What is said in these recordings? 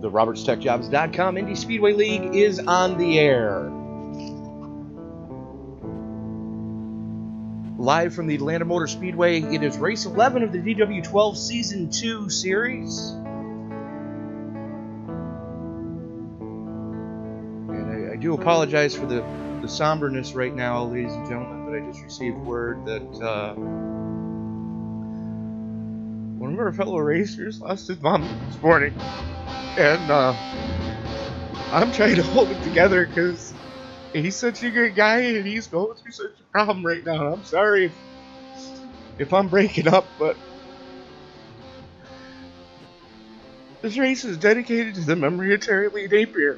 The RobertsTechJobs.com Indy Speedway League is on the air. Live from the Atlanta Motor Speedway, it is race 11 of the DW12 Season 2 series. And I do apologize for the somberness right now, ladies and gentlemen, but I just received word that one of our fellow racers lost his mom this morning. And I'm trying to hold it together because he's such a good guy and he's going through such a problem right now. I'm sorry if I'm breaking up, but this race is dedicated to the memory of Terry Lee Napier.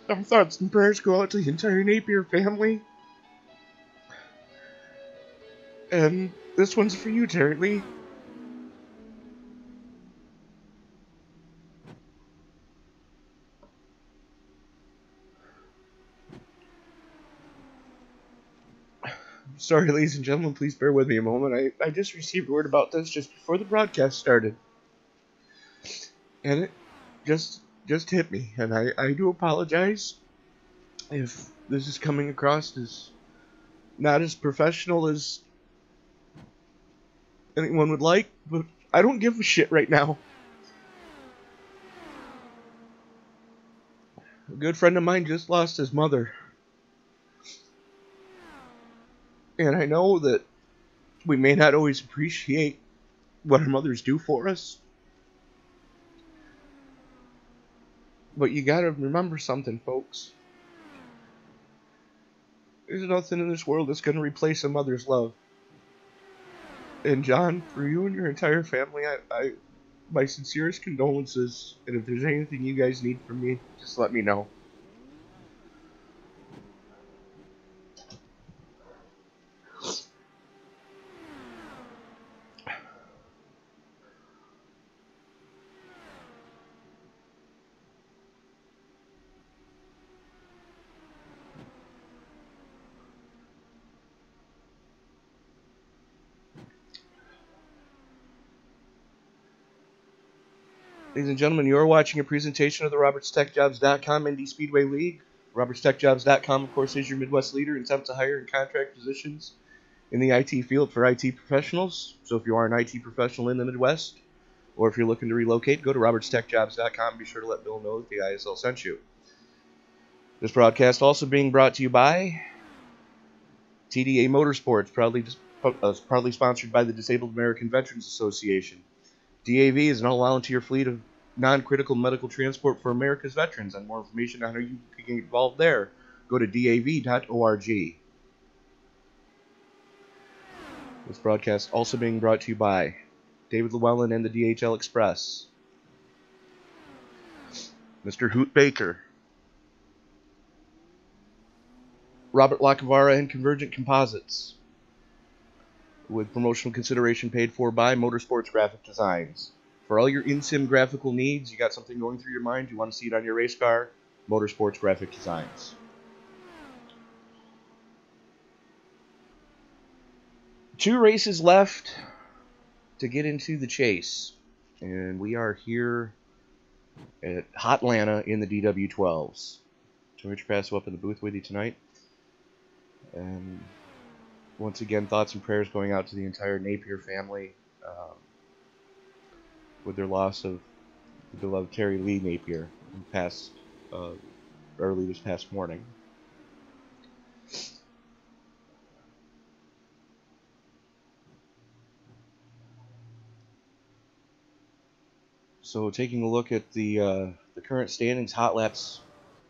Our thoughts and prayers go out to the entire Napier family. And this one's for you, Terry Lee. Sorry, ladies and gentlemen, please bear with me a moment. I just received word about this just before the broadcast started. And it just hit me. And I do apologize if this is coming across as not as professional as anyone would like, but I don't give a shit right now. A good friend of mine just lost his mother. And I know that we may not always appreciate what our mothers do for us. But you gotta remember something, folks. There's nothing in this world that's gonna replace a mother's love. And John, for you and your entire family, I my sincerest condolences. And if there's anything you guys need from me, just let me know. Ladies and gentlemen, you are watching a presentation of the RobertsTechJobs.com Indy Speedway League. RobertsTechJobs.com, of course, is your Midwest leader in attempt to hire and contract positions in the IT field for IT professionals. So if you are an IT professional in the Midwest, or if you're looking to relocate, go to RobertsTechJobs.com. Be sure to let Bill know that the ISL sent you. This broadcast also being brought to you by TDA Motorsports, proudly sponsored by the Disabled American Veterans Association. DAV is an all-volunteer fleet of non-critical medical transport for America's veterans. And more information on how you can get involved there, go to DAV.org. This broadcast also being brought to you by David Llewellyn and the DHL Express, Mr. Hoot Baker, Robert Lacavara and Convergent Composites, with promotional consideration paid for by Motorsports Graphic Designs. For all your in-sim graphical needs, you got something going through your mind, you want to see it on your race car, Motorsports Graphic Designs. Two races left to get into the chase, and we are here at Hotlanta in the DW12s. So Rich Passo up in the booth with you tonight. And once again, thoughts and prayers going out to the entire Napier family with their loss of the beloved Terry Lee Napier early this past morning. So taking a look at the current standings, hot laps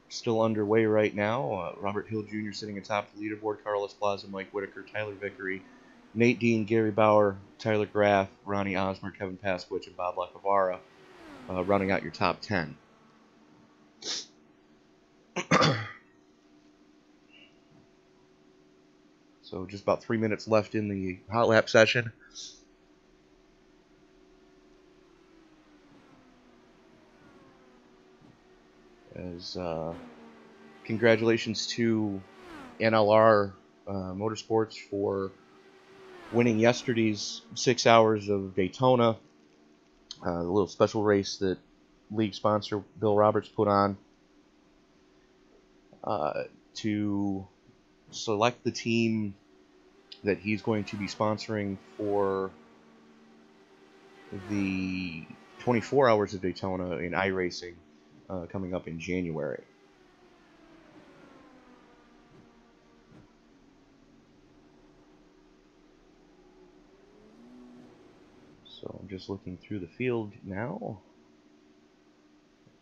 still underway right now. Robert Hill Jr. sitting atop the leaderboard. Carlos Plaza, Mike Whitaker, Tyler Vickery, Nate Dean, Gary Bauer, Tyler Graff, Ronnie Osmer, Kevin Pasquich, and Bob Lacavara rounding out your top 10. So just about 3 minutes left in the hot lap session. As congratulations to NLR Motorsports for winning yesterday's 6 hours of Daytona, the little special race that league sponsor Bill Roberts put on to select the team that he's going to be sponsoring for the 24 hours of Daytona in Iracing coming up in January. So I'm just looking through the field now.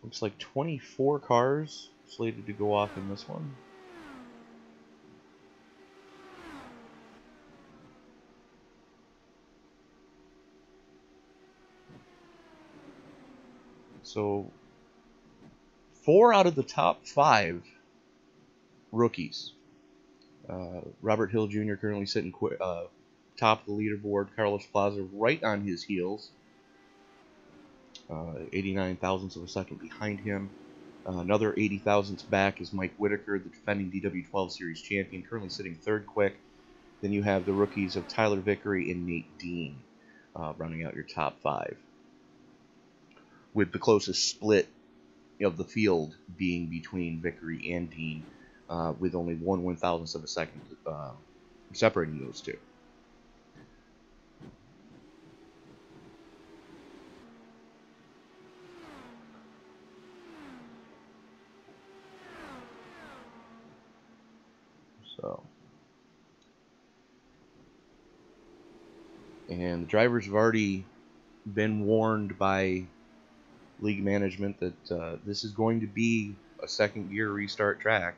Looks like 24 cars slated to go off in this one. So 4 out of the top 5 rookies. Robert Hill Jr. currently sitting top of the leaderboard. Carlos Plaza right on his heels. 89 thousandths of a second behind him. Another 80 thousandths back is Mike Whitaker, the defending DW12 Series champion, currently sitting third quick. Then you have the rookies of Tyler Vickery and Nate Dean running out your top 5. With the closest split of the field being between Vickery and Dean, with only 1/1000th of a second separating those two. So, and the drivers have already been warned by league management that this is going to be a second gear restart track,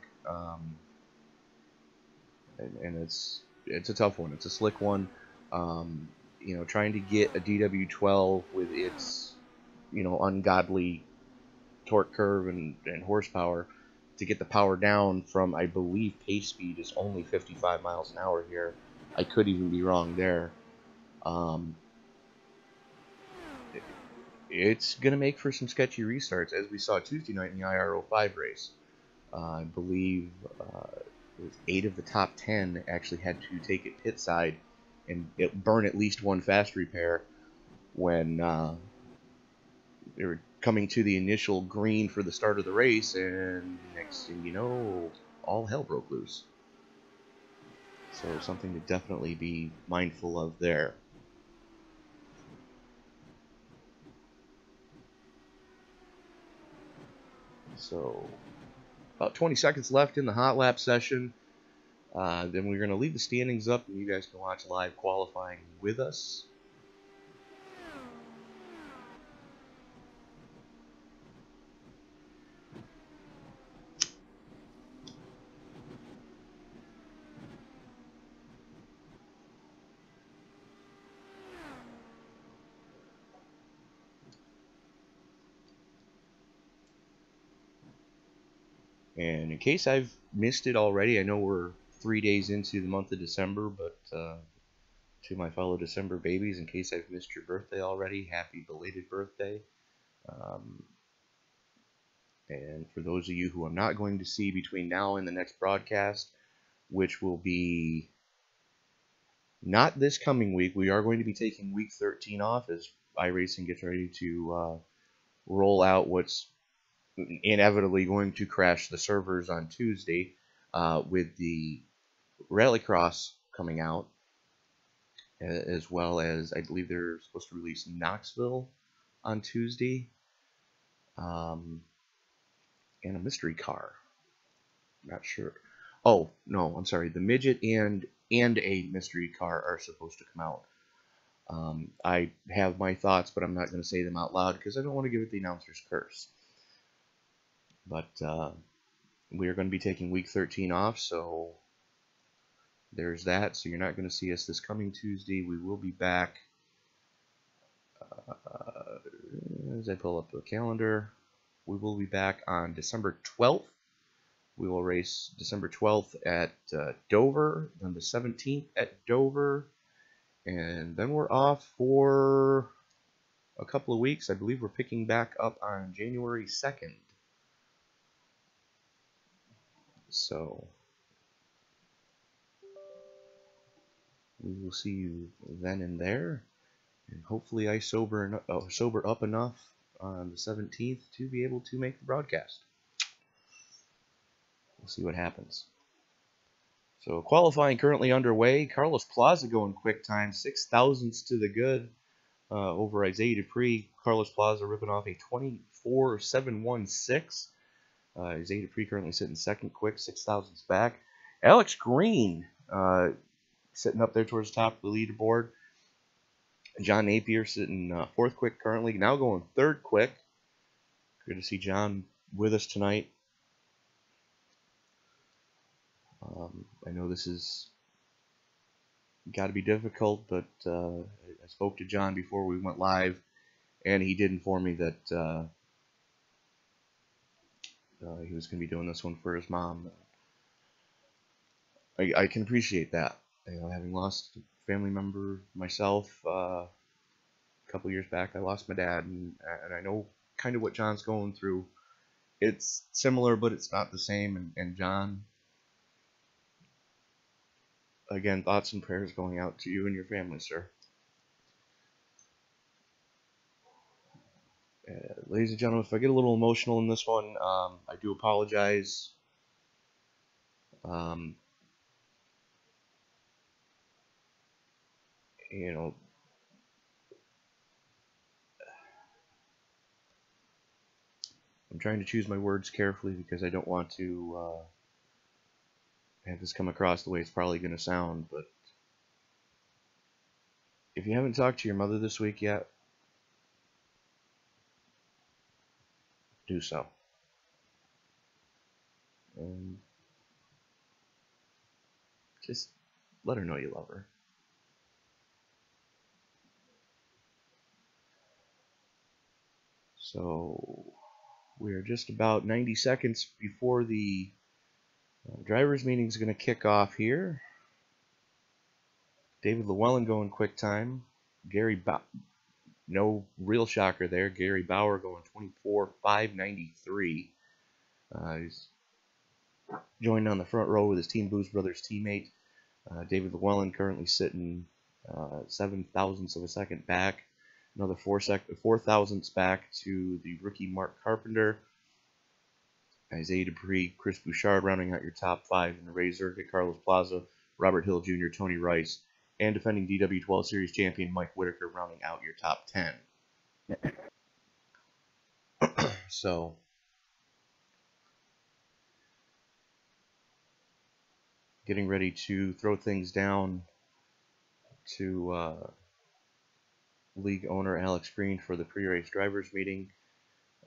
and it's a tough one. It's a slick one. Trying to get a DW12 with its ungodly torque curve and horsepower to get the power down from, I believe, pace speed is only 55 miles an hour here. I could even be wrong there. It's going to make for some sketchy restarts, as we saw Tuesday night in the IR05 race. I believe it was 8 of the top 10 actually had to take it pit side and burn at least one fast repair when they were coming to the initial green for the start of the race, and next thing you know, all hell broke loose. So something to definitely be mindful of there. So about 20 seconds left in the hot lap session. Then we're going to leave the standings up, and you guys can watch live qualifying with us. And in case I've missed it already, I know we're 3 days into the month of December, but to my fellow December babies, in case I've missed your birthday already, happy belated birthday. And for those of you who I'm not going to see between now and the next broadcast, which will be not this coming week, we are going to be taking week 13 off as iRacing gets ready to roll out what's inevitably going to crash the servers on Tuesday with the Rallycross coming out, as well as I believe they're supposed to release Knoxville on Tuesday, and a mystery car. Not sure. Oh no, I'm sorry. The midget and a mystery car are supposed to come out. I have my thoughts, but I'm not going to say them out loud because I don't want to give it the announcer's curse. But we are going to be taking week 13 off, so there's that. So you're not going to see us this coming Tuesday. We will be back, as I pull up the calendar, we will be back on December 12th. We will race December 12th at Dover, then the 17th at Dover, and then we're off for a couple of weeks. I believe we're picking back up on January 2nd. So we will see you then and there. And hopefully I sober up enough on the 17th to be able to make the broadcast. We'll see what happens. So qualifying currently underway. Carlos Plaza going quick time, 6 thousandths to the good over Isaiah Dupree. Carlos Plaza ripping off a 24.716. Isaiah Dupree currently sitting second quick, 6 thousandths back. Alex Green sitting up there towards the top of the leaderboard. John Napier sitting fourth quick currently, now going third quick. Good to see John with us tonight. I know this is got to be difficult, but I spoke to John before we went live, and he did inform me that he was going to be doing this one for his mom. I can appreciate that. You know, having lost a family member myself a couple years back, I lost my dad, and I know kind of what John's going through. It's similar, but it's not the same. And John, again, thoughts and prayers going out to you and your family, sir. Ladies and gentlemen, if I get a little emotional in this one, I do apologize. You know, I'm trying to choose my words carefully because I don't want to have this come across the way it's probably going to sound, but if you haven't talked to your mother this week yet, do so. And just let her know you love her. So we are just about 90 seconds before the drivers' meeting is going to kick off here. David Llewellyn going quick time. No real shocker there. Gary Bauer going 24.593. He's joined on the front row with his Team Booz Brothers teammate. David Llewellyn currently sitting 7 thousandths of a second back. Another 4 thousandths back to the rookie Mark Carpenter. Isaiah Dupree, Chris Bouchard rounding out your top 5 in the Razor. Carlos Plaza, Robert Hill Jr., Tony Rice, and defending DW12 Series champion Mike Whitaker rounding out your top 10. So, getting ready to throw things down to league owner Alex Green for the pre-race drivers meeting.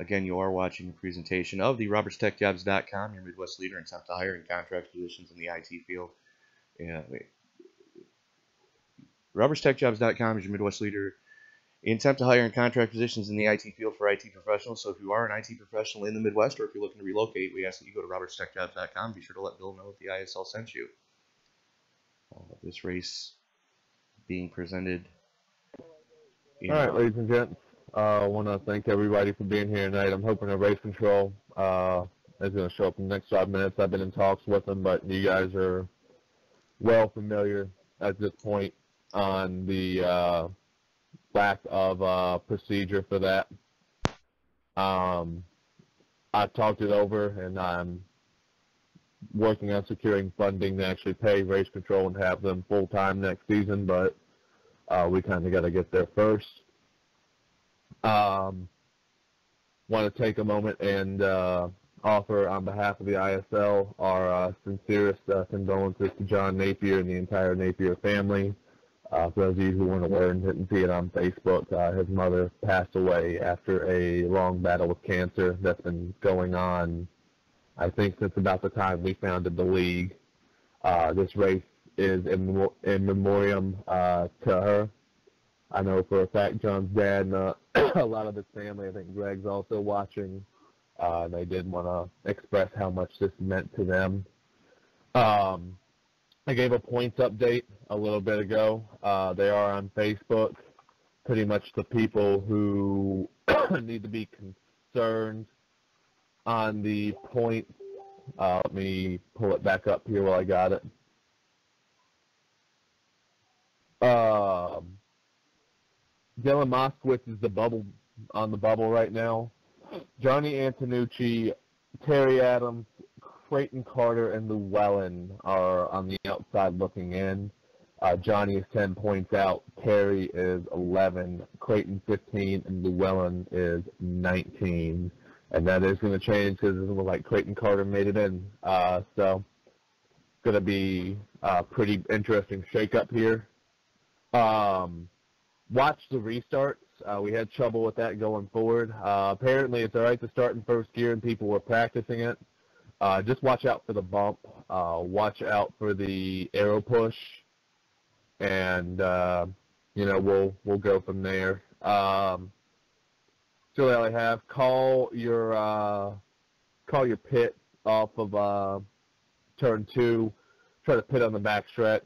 Again, you are watching a presentation of the RobertsTechJobs.com, your Midwest leader in temp to hire and contract positions in the IT field. RobertsTechJobs.com is your Midwest leader in temp to hire and contract positions in the IT field for IT professionals. So if you are an IT professional in the Midwest, or if you're looking to relocate, we ask that you go to RobertsTechJobs.com. Be sure to let Bill know that the ISL sent you. This race being presented. All right, ladies and gents, I want to thank everybody for being here tonight. I'm hoping that Race Control is going to show up in the next 5 minutes. I've been in talks with them, but you guys are well familiar at this point on the lack of procedure for that. I've talked it over, and I'm working on securing funding to actually pay Race Control and have them full-time next season, but we kind of got to get there first. Want to take a moment and offer on behalf of the ISL our sincerest condolences to John Napier and the entire Napier family. For those of you who weren't aware and didn't see it on Facebook, his mother passed away after a long battle with cancer that's been going on, I think, since about the time we founded the league. This race is in memoriam to her. I know for a fact John's dad and a lot of his family, I think Greg's also watching, they did want to express how much this meant to them. I gave a points update a little bit ago. They are on Facebook. Pretty much the people who need to be concerned on the points. Let me pull it back up here while I got it. Um, Dylan Moskowitz is on the bubble right now. Johnny Antonucci, Terry Adams, Creighton Carter, and Llewellyn are on the outside looking in. Johnny is 10 points out. Terry is 11. Creighton 15, and Llewellyn is 19. And that is going to change because it looks like Creighton Carter made it in. So it's going to be a pretty interesting shakeup here. Watch the restarts. We had trouble with that going forward. Apparently, it's all right to start in first gear, and people were practicing it. Just watch out for the bump. Watch out for the arrow push, and we'll go from there. So all I have. Call your pit off of turn 2. Try to pit on the backstretch.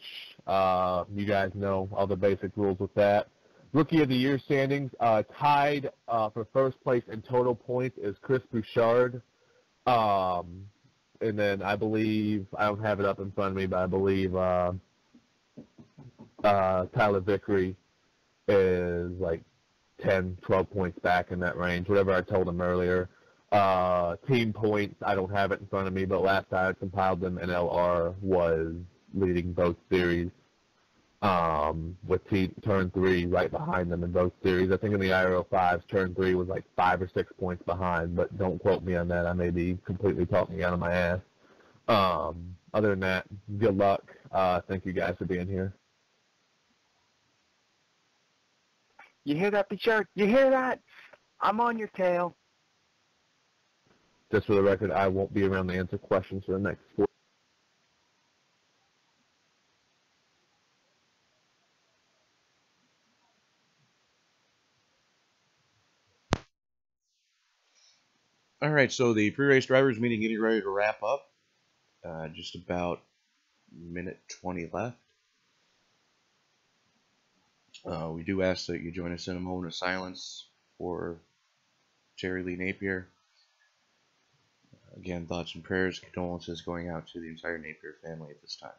You guys know all the basic rules with that. Rookie of the Year standings, tied for first place in total points is Chris Bouchard. And then I believe, I don't have it up in front of me, but I believe Tyler Vickery is like 10, 12 points back in that range, whatever I told him earlier. Team points, I don't have it in front of me, but last time I compiled them, NLR was leading both series. With turn 3 right behind them in both series. I think in the IRO5s, turn 3 was like 5 or 6 points behind, but don't quote me on that. I may be completely talking out of my ass. Other than that, good luck. Thank you guys for being here. You hear that, Bouchard? You hear that? I'm on your tail. Just for the record, I won't be around to answer questions for the next 4. All right, so the pre-race drivers meeting getting ready to wrap up. Just about minute 20 left. We do ask that you join us in a moment of silence for Terry Lee Napier. Again, thoughts and prayers, condolences going out to the entire Napier family at this time.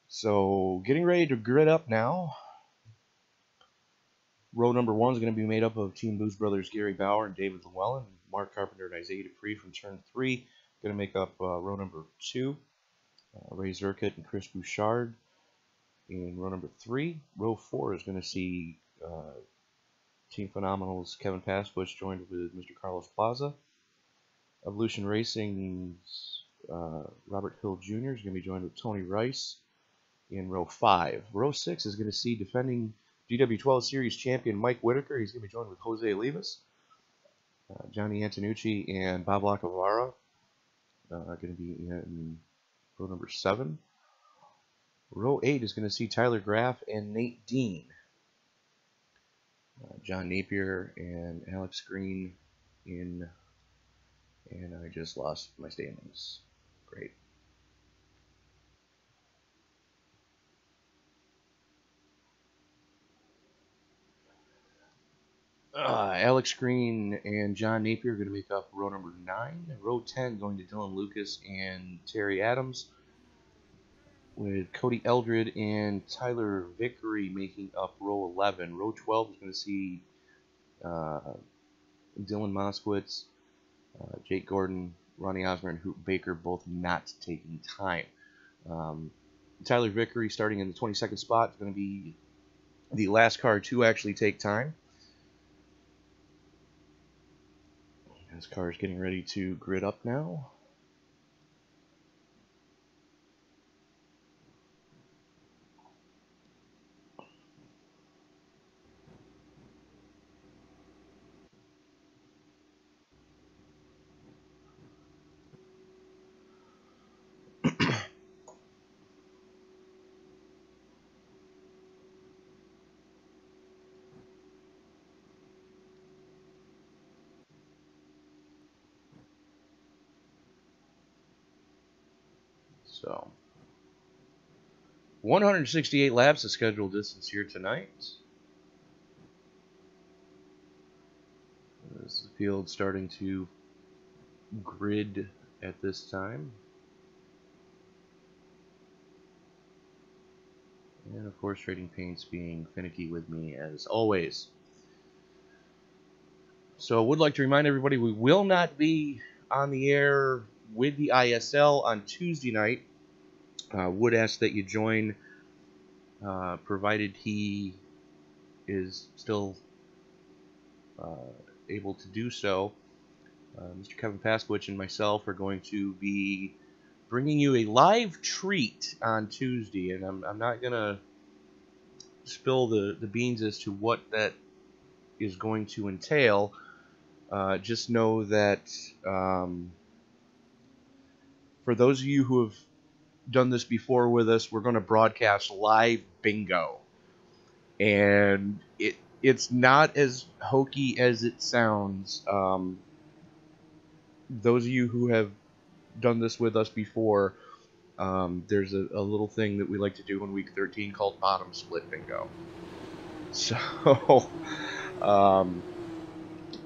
So, getting ready to grid up now. Row number 1 is going to be made up of Team Booz Brothers Gary Bauer and David Llewellyn. Mark Carpenter and Isaiah Dupree from turn 3 going to make up row number 2. Ray Zerkett and Chris Bouchard in row number 3. Row 4 is going to see Team Phenomenal's Kevin Passbush joined with Mr. Carlos Plaza. Evolution Racing's Robert Hill Jr. is going to be joined with Tony Rice in row 5. Row 6 is going to see defending DW12 Series champion Mike Whitaker. He's going to be joined with Jose Olivas. Johnny Antonucci and Bob Lacavara are going to be in row number 7. Row 8 is going to see Tyler Graff and Nate Dean. John Napier and Alex Green in, and I just lost my standings. Great. Alex Green and John Napier are going to make up row number 9. Row 10 going to Dylan Lucas and Terry Adams, with Cody Eldred and Tyler Vickery making up row 11. Row 12 is going to see Dylan Moskowitz, Jake Gordon, Ronnie Osmer, and Hoop Baker both not taking time. Tyler Vickery starting in the 22nd spot is going to be the last car to actually take time. This car is getting ready to grid up now. So, 168 laps of scheduled distance here tonight. This is the field starting to grid at this time. And of course, Trading Paints being finicky with me as always. So I would like to remind everybody we will not be on the air with the ISL on Tuesday night. Would ask that you join, provided he is still able to do so. Mr. Kevin Paskowicz and myself are going to be bringing you a live treat on Tuesday, and I'm not going to spill the beans as to what that is going to entail. Just know that for those of you who have done this before with us, we're going to broadcast live bingo. And it's not as hokey as it sounds. Those of you who have done this with us before, there's a little thing that we like to do in week 13 called bottom split bingo. So,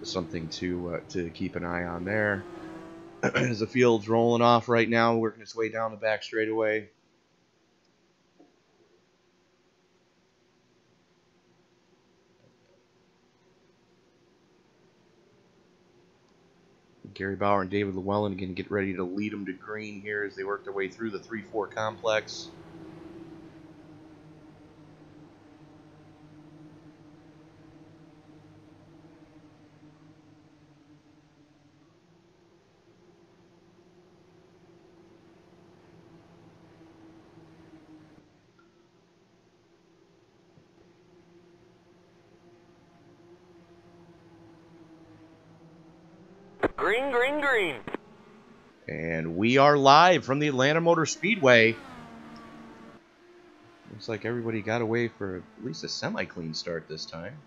something to keep an eye on there. As the field's rolling off right now, working its way down the back straightaway. Gary Bauer and David Llewellyn again get ready to lead them to green here as they work their way through the 3-4 complex. Green, green, green. And we are live from the Atlanta Motor Speedway. Looks like everybody got away for at least a semi-clean start this time.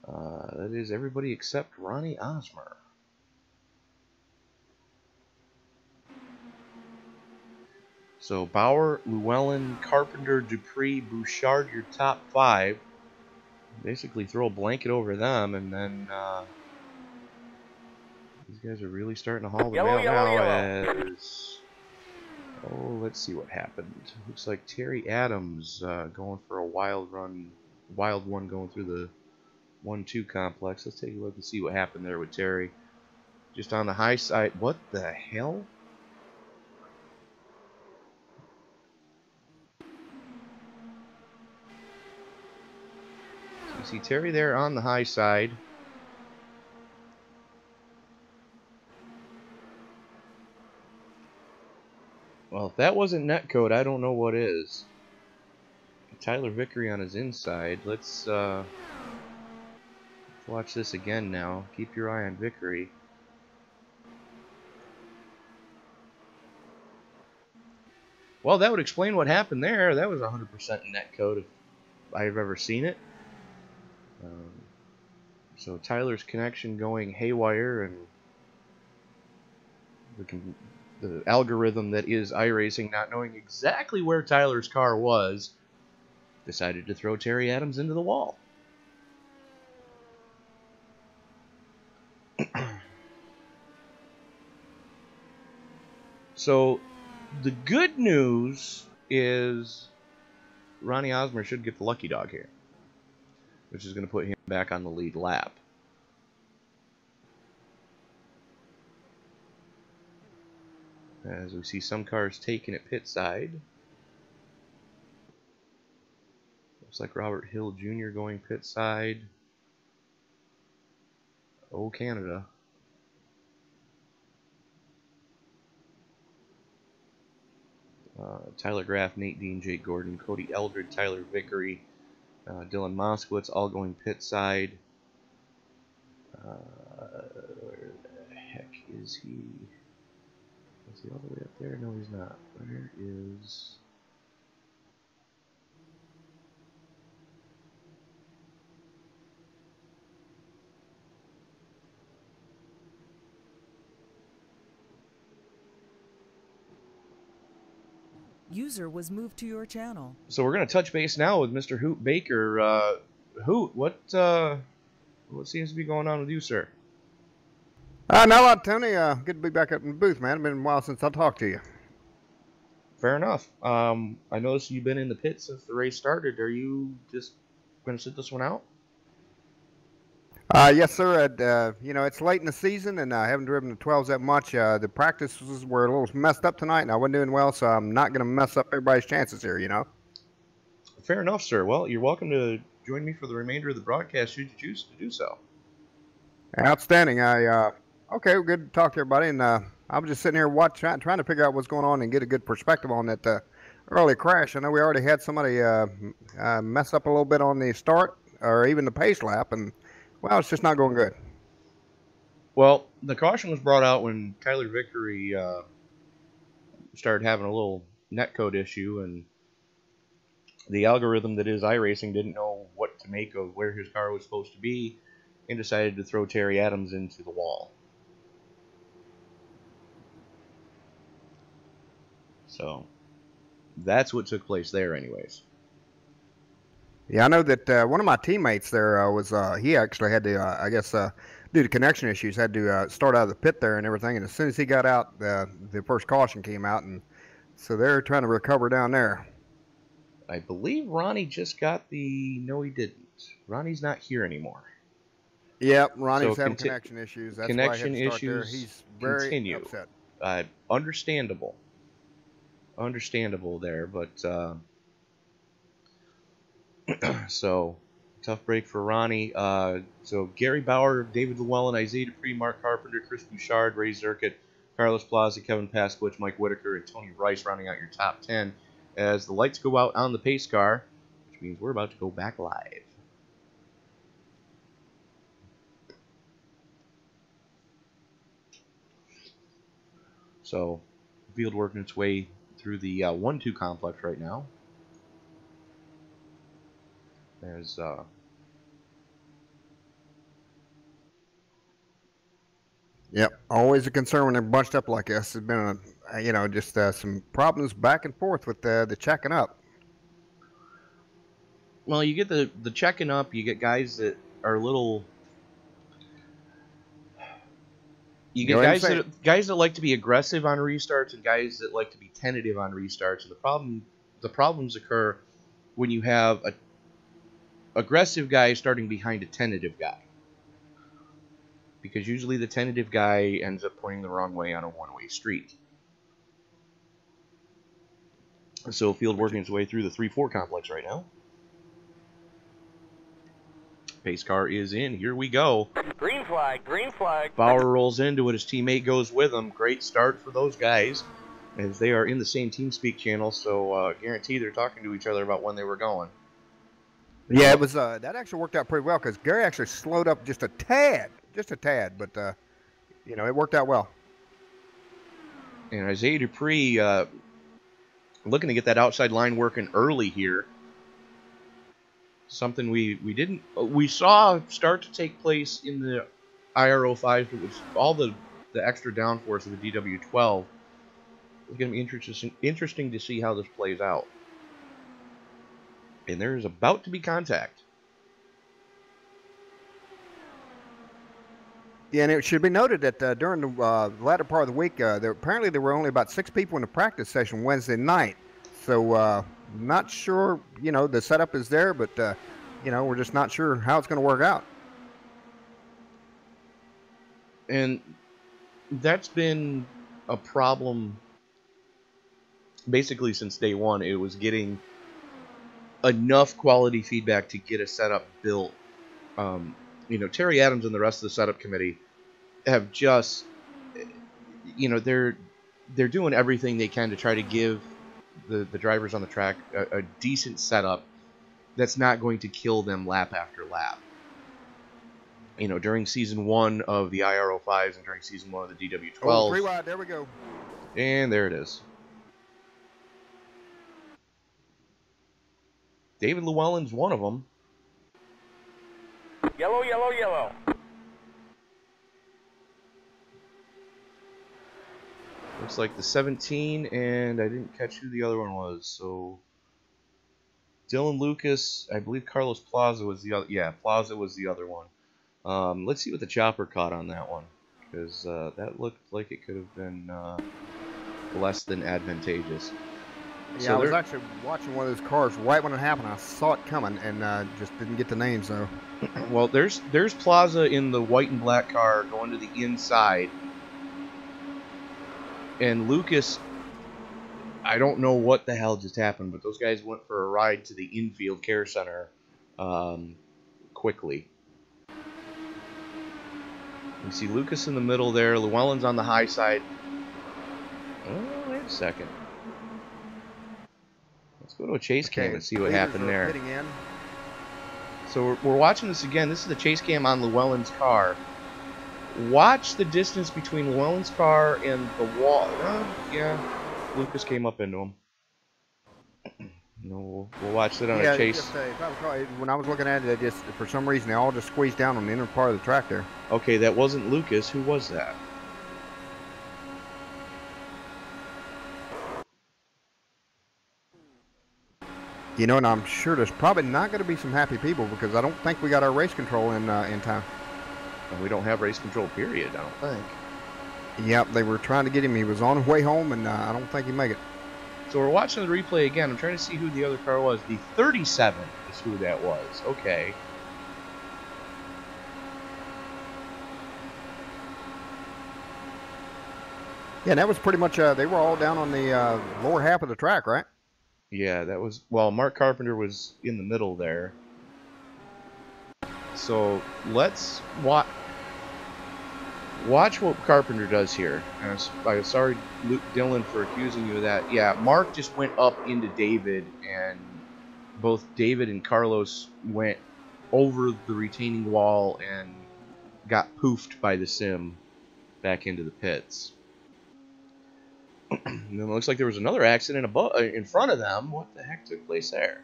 That is everybody except Ronnie Osmer. So Bauer, Llewellyn, Carpenter, Dupree, Bouchard, your top 5. Basically throw a blanket over them, and then these guys are really starting to haul the mail now. As let's see what happened. Looks like Terry Adams going for a wild one going through the 1-2 complex. Let's take a look and see what happened there with Terry. Just on the high side. What the hell? So you see Terry there on the high side. Well, if that wasn't netcode, I don't know what is. Tyler Vickery on his inside. Let's watch this again now. Keep your eye on Vickery. Well, that would explain what happened there. That was 100% netcode if I've ever seen it. So Tyler's connection going haywire, and the algorithm that is Iracing, not knowing exactly where Tyler's car was, decided to throw Terry Adams into the wall. So the good news is Ronnie Osmer should get the lucky dog here, which is going to put him back on the lead lap. As we see some cars taken at pit side. Looks like Robert Hill Jr. going pit side. Oh, Canada. Tyler Graff, Nate Dean, Jake Gordon, Cody Eldred, Tyler Vickery, Dylan Moskowitz all going pit side. Where the heck is he? Is he all the way up there? No, he's not. Where is... User was moved to your channel. So we're going to touch base now with Mr. Hoot Baker. Hoot, what seems to be going on with you, sir? Not a lot, Tony. Good to be back up in the booth, man. It's been a while since I talked to you. Fair enough. I noticed you've been in the pit since the race started. Are you just going to sit this one out? Yes, sir. It's late in the season, and I haven't driven the 12s that much. The practices were a little messed up tonight, and I wasn't doing well, so I'm not going to mess up everybody's chances here, you know? Fair enough, sir. Well, you're welcome to join me for the remainder of the broadcast should you choose to do so. Outstanding. Okay, well, good to talk to everybody, and I was just sitting here trying to figure out what's going on and get a good perspective on that early crash. I know we already had somebody mess up a little bit on the start or even the pace lap, and, well, it's just not going good. Well, the caution was brought out when Kyler Vickery started having a little netcode issue, and the algorithm that is Iracing didn't know what to make of where his car was supposed to be and decided to throw Terry Adams into the wall. So that's what took place there anyways. Yeah, I know that one of my teammates there he actually had to, due to connection issues, had to start out of the pit there and everything. And as soon as he got out, the first caution came out, and so they're trying to recover down there. I believe Ronnie just got no, he didn't. Ronnie's not here anymore. Yep, Ronnie's having connection issues. That's connection why I had to start issues there. He's very continue. upset. Understandable there, but so tough break for Ronnie. So Gary Bauer, David Llewellyn, Isaiah Dupree, Mark Carpenter, Chris Bouchard, Ray Zirkett, Carlos Plaza, Kevin Pasquich, Mike Whitaker, and Tony Rice rounding out your top 10 as the lights go out on the pace car, which means we're about to go back live. So field working its way through the 1-2 complex right now. There's Yep, always a concern when they're bunched up like this. There's been just some problems back and forth with the checking up. well, you get the checking up. You get guys that are a little. You get guys that like to be aggressive on restarts and guys that like to be tentative on restarts. And the problems occur when you have a aggressive guy starting behind a tentative guy. Because usually the tentative guy ends up pointing the wrong way on a one-way street. So field working its way through the 3-4 complex right now. Pace car is in. Here we go. Green flag, green flag. Bauer rolls into it. His teammate goes with him. Great start for those guys as they are in the same TeamSpeak channel. So guarantee they're talking to each other about when they were going. Yeah, it was that actually worked out pretty well because Gary actually slowed up just a tad, but it worked out well. And Isaiah Dupree looking to get that outside line working early here. Something we saw start to take place in the IRO5, but was all the extra downforce of the DW12. It's going to be interesting to see how this plays out. And there is about to be contact. Yeah, and it should be noted that during the latter part of the week, apparently there were only about 6 people in the practice session Wednesday night. So not sure, the setup is there, but, we're just not sure how it's going to work out. And that's been a problem basically since day one. It was getting enough quality feedback to get a setup built. Terry Adams and the rest of the setup committee have just, they're doing everything they can to try to give the drivers on the track a decent setup that's not going to kill them lap after lap. During season 1 of the IRO5s and during season 1 of the DW12s. Oh, 3 wide, there we go. And there it is. David Llewellyn's one of them. Yellow, yellow, yellow. Looks like the 17, and I didn't catch who the other one was. So Dylan Lucas, I believe Carlos Plaza was the other. Yeah, Plaza was the other one. Let's see what the chopper caught on that one, because that looked like it could have been less than advantageous. Yeah, So I was actually watching one of those cars right when it happened. I saw it coming and just didn't get the names though. Well, there's Plaza in the white and black car going to the inside, and Lucas, I don't know what the hell just happened, but those guys went for a ride to the infield care center quickly. You see Lucas in the middle there. Llewellyn's on the high side. Oh, wait a second. Let's go to a chase cam and see what happened there. So we're watching this again. This is the chase cam on Llewellyn's car. Watch the distance between Llewellyn's car and the wall. Yeah, Lucas came up into him. No, we'll watch that on a chase. Just, if I recall, when I was looking at it, just for some reason they all just squeezed down on the inner part of the track there. Okay, that wasn't Lucas. Who was that? You know, and I'm sure there's probably not going to be some happy people because I don't think we got our race control in time. And we don't have race control, period, I don't think. Yep, they were trying to get him. He was on his way home, and I don't think he'd make it. So we're watching the replay again. I'm trying to see who the other car was. The 37 is who that was. Okay. Yeah, and that was pretty much, they were all down on the lower half of the track, right? Yeah, that was, well, Mark Carpenter was in the middle there. So let's watch what Carpenter does here. And I'm sorry, Dylan, for accusing you of that. Yeah, Mark just went up into David, and both David and Carlos went over the retaining wall and got poofed by the sim back into the pits. And then it looks like there was another accident above, in front of them. What the heck took place there?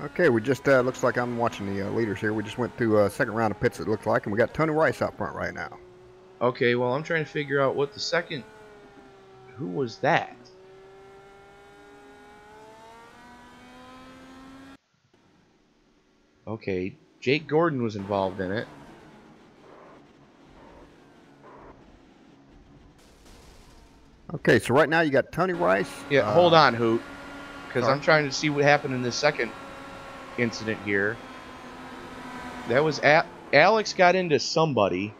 Okay, we just, looks like I'm watching the leaders here. We just went through a second round of pits, it looks like, and we got Tony Rice out front right now. Okay, well, I'm trying to figure out what the second... Who was that? Okay, Jake Gordon was involved in it. Okay, so right now you got Tony Rice. Yeah, hold on, Hoot, because I'm trying to see what happened in this second incident here. That was Alex got into somebody.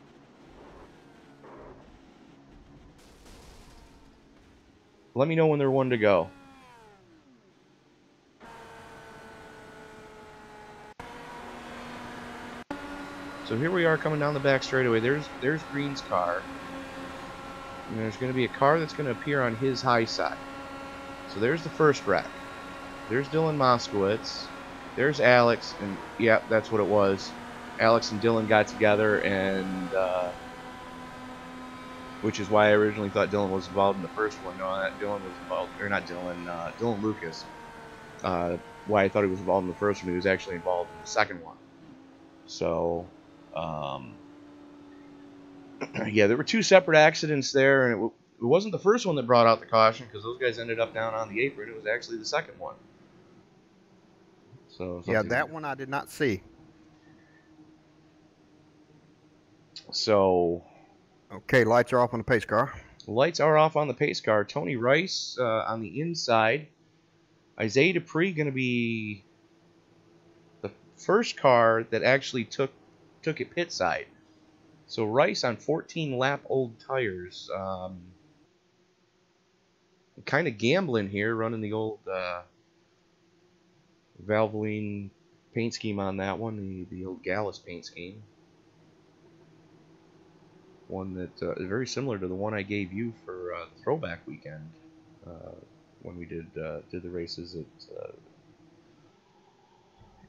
Let me know when they're one to go. So here we are coming down the back straightaway. There's Green's car. And there's going to be a car that's going to appear on his high side. So there's the first wreck. There's Dylan Moskowitz. There's Alex, and yeah, that's what it was. Alex and Dylan got together, and which is why I originally thought Dylan was involved in the first one. No, that Dylan was involved, or not Dylan, Dylan Lucas. Why I thought he was involved in the first one, he was actually involved in the second one. So, yeah, there were two separate accidents there, and it wasn't the first one that brought out the caution, because those guys ended up down on the apron. It was actually the second one. So yeah, that one I did not see. So, okay, lights are off on the pace car. Lights are off on the pace car. Tony Rice on the inside. Isaiah Dupree going to be the first car that actually took it pit side. So Rice on 14 lap old tires. Kind of gambling here, running the old Valvoline paint scheme on that one, the old Gallus paint scheme. One that is very similar to the one I gave you for Throwback Weekend when we did the races at.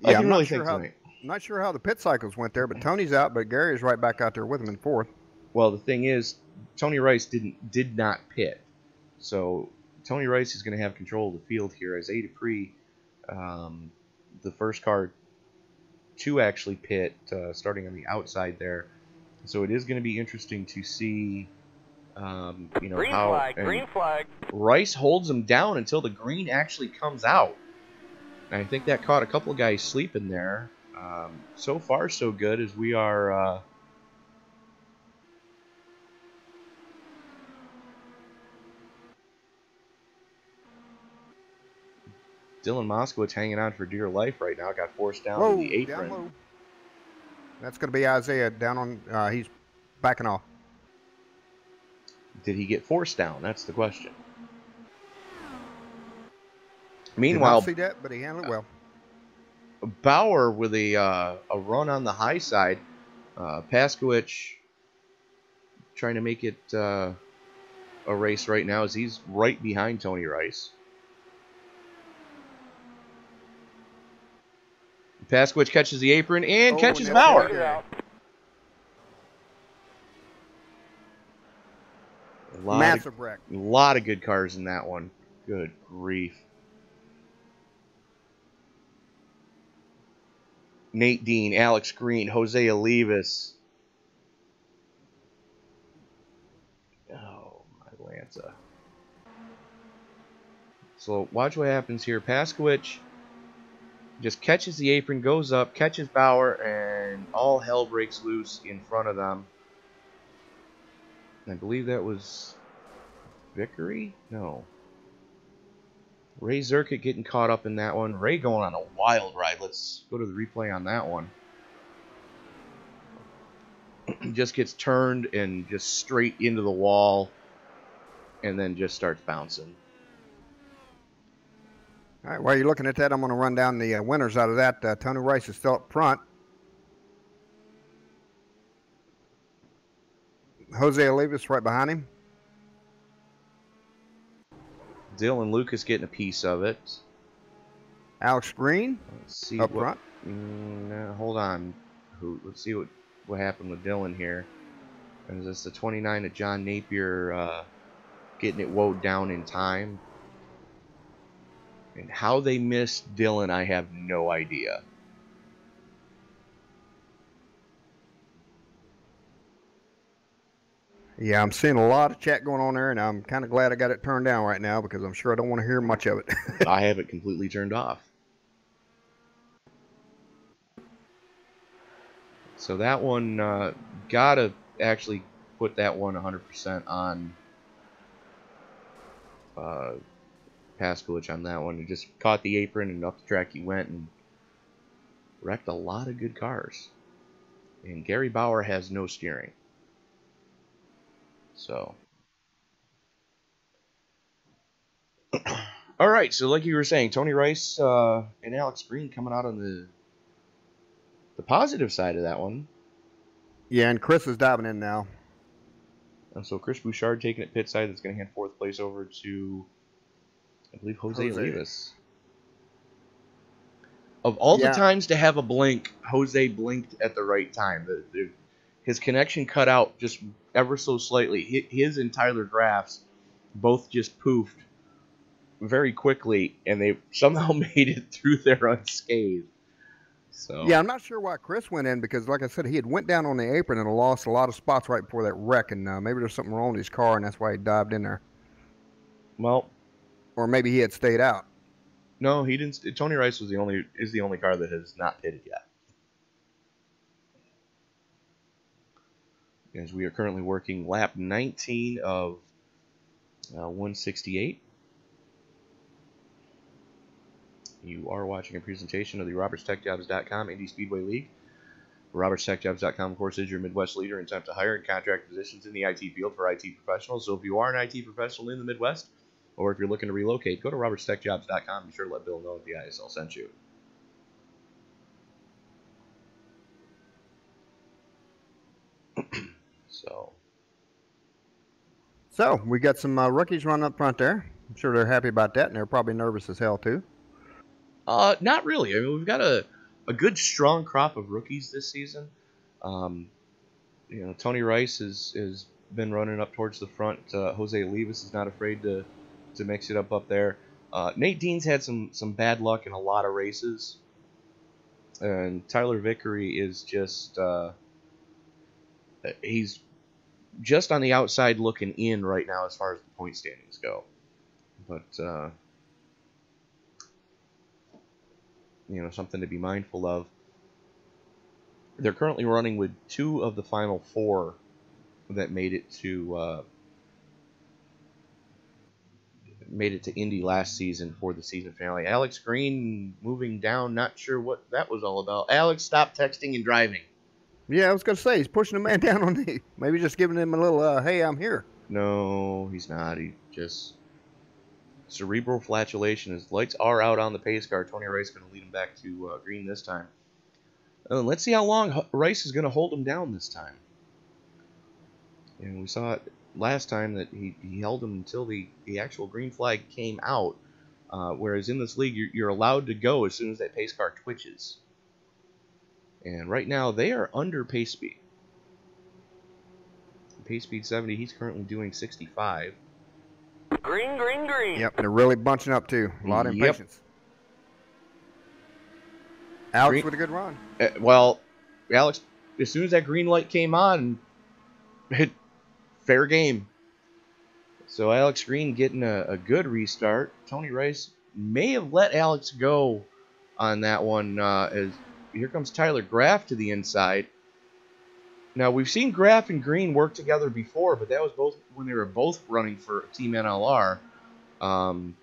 Yeah, I can really think tonight. I'm not sure how the pit cycles went there, but Tony's out, but Gary's right back out there with him in fourth. Well, the thing is, Tony Rice did not pit, so Tony Rice is going to have control of the field here. Isaiah Dupree, the first car to actually pit, starting on the outside there. So it is going to be interesting to see You know Green how flag, green flag. Rice holds him down until the green actually comes out. And I think that caught a couple of guys sleeping there. So far, so good as we are. Dylan Moskowitz hanging on for dear life right now. Got forced down to the apron. Down low. That's going to be Isaiah down on. He's backing off. Did he get forced down? That's the question. Did Meanwhile, not see that, but he handled it well. Bauer with a run on the high side. Paskowicz trying to make it a race right now as he's right behind Tony Rice. Paskowicz catches the apron and catches Bauer. Massive wreck. A lot of good cars in that one. Good grief. Nate Dean, Alex Green, Jose Olivas. Oh, my Lanza. So watch what happens here. Paskowicz just catches the apron, goes up, catches Bauer, and all hell breaks loose in front of them. I believe that was Vickery? No. Ray Zerkit getting caught up in that one. Ray going on a wild ride. Let's go to the replay on that one. He just gets turned and just straight into the wall and then just starts bouncing. All right, while you're looking at that, I'm going to run down the winners out of that. Tony Rice is still up front. Jose Olivas right behind him. Dylan Lucas getting a piece of it. Alex Green Let's see up what, front. No, hold on. Let's see what happened with Dylan here. Is this the 29 of John Napier getting it woed down in time? And how they missed Dylan, I have no idea. Yeah, I'm seeing a lot of chat going on there, and I'm kind of glad I got it turned down right now because I'm sure I don't want to hear much of it. I have it completely turned off. So that one, gotta actually put that one 100% on Paskowicz on that one. He just caught the apron and up the track he went and wrecked a lot of good cars. And Gary Bauer has no steering. So. All right, so like you were saying, Tony Rice and Alex Green coming out on the positive side of that one. Yeah, and Chris is diving in now. And so Chris Bouchard taking it pit side. That's going to hand fourth place over to, I believe, Jose Olivas. Of all the times to have a blink, Jose blinked at the right time. His connection cut out just ever so slightly. His and Tyler Graff's both just poofed very quickly, and they somehow made it through there unscathed. So yeah, I'm not sure why Chris went in because, like I said, he had went down on the apron and lost a lot of spots right before that wreck, and maybe there's something wrong with his car, and that's why he dived in there. Well, or maybe he had stayed out. No, he didn't. Tony Rice is the only car that has not pitted yet. As we are currently working lap 19 of 168. You are watching a presentation of the RobertsTechJobs.com Indy Speedway League. RobertsTechJobs.com, of course, is your Midwest leader in time to hire and contract positions in the IT field for IT professionals. So if you are an IT professional in the Midwest, or if you're looking to relocate, go to RobertsTechJobs.com. Be sure to let Bill know that the ISL sent you. So we got some rookies running up front there. I'm sure they're happy about that, and they're probably nervous as hell too. Not really. I mean, we've got a good, strong crop of rookies this season. Tony Rice has been running up towards the front. Jose Olivas is not afraid to mix it up there. Nate Dean's had some bad luck in a lot of races. And Tyler Vickery is just he's just on the outside looking in right now as far as the point standings go. But, something to be mindful of. They're currently running with 2 of the final 4 that made it to Indy last season for the season finale. Alex Green moving down, not sure what that was all about. Alex, stop texting and driving. Yeah, I was going to say, he's pushing the man down on me. Maybe just giving him a little, hey, I'm here. No, he's not. He just... cerebral flatulation. His lights are out on the pace car. Tony Rice is going to lead him back to green this time. Let's see how long Rice is going to hold him down this time. And we saw it last time that he held him until the actual green flag came out. Whereas in this league, you're allowed to go as soon as that pace car twitches. And right now, they are under pace speed. Pace speed 70, he's currently doing 65. Green, green, green. Yep, they're really bunching up, too. A lot of impatience. Alex with a good run. Well, Alex, as soon as that green light came on, hit fair game. So Alex Green getting a good restart. Tony Rice may have let Alex go on that one. As here comes Tyler Graff to the inside. Now, we've seen Graff and Green work together before, but that was both when they were both running for Team NLR. Some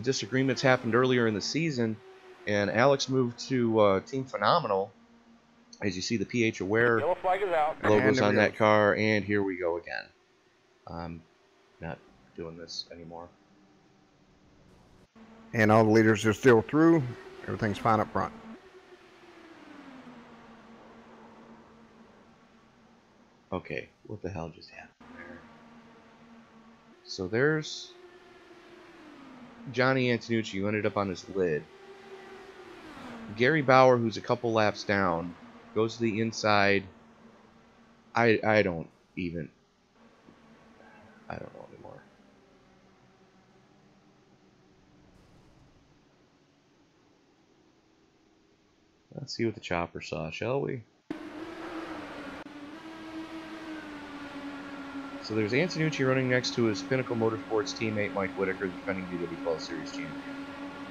disagreements happened earlier in the season, and Alex moved to Team Phenomenal. As you see, the PH Aware Yellow flag is out. logos on that car, and here we go again. Not doing this anymore. And all the leaders are still through. Everything's fine up front. Okay, what the hell just happened there? So there's Johnny Antonucci, who ended up on his lid. Gary Bauer, who's a couple laps down, goes to the inside. I don't know anymore. Let's see what the chopper saw, shall we? So there's Antonucci running next to his Pinnacle Motorsports teammate Mike Whitaker, the defending DW12 Series champion.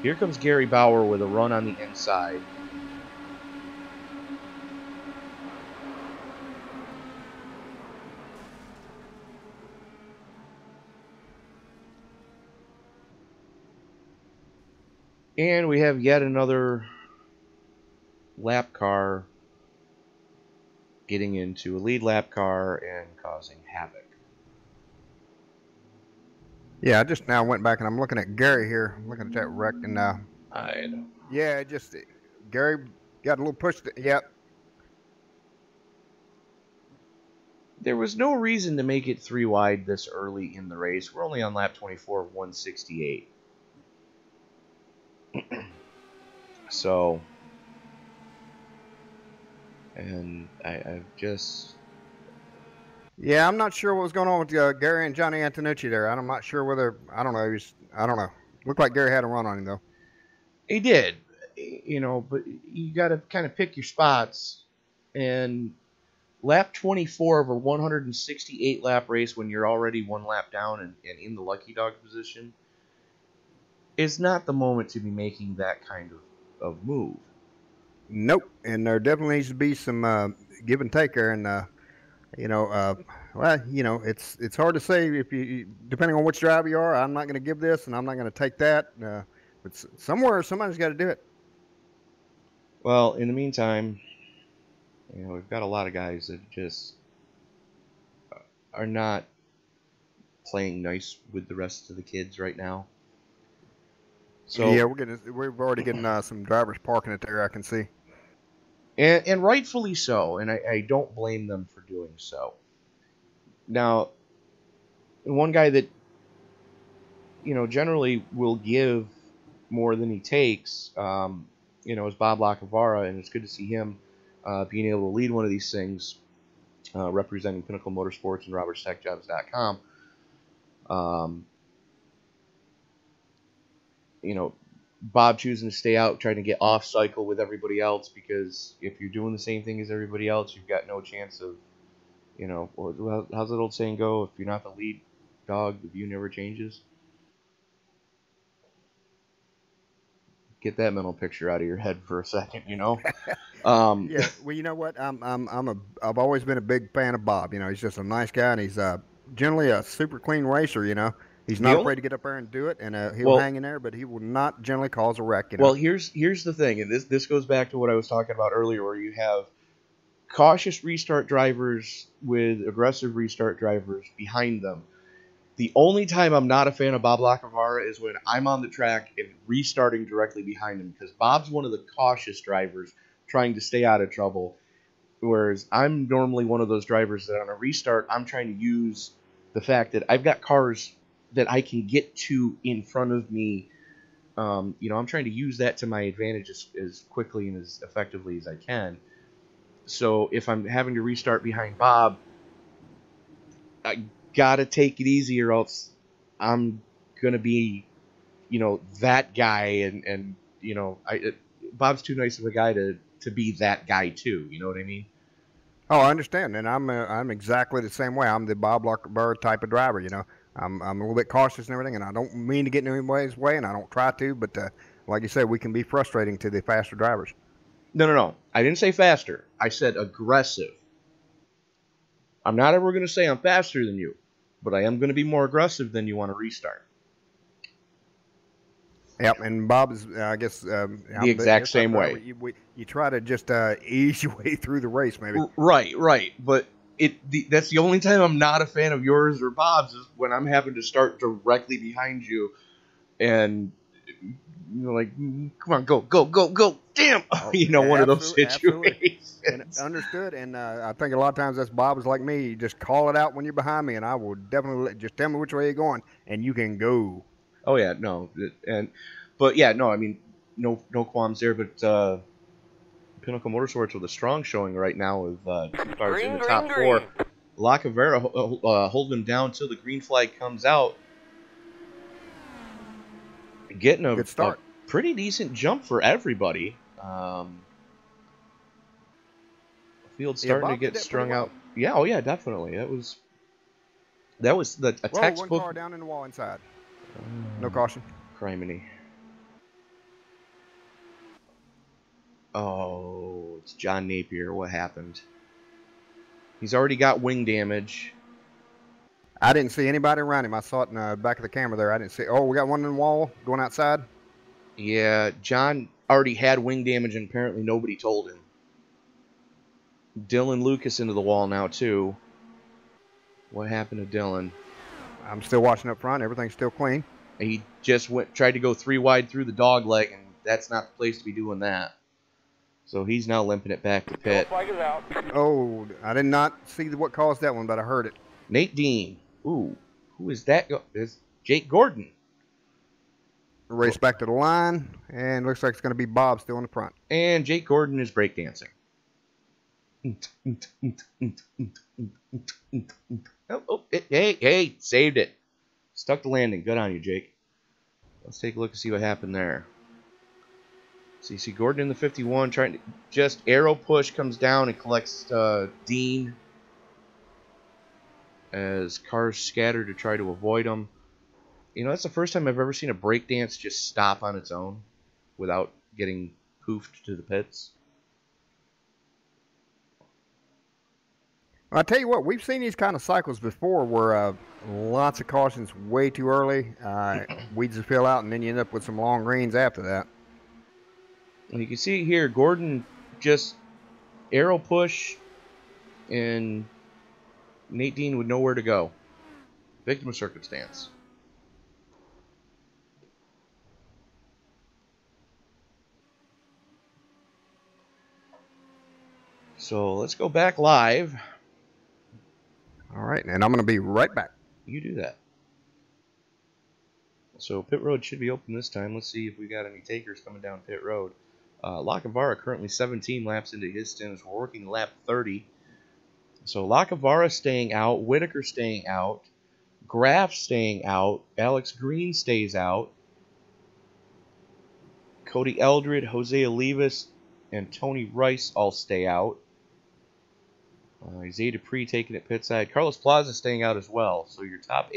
Here comes Gary Bauer with a run on the inside. And we have yet another lap car getting into a lead lap car and causing havoc. Yeah, I just now went back and I'm looking at Gary here. I'm looking at that wreck and I know. yeah, just Gary got a little push. Yep. There was no reason to make it 3 wide this early in the race. We're only on lap 24 of 168. So, and I've just... Yeah, I'm not sure what was going on with Gary and Johnny Antonucci there. I'm not sure whether, I don't know. I don't know. Looked like Gary had a run on him, though. He did, but you got to kind of pick your spots. And lap 24 of a 168 lap race when you're already 1 lap down and in the lucky dog position is not the moment to be making that kind of move. Nope. And there definitely needs to be some give and take there. And, it's hard to say if you, depending on which driver you are, I'm not going to give this and I'm not going to take that. But somewhere, somebody's got to do it. Well, in the meantime, we've got a lot of guys that just are not playing nice with the rest of the kids right now. So yeah, we're already getting some drivers parking it there. I can see, and rightfully so. And I don't blame them for doing so. Now, one guy that generally will give more than he takes, is Bob Lacavara, and it's good to see him being able to lead one of these things, representing Pinnacle Motorsports and RobertsTechJobs.com. Bob choosing to stay out, trying to get off cycle with everybody else, because if you're doing the same thing as everybody else, you've got no chance of You know, or how's that old saying go? If you're not the lead dog, the view never changes. Get that mental picture out of your head for a second, you know. Yeah, well, you know what? I've always been a big fan of Bob. You know, he's just a nice guy, and he's generally a super clean racer. You know, he's The not only afraid to get up there and do it, and he'll well, hang in there, but he will not generally cause a wreck. You know. well, here's the thing, and this goes back to what I was talking about earlier, where you have cautious restart drivers with aggressive restart drivers behind them. The only time I'm not a fan of Bob Lacavara is when I'm on the track and restarting directly behind him, because Bob's one of the cautious drivers trying to stay out of trouble, whereas I'm normally one of those drivers that on a restart, I'm trying to use the fact that I've got cars that I can get to in front of me. You know, I'm trying to use that to my advantage as quickly and as effectively as I can. So if I'm having to restart behind Bob, I gotta take it easy, or else I'm gonna be, you know, that guy, and you know, Bob's too nice of a guy to be that guy too. You know what I mean? Oh, I understand, and I'm exactly the same way. I'm the Bob Lockerbird type of driver. You know, I'm a little bit cautious and everything, and I don't mean to get in anybody's way, and I don't try to. But like you said, we can be frustrating to the faster drivers. No. I didn't say faster. I said aggressive. I'm not ever going to say I'm faster than you, but I am going to be more aggressive than you on a restart. Yep, and Bob is, I guess, The exact same way. You try to just ease your way through the race, maybe. Right. But that's the only time I'm not a fan of yours or Bob's is when I'm having to start directly behind you, and you're like, come on, go, damn, you know, one of those situations. And understood, and I think a lot of times that's Bob is like me. You just call it out when you're behind me, and I will definitely just tell me which way you're going, and you can go. Oh yeah, no, but yeah, no, I mean, no qualms there. But Pinnacle Motorsports with a strong showing right now with 2 cars in the top 4. Lacavera holding him down till the green flag comes out, getting a pretty decent jump for everybody. Field's starting to get strung out. Yeah, oh yeah, definitely. That was a textbook. One car down in the wall inside. No caution. Criminy. Oh, it's John Napier. What happened? He's already got wing damage. I didn't see anybody around him. I saw it in the back of the camera there. I didn't see. Oh, we got one in the wall going outside. Yeah, John already had wing damage, and apparently nobody told him. Dylan Lucas into the wall now, too. What happened to Dylan? I'm still watching up front. Everything's still clean. He just tried to go 3 wide through the dog leg, and that's not the place to be doing that. So he's now limping it back to pit. Oh, I did not see what caused that one, but I heard it. Nate Dean. Ooh, who is that? It's Jake Gordon. Race back to the line, and looks like it's going to be Bob still in the front. And Jake Gordon is breakdancing. Hey, saved it. Stuck the landing. Good on you, Jake. Let's take a look and see what happened there. So you see Gordon in the 51 trying to just arrow push, comes down and collects Dean as cars scatter to try to avoid him. You know, that's the first time I've ever seen a breakdance just stop on its own without getting poofed to the pits. I'll tell you what, we've seen these kind of cycles before where lots of cautions way too early, weeds will fill out, and then you end up with some long greens after that. And you can see here, Gordon just arrow push, and Nate Dean would know where to go. Victim of circumstance. So let's go back live. All right, and I'm going to be right back. You do that. So pit road should be open this time. Let's see if we got any takers coming down pit road. Lacavara currently 17 laps into his stint. We're working lap 30. So Lacavara staying out, Whitaker staying out, Graff staying out, Alex Green stays out, Cody Eldred, Jose Olivas, and Tony Rice all stay out. Isaiah Dupree taking it pit side. Carlos Plaza staying out as well. So your top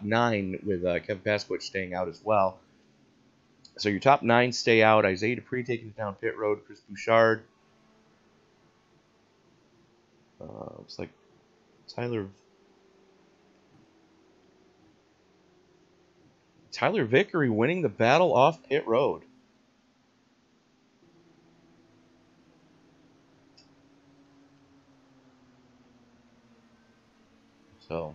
9 with Kevin Pasquich staying out as well. So your top 9 stay out. Isaiah Dupree taking it down pit road. Chris Bouchard. Looks like Tyler Vickery winning the battle off pit road. So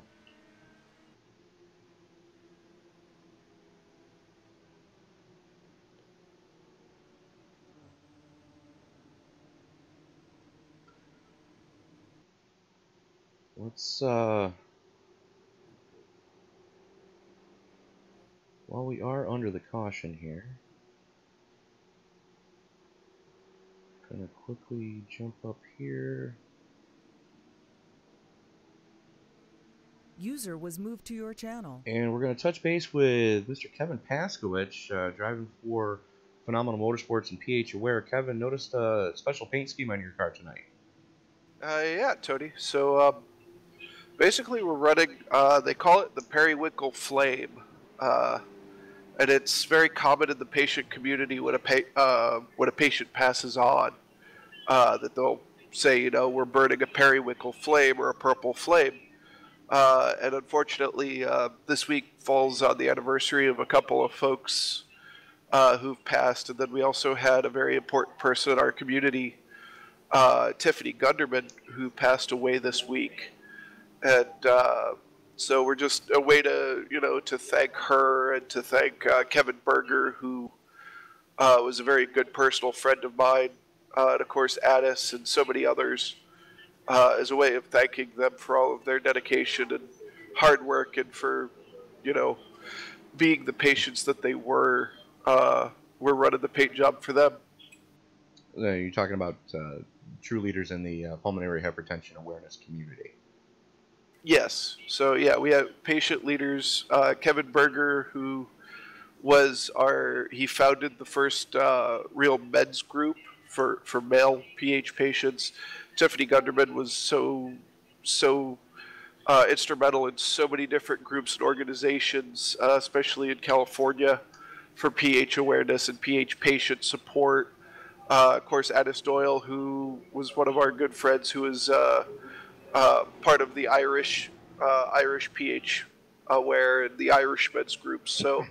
let's while we are under the caution here, gonna quickly jump up here. User was moved to your channel. And we're going to touch base with Mr. Kevin Pasquich, driving for Phenomenal Motorsports and PH Aware. Kevin, noticed a special paint scheme on your car tonight. Yeah, Tony. So basically we're running, they call it the Periwinkle Flame. And it's very common in the patient community when a patient passes on, that they'll say, you know, we're burning a periwinkle flame or a purple flame. And unfortunately, this week falls on the anniversary of a couple of folks who've passed. And then we also had a very important person in our community, Tiffany Gunderman, who passed away this week. And so we're just a way to, you know, to thank her and to thank Kevin Berger, who was a very good personal friend of mine, and of course Addis and so many others, as a way of thanking them for all of their dedication and hard work and for, you know, being the patients that they were. We're running the paint job for them. You're talking about true leaders in the pulmonary hypertension awareness community. Yes. So yeah, we have patient leaders. Kevin Berger, who was he founded the first real men's group for male PH patients. Tiffany Gunderman was so instrumental in so many different groups and organizations, especially in California, for PH awareness and PH patient support. Of course, Addis Doyle, who was one of our good friends, who was part of the Irish PH Aware and the Irish men's group. So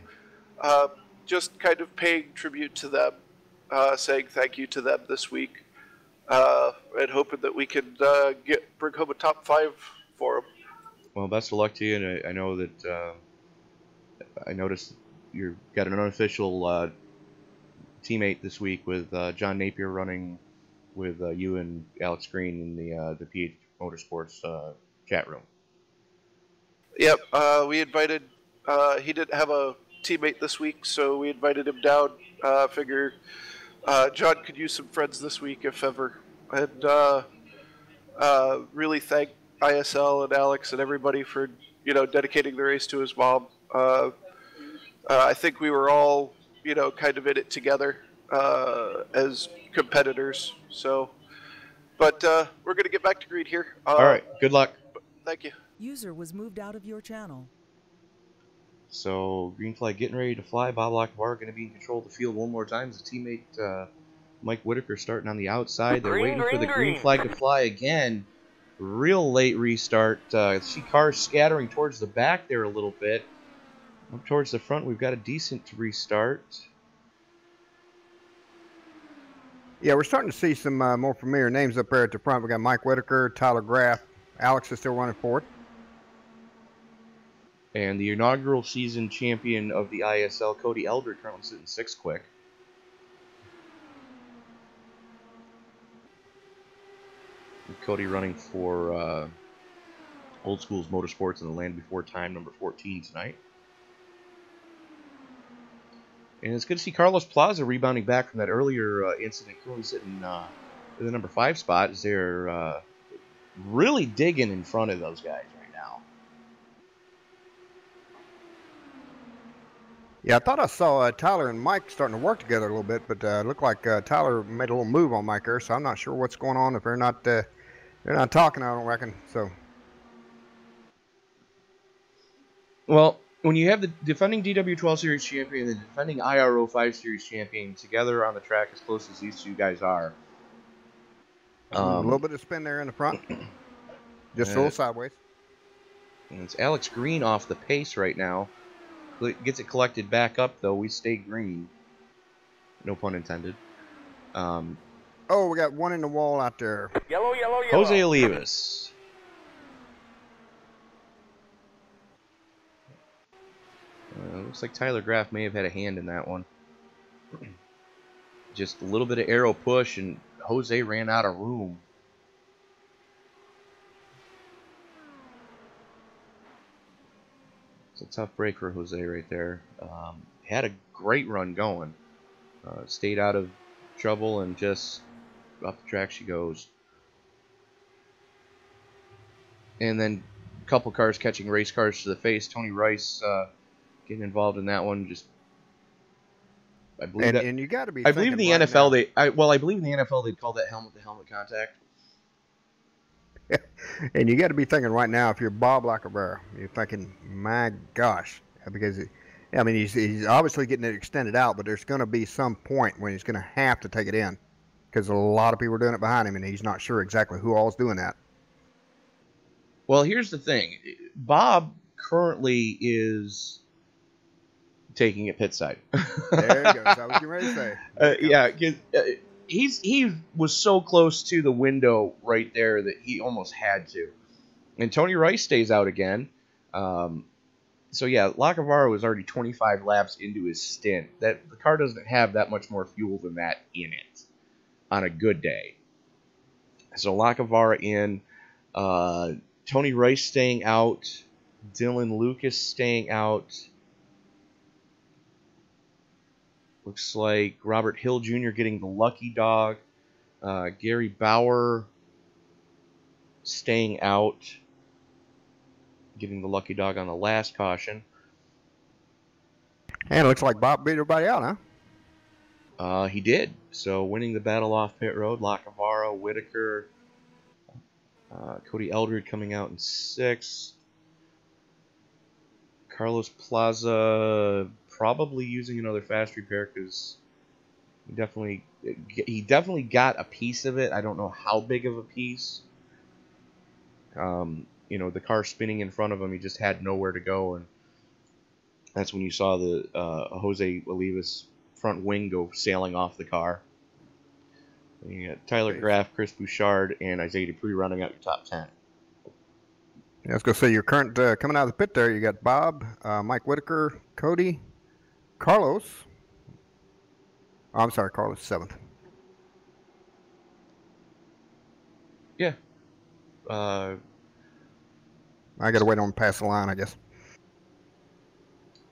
just kind of paying tribute to them, saying thank you to them this week, and hoping that we can bring home a top 5 for them. Well, best of luck to you, and I know that I noticed you've got an unofficial teammate this week with John Napier running with you and Alex Green in the PH Motorsports chat room. Yep, we invited. He didn't have a teammate this week, so we invited him down. Figure John could use some friends this week if ever, and really thank ISL and Alex and everybody for, you know, dedicating the race to his mom. I think we were all, you know, kind of in it together as competitors. So, but we're going to get back to Green here. All right, good luck. Thank you. User was moved out of your channel. So green flag getting ready to fly. Bob Lockebar going to be in control of the field one more time. His teammate Mike Whitaker starting on the outside. They're waiting for the green flag to fly again. Real late restart. See cars scattering towards the back there a little bit. Up towards the front, we've got a decent restart. Yeah, we're starting to see some more familiar names up there at the front. We got Mike Whitaker, Tyler Graff. Alex is still running forward. And the inaugural season champion of the ISL, Cody Elder, currently sitting 6th quick. And Cody running for Old Schools Motorsports in the Land Before Time, number 14 tonight. And it's good to see Carlos Plaza rebounding back from that earlier incident, currently sitting in the number 5 spot, as they're really digging in front of those guys right now. Yeah, I thought I saw Tyler and Mike starting to work together a little bit, but it looked like Tyler made a little move on Mike there, so I'm not sure what's going on, if they're not They're not talking, I don't reckon. So, Well, when you have the defending DW12 Series champion and the defending IRO5 Series champion together on the track as close as these two guys are, a little bit of spin there in the front. Just a little sideways. And it's Alex Green off the pace right now. Gets it collected back up, though. We stay green. No pun intended. Oh, we got one in the wall out there. Yellow, yellow, yellow. Jose Olivas. Looks like Tyler Graff may have had a hand in that one. Just a little bit of arrow push, and Jose ran out of room. It's a tough break for Jose right there. Had a great run going. Stayed out of trouble, and just up the track she goes. And then a couple cars catching race cars to the face. Tony Rice getting involved in that one. Just, I believe and you got to be. I believe in the NFL I believe in the NFL they'd call that helmet to helmet contact. And you got to be thinking right now, if you're Bob Lacavera, you're thinking, my gosh, because he's obviously getting it extended out, but there's going to be some point when he's going to have to take it in, because a lot of people are doing it behind him, and he's not sure exactly who all's doing that. Well, here's the thing. Bob currently is taking it pit side. There he goes. I was getting ready to say. Yeah, he was so close to the window right there that he almost had to. And Tony Rice stays out again. So yeah, Lacavara was already 25 laps into his stint. The car doesn't have that much more fuel than that in it on a good day. So Lacavara in, Tony Rice staying out, Dylan Lucas staying out. Looks like Robert Hill Jr. getting the lucky dog. Gary Bauer staying out, getting the lucky dog on the last caution. And it looks like Bob beat everybody out, huh? He did. So winning the battle off pit road, Lacavara, Whitaker, Cody Eldred coming out in 6th. Carlos Plaza probably using another fast repair because he definitely got a piece of it. I don't know how big of a piece. The car spinning in front of him, he just had nowhere to go, and that's when you saw the Jose Olivas front wing go sailing off the car. And you got Tyler Graff, Chris Bouchard, and Isaiah Dupree running out your top 10. Yeah, I was going to say, your current coming out of the pit there, you got Bob, Mike Whitaker, Cody, Carlos. Oh, I'm sorry, Carlos 7th. Yeah. I got to wait on pass the line, I guess.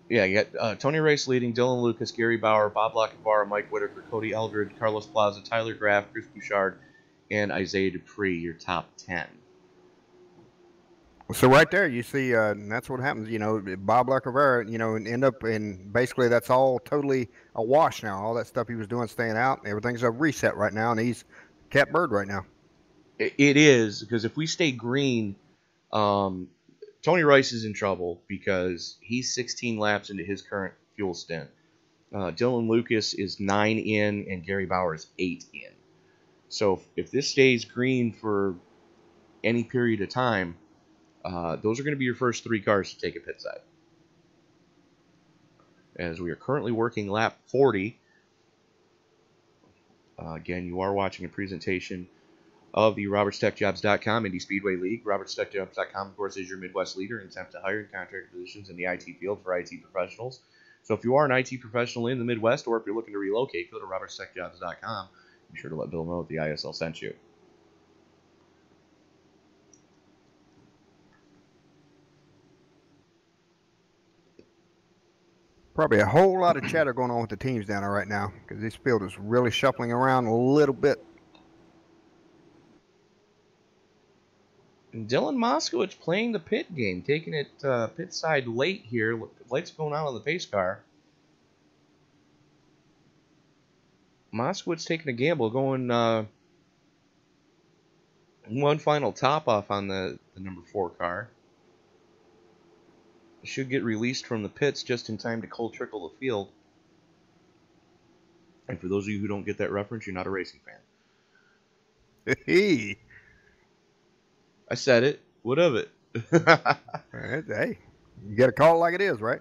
Yeah, you got Tony Rice leading, Dylan Lucas, Gary Bauer, Bob Lacavara, Mike Whitaker, Cody Eldred, Carlos Plaza, Tyler Graff, Chris Bouchard, and Isaiah Dupree, your top 10. So right there, you see, that's what happens. Bob Lacavera, end up in basically that's all totally a wash now. All that stuff he was doing, staying out, everything's a reset right now, and he's catbird right now. It is, because if we stay green, Tony Rice is in trouble because he's 16 laps into his current fuel stint. Dylan Lucas is 9 in, and Gary Bauer is 8 in. So if this stays green for any period of time, those are going to be your first 3 cars to take a pit side. As we are currently working lap 40. Again, you are watching a presentation of the RobertsTechJobs.com Indy Speedway League. RobertsTechJobs.com, of course, is your Midwest leader in attempt to hire and contract positions in the IT field for IT professionals. So if you are an IT professional in the Midwest, or if you're looking to relocate, go to RobertsTechJobs.com. Be sure to let Bill know that the ISL sent you. Probably a whole lot of chatter going on with the teams down there right now because this field is really shuffling around a little bit. And Dylan Moskowitz playing the pit game, taking it pit side late here. Lights going out on the pace car. Moskowitz taking a gamble, going One final top off on the number 4 car. It should get released from the pits just in time to cold trickle the field. And for those of you who don't get that reference, you're not a racing fan. Hey, I said it. What of it? hey, you got to call it like it is, right?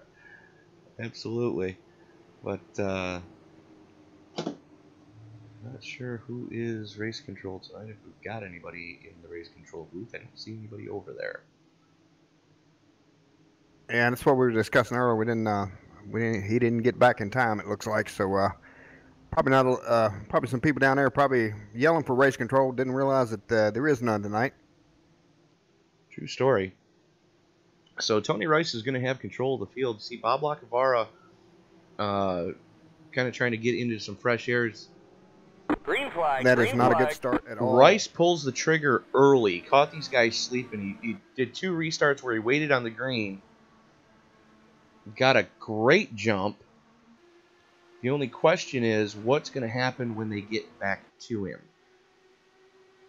Absolutely. But not sure who is race control tonight. If we've got anybody in the race control booth, I don't see anybody over there. And that's what we were discussing earlier. He didn't get back in time. It looks like so. Probably not. Probably some people down there probably yelling for race control. Didn't realize that there is none tonight. True story. So Tony Rice is going to have control of the field. See Bob Lacavara kind of trying to get into some fresh airs. Green flag. That green is not flag. a good start at all. Rice pulls the trigger early, caught these guys sleeping. He did 2 restarts where he waited on the green. Got a great jump. The only question is what's going to happen when they get back to him.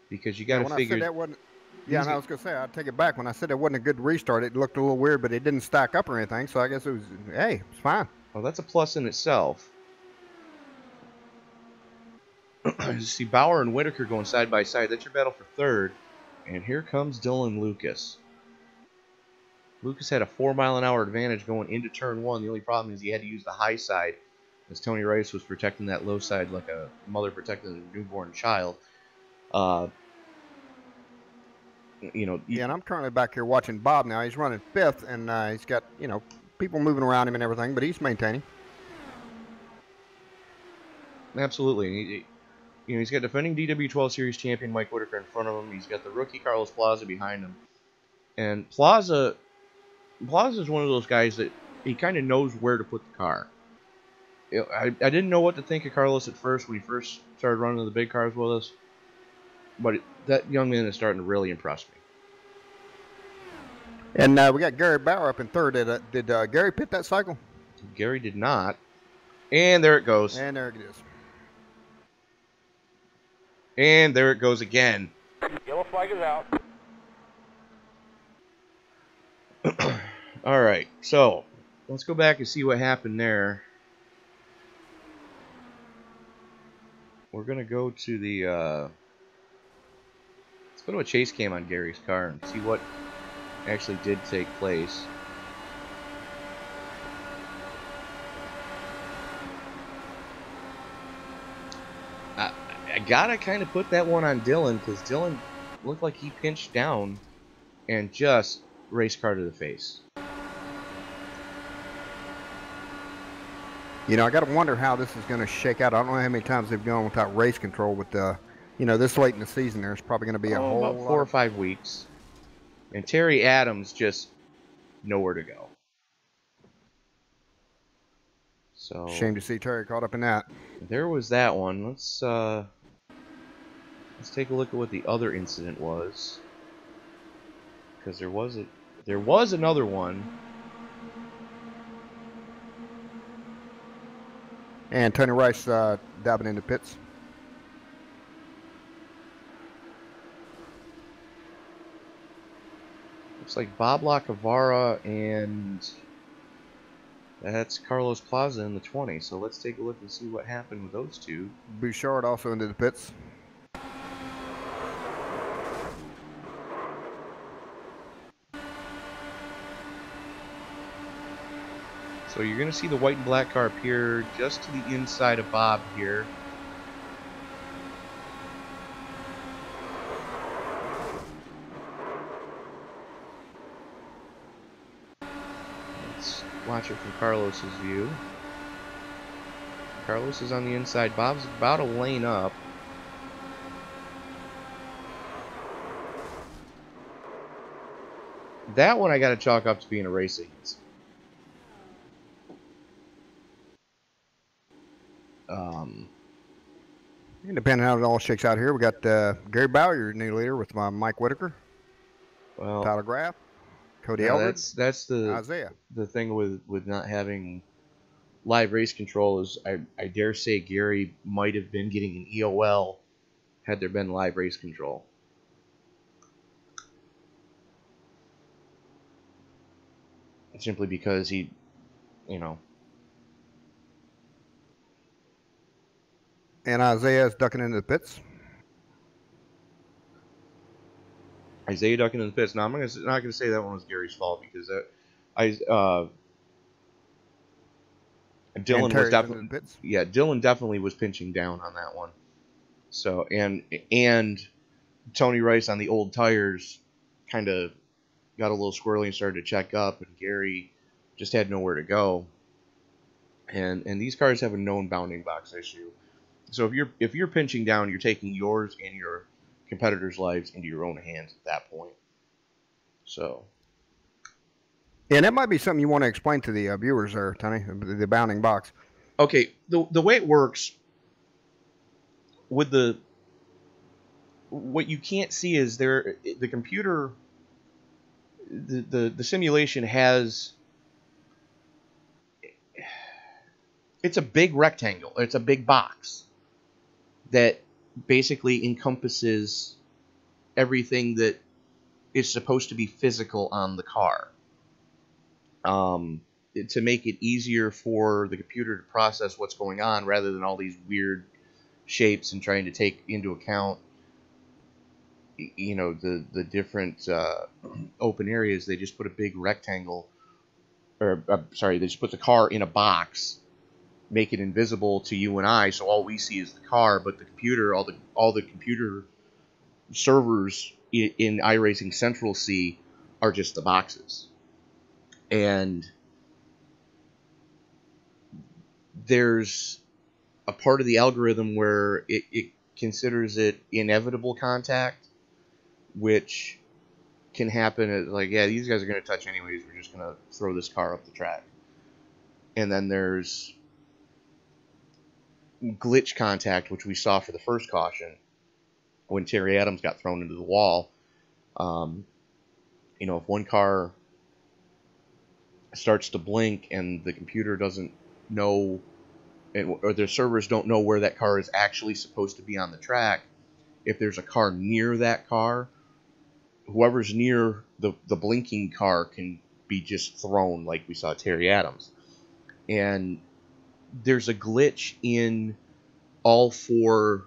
Because you got to figure... I said that wasn't, yeah, and I was going to say, I'd take it back. When I said it wasn't a good restart, it looked a little weird, but it didn't stack up or anything, so I guess it was, hey, it's fine. Well, that's a plus in itself. You see Bauer and Whitaker going side by side. That's your battle for third. And here comes Dylan Lucas. Lucas had a 4-mile-an-hour advantage going into turn 1. The only problem is he had to use the high side, as Tony Rice was protecting that low side like a mother protecting a newborn child. Yeah, and I'm currently back here watching Bob now. He's running 5th, and he's got, people moving around him and everything, but he's maintaining. Absolutely. He's got defending DW12 Series champion Mike Whitaker in front of him. He's got the rookie Carlos Plaza behind him. And Plaza is one of those guys that he kind of knows where to put the car. I didn't know what to think of Carlos at first when he first started running the big cars with us. But that young man is starting to really impress me. And we got Gary Bauer up in 3rd. Did Gary pit that cycle? Gary did not. And there it goes. And there it is. And there it goes again. Yellow flag is out. All right, so let's go back and see what happened there. We're going to go to the... let's go to a chase cam on Gary's car and see what actually did take place. I gotta kind of put that one on Dylan, because Dylan looked like he pinched down and just race car to the face. I got to wonder how this is going to shake out. I don't know how many times they've gone without race control, but this late in the season, there's probably going to be a whole about 4 or 5 weeks. And Terry Adams just nowhere to go. So shame to see Terry caught up in that. There was that one. Let's take a look at what the other incident was, because there was another one. And Tony Rice diving into pits. Looks like Bob Lacavara and that's Carlos Plaza in the 20. So let's take a look and see what happened with those two. Bouchard also into the pits. So you're going to see the white and black car appear just to the inside of Bob here. Let's watch it from Carlos's view. Carlos is on the inside. Bob's about to lane up. That one I got to chalk up to being a racing incident. Depending on how it all shakes out here, we got Gary Bauer, your new leader, with Mike Whitaker, Tyler Graff, Cody Eldred, that's the Isaiah. The thing with not having live race control is I dare say Gary might have been getting an EOL had there been live race control. simply because he, you know. And Isaiah's ducking into the pits. Isaiah ducking in the pits. Now, I'm not going to say that one was Gary's fault, because Dylan was definitely, yeah, Dylan definitely was pinching down on that one. So, and Tony Rice on the old tires kind of got a little squirrely and started to check up, and Gary just had nowhere to go. And these cars have a known bounding box issue. So if you're pinching down, you're taking yours and your competitors' lives into your own hands at that point. So. Yeah, that might be something you want to explain to the viewers there, Tony, the bounding box. Okay, the way it works with what you can't see is the computer, the simulation has, it's a big rectangle, it's a big box that basically encompasses everything that is supposed to be physical on the car. To make it easier for the computer to process what's going on, rather than all these weird shapes and trying to take into account, you know, the different open areas, they just put a big rectangle, or sorry, they just put the car in a box, make it invisible to you and I, so all we see is the car, but the computer, all the computer servers in iRacing Central see are just the boxes. And there's a part of the algorithm where it considers it inevitable contact, which can happen at, like, yeah, these guys are going to touch anyways, we're just going to throw this car up the track. And then there's glitch contact, which we saw for the first caution when Terry Adams got thrown into the wall. You know, if one car starts to blink and the computer doesn't know, or the servers don't know where that car is actually supposed to be on the track, if there's a car near that car, whoever's near the blinking car can be just thrown, like we saw Terry Adams. And there's a glitch in all four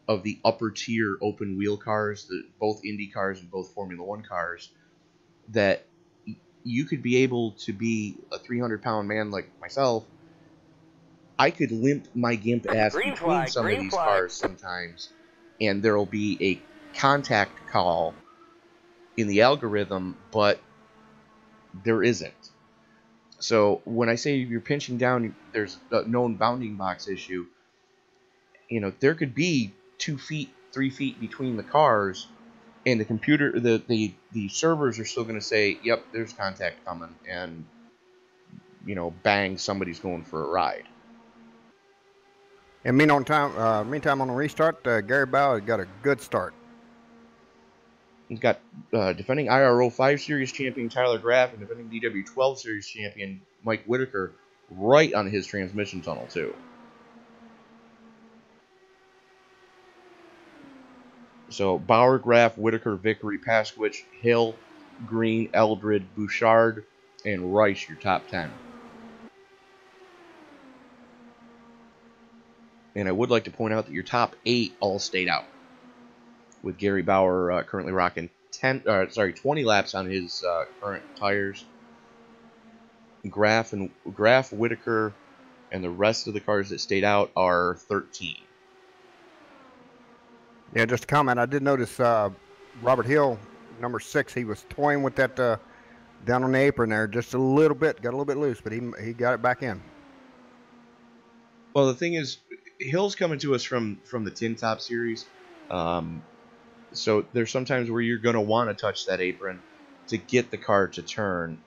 of the upper tier open wheel cars, both Indy cars and both Formula One cars, that you could be able to be a 300-pound man like myself. I could limp my gimp ass between some of these cars sometimes, and there'll be a contact call in the algorithm, but there isn't. So when I say you're pinching down, there's a known bounding box issue. You know, there could be 2 feet, 3 feet between the cars, and the computer, the servers are still going to say, yep, there's contact coming, and, you know, bang, somebody's going for a ride. And meantime, on the restart, Gary Bauer got a good start. He's got defending IRO 5 Series champion Tyler Graff and defending DW12 Series champion Mike Whitaker right on his transmission tunnel, too. So Bauer, Graff, Whitaker, Vickery, Pasquich, Hill, Green, Eldred, Bouchard, and Rice, your top 10. And I would like to point out that your top 8 all stayed out, with Gary Bauer currently rocking 20 laps on his current tires. Graff, Whitaker, and the rest of the cars that stayed out are 13. Yeah, just a comment. I did notice Robert Hill, number 6, he was toying with that down on the apron there just a little bit. Got a little bit loose, but he got it back in. Well, the thing is, Hill's coming to us from the Tin Top Series. So there's sometimes where you're going to want to touch that apron to get the car to turn.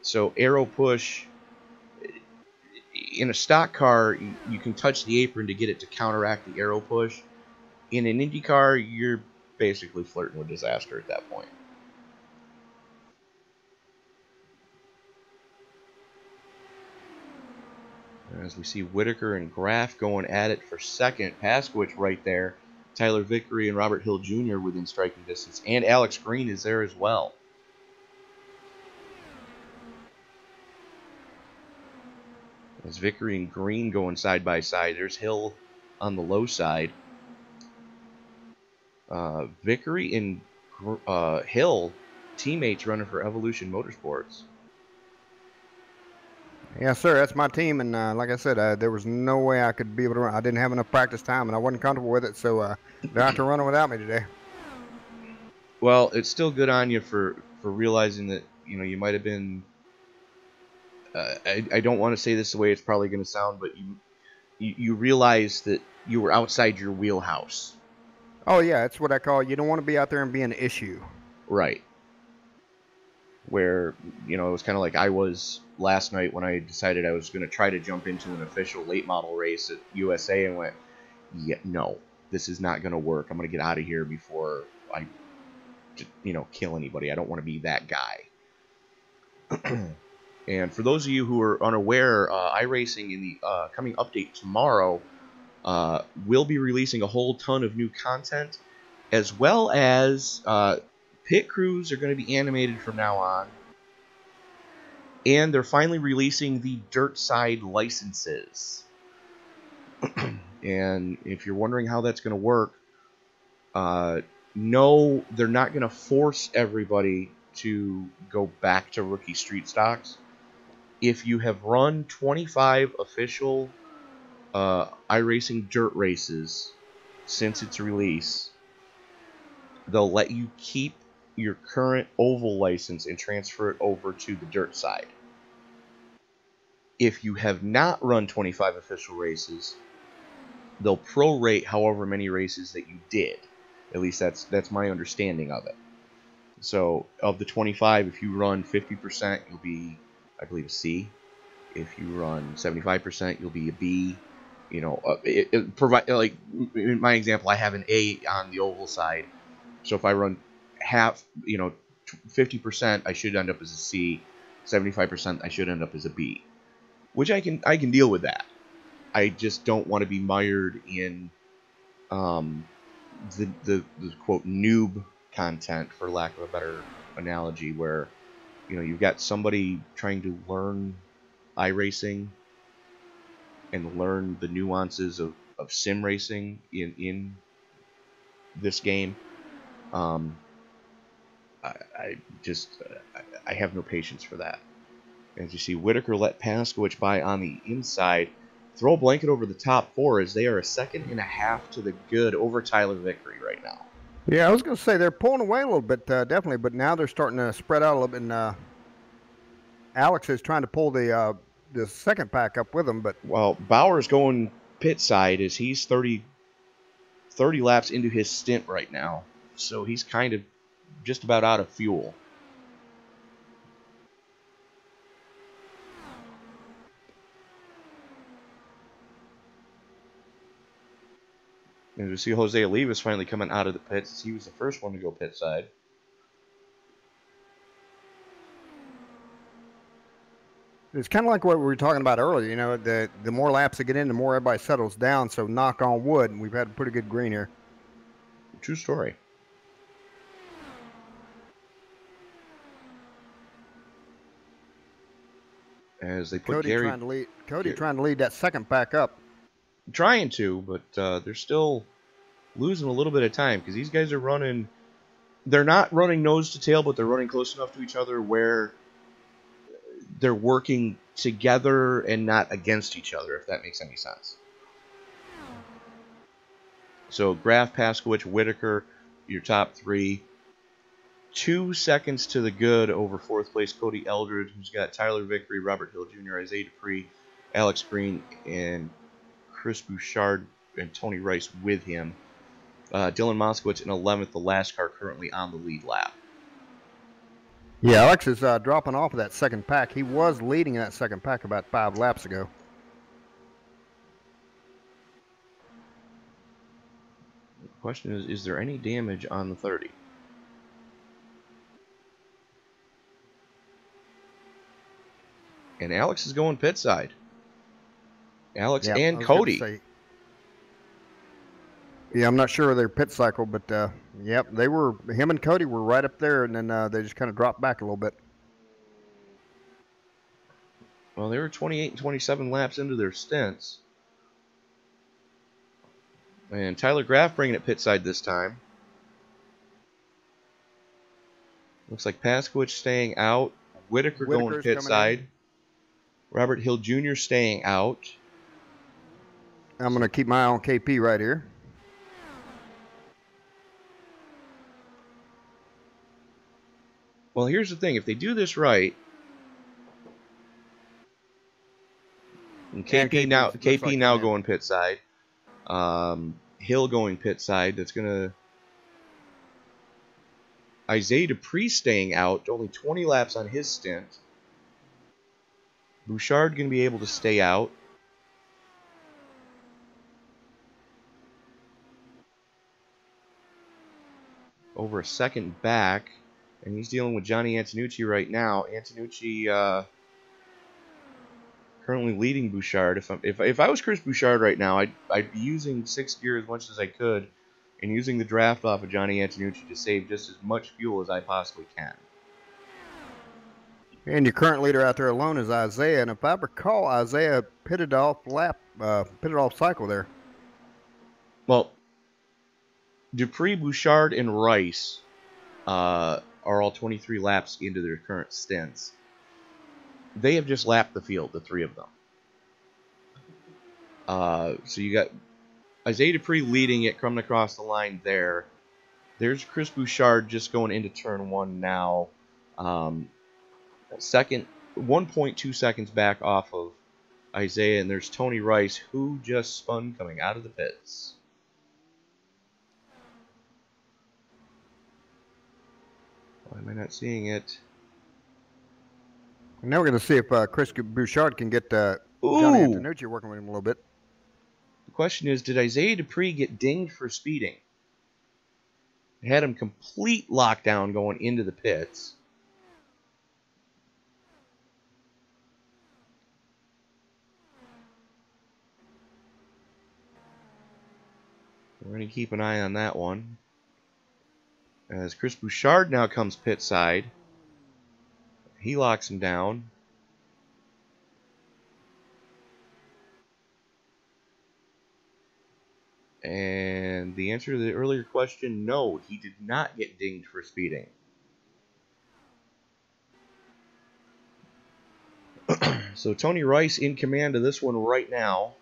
So aero push, in a stock car, you can touch the apron to get it to counteract the aero push. In an Indy car, you're basically flirting with disaster at that point. As we see Whitaker and Graff going at it for second. Pasquich right there. Tyler Vickery and Robert Hill Jr. within striking distance. And Alex Green is there as well. There's Vickery and Green going side by side. There's Hill on the low side. Vickery and Hill, teammates running for Evolution Motorsports. Yes, sir. That's my team, and like I said, there was no way I could be able to run. I didn't have enough practice time, and I wasn't comfortable with it, so they're out to run without me today. Well, it's still good on you for realizing that, you know, you might have been. I don't want to say this the way it's probably going to sound, but you realize that you were outside your wheelhouse. Oh yeah, that's what I call. You don't want to be out there and be an issue. Right. Where, you know, it was kind of like I was last night when I decided I was going to try to jump into an official late model race at USA and went, yeah, no, this is not going to work. I'm going to get out of here before I, you know, kill anybody. I don't want to be that guy. And for those of you who are unaware, Iracing in the coming update tomorrow will be releasing a whole ton of new content, as well as pit crews are going to be animated from now on. And they're finally releasing the dirt side licenses. And if you're wondering how that's going to work, no, they're not going to force everybody to go back to rookie street stocks. If you have run 25 official iRacing dirt races since its release, they'll let you keep your current oval license and transfer it over to the dirt side. If you have not run 25 official races, they'll prorate however many races that you did. At least that's my understanding of it. So of the 25, if you run 50%, you'll be, I believe, a C. If you run 75%, you'll be a B. You know, it provide, like in my example, I have an A on the oval side. So if I run half, you know, 50%, I should end up as a C. 75%, I should end up as a B. Which I can deal with that. I just don't want to be mired in the quote noob content, for lack of a better analogy, where, you know, you've got somebody trying to learn iRacing and learn the nuances of sim racing in this game. I have no patience for that. As you see, Whitaker let Paskowicz by on the inside. Throw a blanket over the top four as they are a second and a half to the good over Tyler Vickery right now. Yeah, I was going to say they're pulling away a little bit, definitely, but now they're starting to spread out a little bit. And Alex is trying to pull the second pack up with him, but well, Bauer's going pit side as he's 30 laps into his stint right now, so he's kind of just about out of fuel. And we see Jose Olivas finally coming out of the pits. He was the first one to go pit side. it's kind of like what we were talking about earlier. You know, the more laps that get in, the more everybody settles down. So knock on wood, and we've had a pretty good green here. True story. As they put Gary trying to lead that second pack up. Trying to, but they're still losing a little bit of time because these guys are running. They're not running nose to tail, but they're running close enough to each other where they're working together and not against each other, if that makes any sense. So Graf, Paskowicz, Whitaker, your top three. 2 seconds to the good over fourth place Cody Eldred, who's got Tyler Vickery, Robert Hill Jr., Isaiah Dupree, Alex Green, and Chris Bouchard and Tony Rice with him. Dylan Moskowitz in 11th, the last car currently on the lead lap. Yeah, Alex is dropping off of that second pack. He was leading that second pack about 5 laps ago. The question is there any damage on the 30? And Alex is going pit side. Alex and Cody. Yeah, I'm not sure of their pit cycle, but yep, him and Cody were right up there, and then they just kind of dropped back a little bit. Well, they were 28 and 27 laps into their stints. And Tyler Graff bringing it pit side this time. Looks like Paskowicz staying out. Whitaker going Whitaker's pit coming side. in. Robert Hill Jr. staying out. I'm going to keep my eye on KP right here. Well, here's the thing. If they do this right, and KP now going pit side, Hill going pit side. That's gonna Isaiah Dupree staying out. Only 20 laps on his stint. Bouchard gonna be able to stay out. Over a second back, and he's dealing with Johnny Antonucci right now. Antonucci currently leading Bouchard. If I was Chris Bouchard right now, I'd be using 6th gear as much as I could, and using the draft off of Johnny Antonucci to save just as much fuel as I possibly can. And your current leader out there alone is Isaiah, and if I recall, Isaiah pitted off cycle there. Well, Dupree, Bouchard, and Rice are all 23 laps into their current stints. They have just lapped the field, the 3 of them. So you got Isaiah Dupree leading it, coming across the line there. There's Chris Bouchard just going into turn 1 now. 1.2 seconds back off of Isaiah, and there's Tony Rice, who just spun coming out of the pits. Why am I not seeing it? And now we're going to see if Chris Bouchard can get Johnny Antonucci working with him a little bit. The question is, did Isaiah Dupree get dinged for speeding? It had him complete lockdown going into the pits. We're going to keep an eye on that one. As Chris Bouchard now comes pit side. He locks him down. And the answer to the earlier question, no, he did not get dinged for speeding. So Tony Rice in command of this one right now,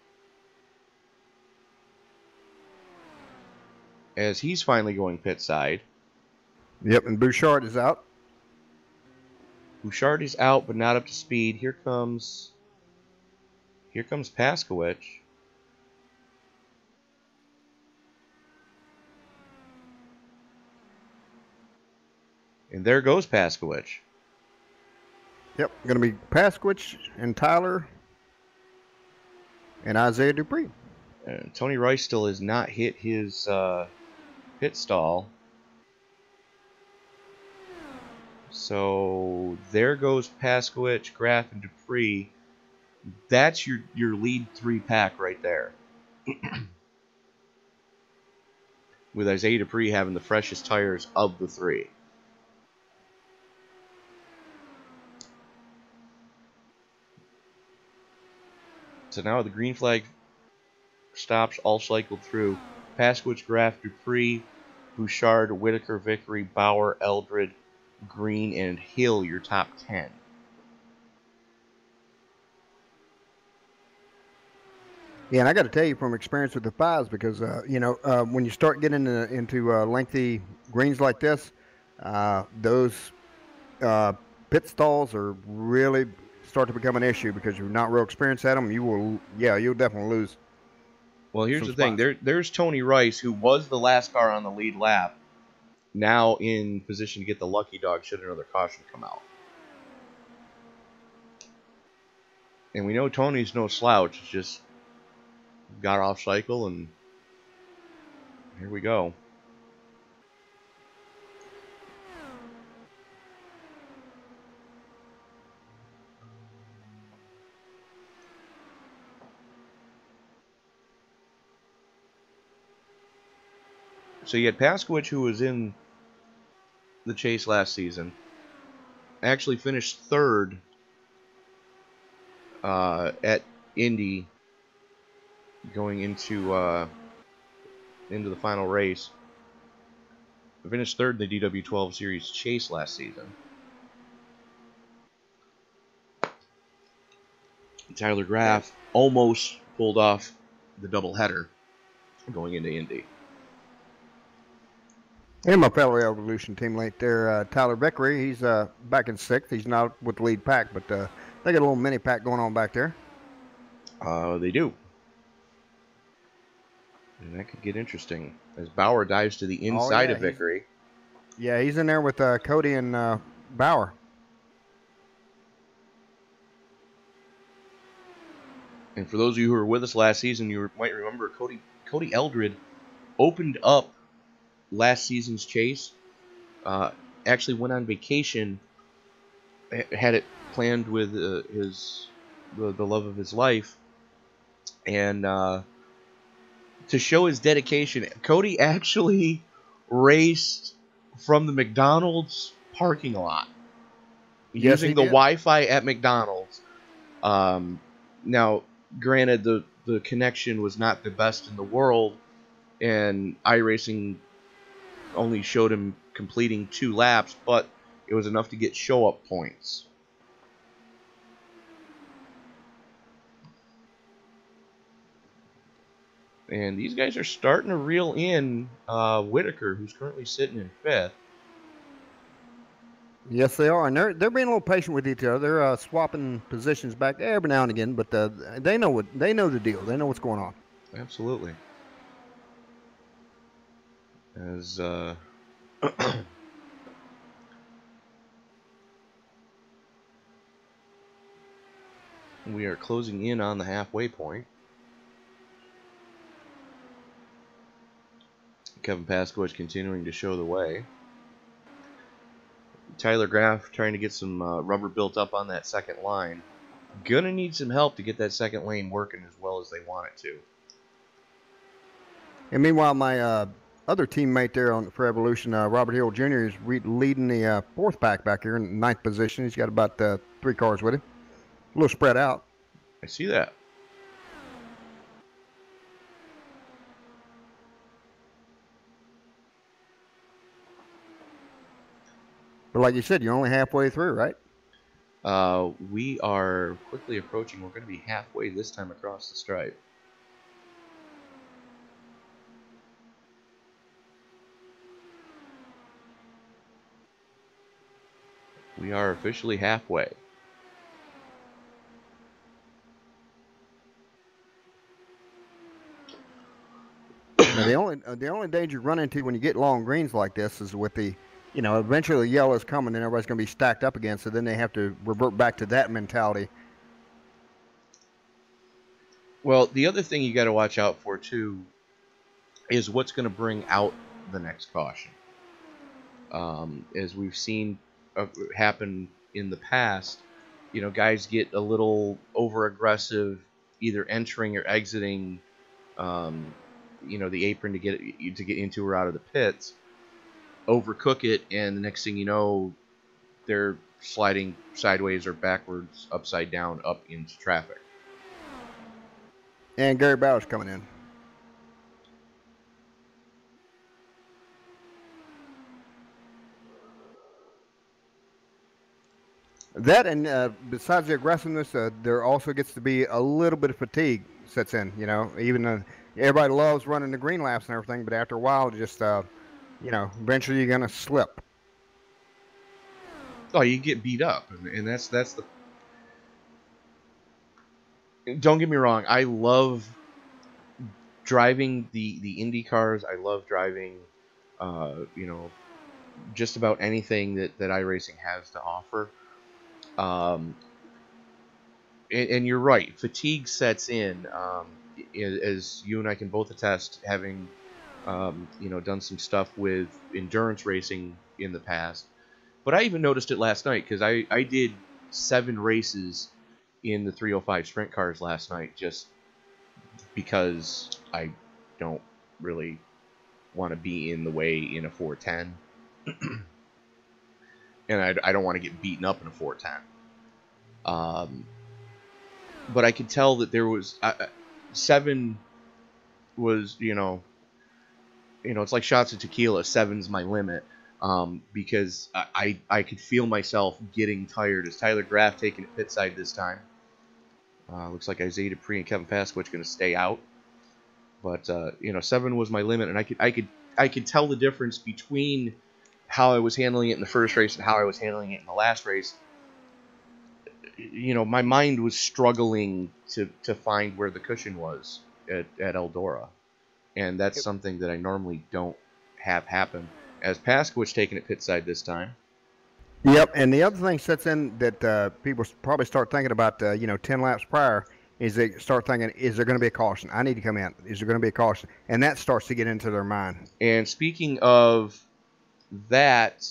as he's finally going pit side. Yep, and Bouchard is out. Bouchard is out, but not up to speed. Here comes Paskowicz. And there goes Paskowicz. Yep, going to be Paskowicz and Tyler and Isaiah Dupree. Tony Rice still has not hit his pit stall. So there goes Paskowicz, Graff, and Dupree. That's your lead 3-pack right there. With Isaiah Dupree having the freshest tires of the 3. So now the green flag stops, all cycled through. Paskowicz, Graff, Dupree, Bouchard, Whitaker, Vickery, Bauer, Eldred, Green, and Hill, your top 10. Yeah, and I got to tell you from experience with the 5s, because when you start getting into lengthy greens like this, those pit stalls are really start to become an issue, because you're not real experienced at them. You'll definitely lose. Well, here's the thing. There's Tony Rice, who was the last car on the lead lap, now in position to get the lucky dog should another caution come out. And we know Tony's no slouch. It's just got off cycle, and here we go. So you had Paskowicz, who was in the chase last season, actually finished 3rd at Indy going into the final race. Finished third in the DW12 Series Chase last season. Tyler Graff almost pulled off the doubleheader going into Indy. And my fellow Evolution teammate there, Tyler Vickery, he's back in 6th. He's not with the lead pack, but they got a little mini pack going on back there. They do. And that could get interesting as Bauer dives to the inside of Vickery. Yeah, he's in there with Cody and Bauer. And for those of you who were with us last season, you might remember Cody Eldred opened up last season's chase. Actually went on vacation, had it planned with the love of his life, and to show his dedication, Cody actually raced from the McDonald's parking lot using the Wi-Fi at McDonald's. Now, granted, the connection was not the best in the world, and iRacing only showed him completing 2 laps, but it was enough to get show-up points. And these guys are starting to reel in Whitaker, who's currently sitting in 5th. Yes, they are, and they're being a little patient with each other. They're swapping positions back every now and again, but they know the deal. They know what's going on. Absolutely. As we are closing in on the halfway point. Kevin Pascoe continuing to show the way. Tyler Graff trying to get some rubber built up on that second line. Gonna need some help to get that second lane working as well as they want it to. And meanwhile, my other teammate there for Evolution, Robert Hill Jr., is leading the 4th pack back here in 9th position. He's got about 3 cars with him. A little spread out. I see that. But like you said, you're only halfway through, right? We are quickly approaching. We're going to be halfway this time across the stripe. We are officially halfway. Now, the only danger you run into when you get long greens like this is with the, eventually the yellow's coming and everybody's going to be stacked up again, so then they have to revert back to that mentality. Well, the other thing you got to watch out for, too, is what's going to bring out the next caution. As we've seen happen in the past, guys get a little over-aggressive, either entering or exiting the apron to get into or out of the pits, overcook it, and the next thing you know, they're sliding sideways or backwards, upside down, up into traffic. And Gary Bauer's coming in. That, and besides the aggressiveness, there also gets to be a little bit of fatigue sets in. Even everybody loves running the green laps and everything, but after a while, just eventually you're gonna slip. Oh, you get beat up, and that's the. Don't get me wrong. I love driving the Indy cars. I love driving, just about anything that iRacing has to offer. And you're right. Fatigue sets in, as you and I can both attest, having done some stuff with endurance racing in the past. But I even noticed it last night because I did 7 races in the 305 sprint cars last night just because I don't really want to be in the way in a 410. And I don't want to get beaten up in a 410. but I could tell that there was 7 was, it's like shots of tequila. 7's my limit, because I could feel myself getting tired. As Tyler Graff taking it pit side this time. Looks like Isaiah Dupree and Kevin Pasquich going to stay out. But 7 was my limit, and I could tell the difference between how I was handling it in the first race and how I was handling it in the last race. My mind was struggling to find where the cushion was at Eldora, and that's something that I normally don't have happen. As Pasquich taking it pit side this time. Yep, and the other thing sets in that people probably start thinking about, 10 laps prior, is they start thinking, is there going to be a caution? I need to come in. Is there going to be a caution? And that starts to get into their mind. And speaking of that...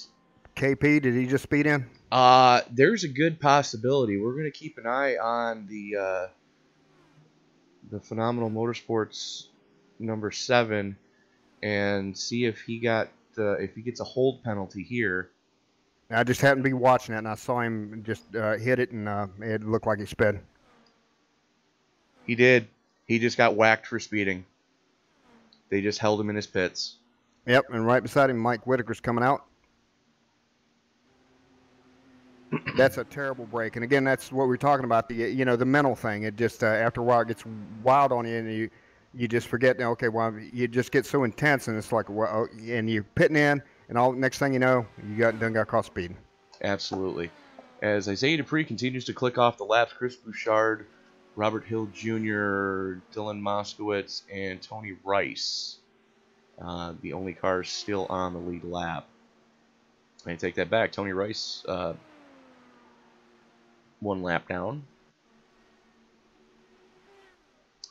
KP, did he just speed in? There's a good possibility. We're going to keep an eye on the Phenomenal Motorsports number 7 and see if he gets a hold penalty here. I just happened to be watching it, and I saw him just hit it, and it looked like he sped. He did. He just got whacked for speeding. They just held him in his pits. Yep, and right beside him, Mike Whitaker's coming out. That's a terrible break. And again, that's what we're talking about, the mental thing. It just, after a while, it gets wild on you, and you just forget, okay, well, you just get so intense, and it's like, well, and you're pitting in, and next thing you know, you got caught speeding. Absolutely. As Isaiah Dupree continues to click off the laps, Chris Bouchard, Robert Hill Jr., Dylan Moskowitz, and Tony Rice, the only cars still on the lead lap. I take that back. Tony Rice, 1 lap down.